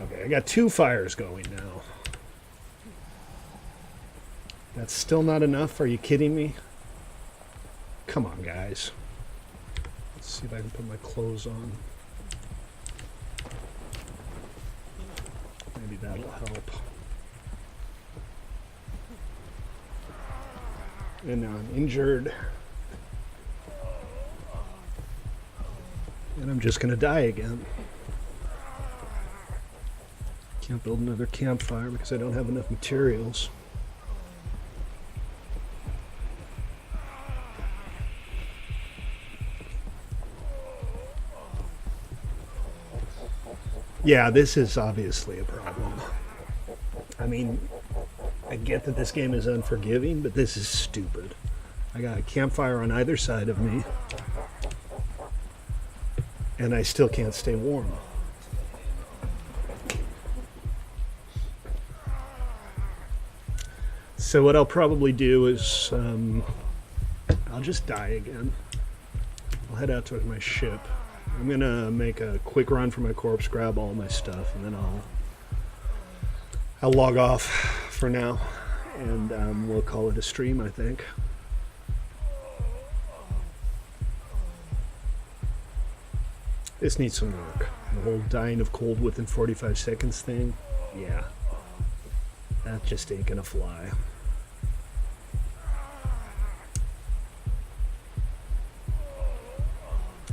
Okay, I got two fires going now. That's still not enough? Are you kidding me? Come on, guys. Let's see if I can put my clothes on. Maybe that'll help. And now I'm injured. And I'm just going to die again. Can't build another campfire because I don't have enough materials. Yeah, this is obviously a problem. I mean, I get that this game is unforgiving, but this is stupid. I got a campfire on either side of me. And I still can't stay warm. So what I'll probably do is I'll just die again. I'll head out to my ship. I'm gonna make a quick run for my corpse, grab all my stuff, and then I'll log off for now, and we'll call it a stream, I think. This needs some work. The whole dying of cold within 45 seconds thing, yeah. That just ain't gonna fly.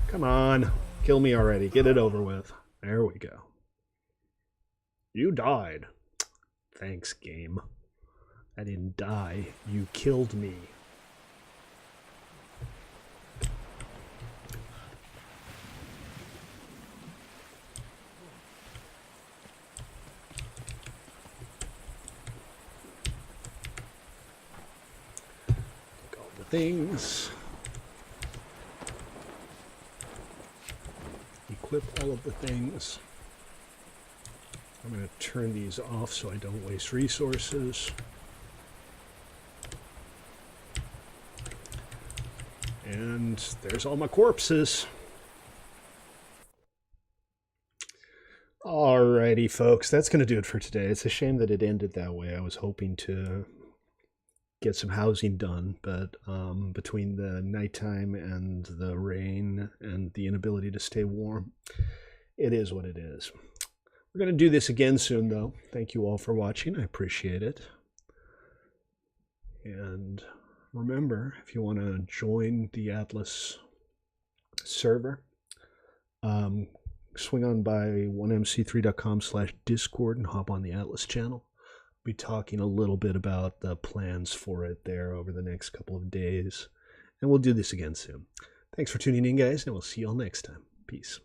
Come on, kill me already. Get it over with. There we go. You died. Thanks, game. I didn't die. You killed me. Take all the things. Equip all of the things. I'm going to turn these off so I don't waste resources. And there's all my corpses. Alrighty, folks, that's going to do it for today. It's a shame that it ended that way. I was hoping to get some housing done, but between the nighttime and the rain and the inability to stay warm, it is what it is. We're going to do this again soon, though. Thank you all for watching. I appreciate it. And remember, if you want to join the Atlas server, swing on by 1mc3.com/discord and hop on the Atlas channel. I'll be talking a little bit about the plans for it there over the next couple of days. And we'll do this again soon. Thanks for tuning in, guys, and we'll see you all next time. Peace.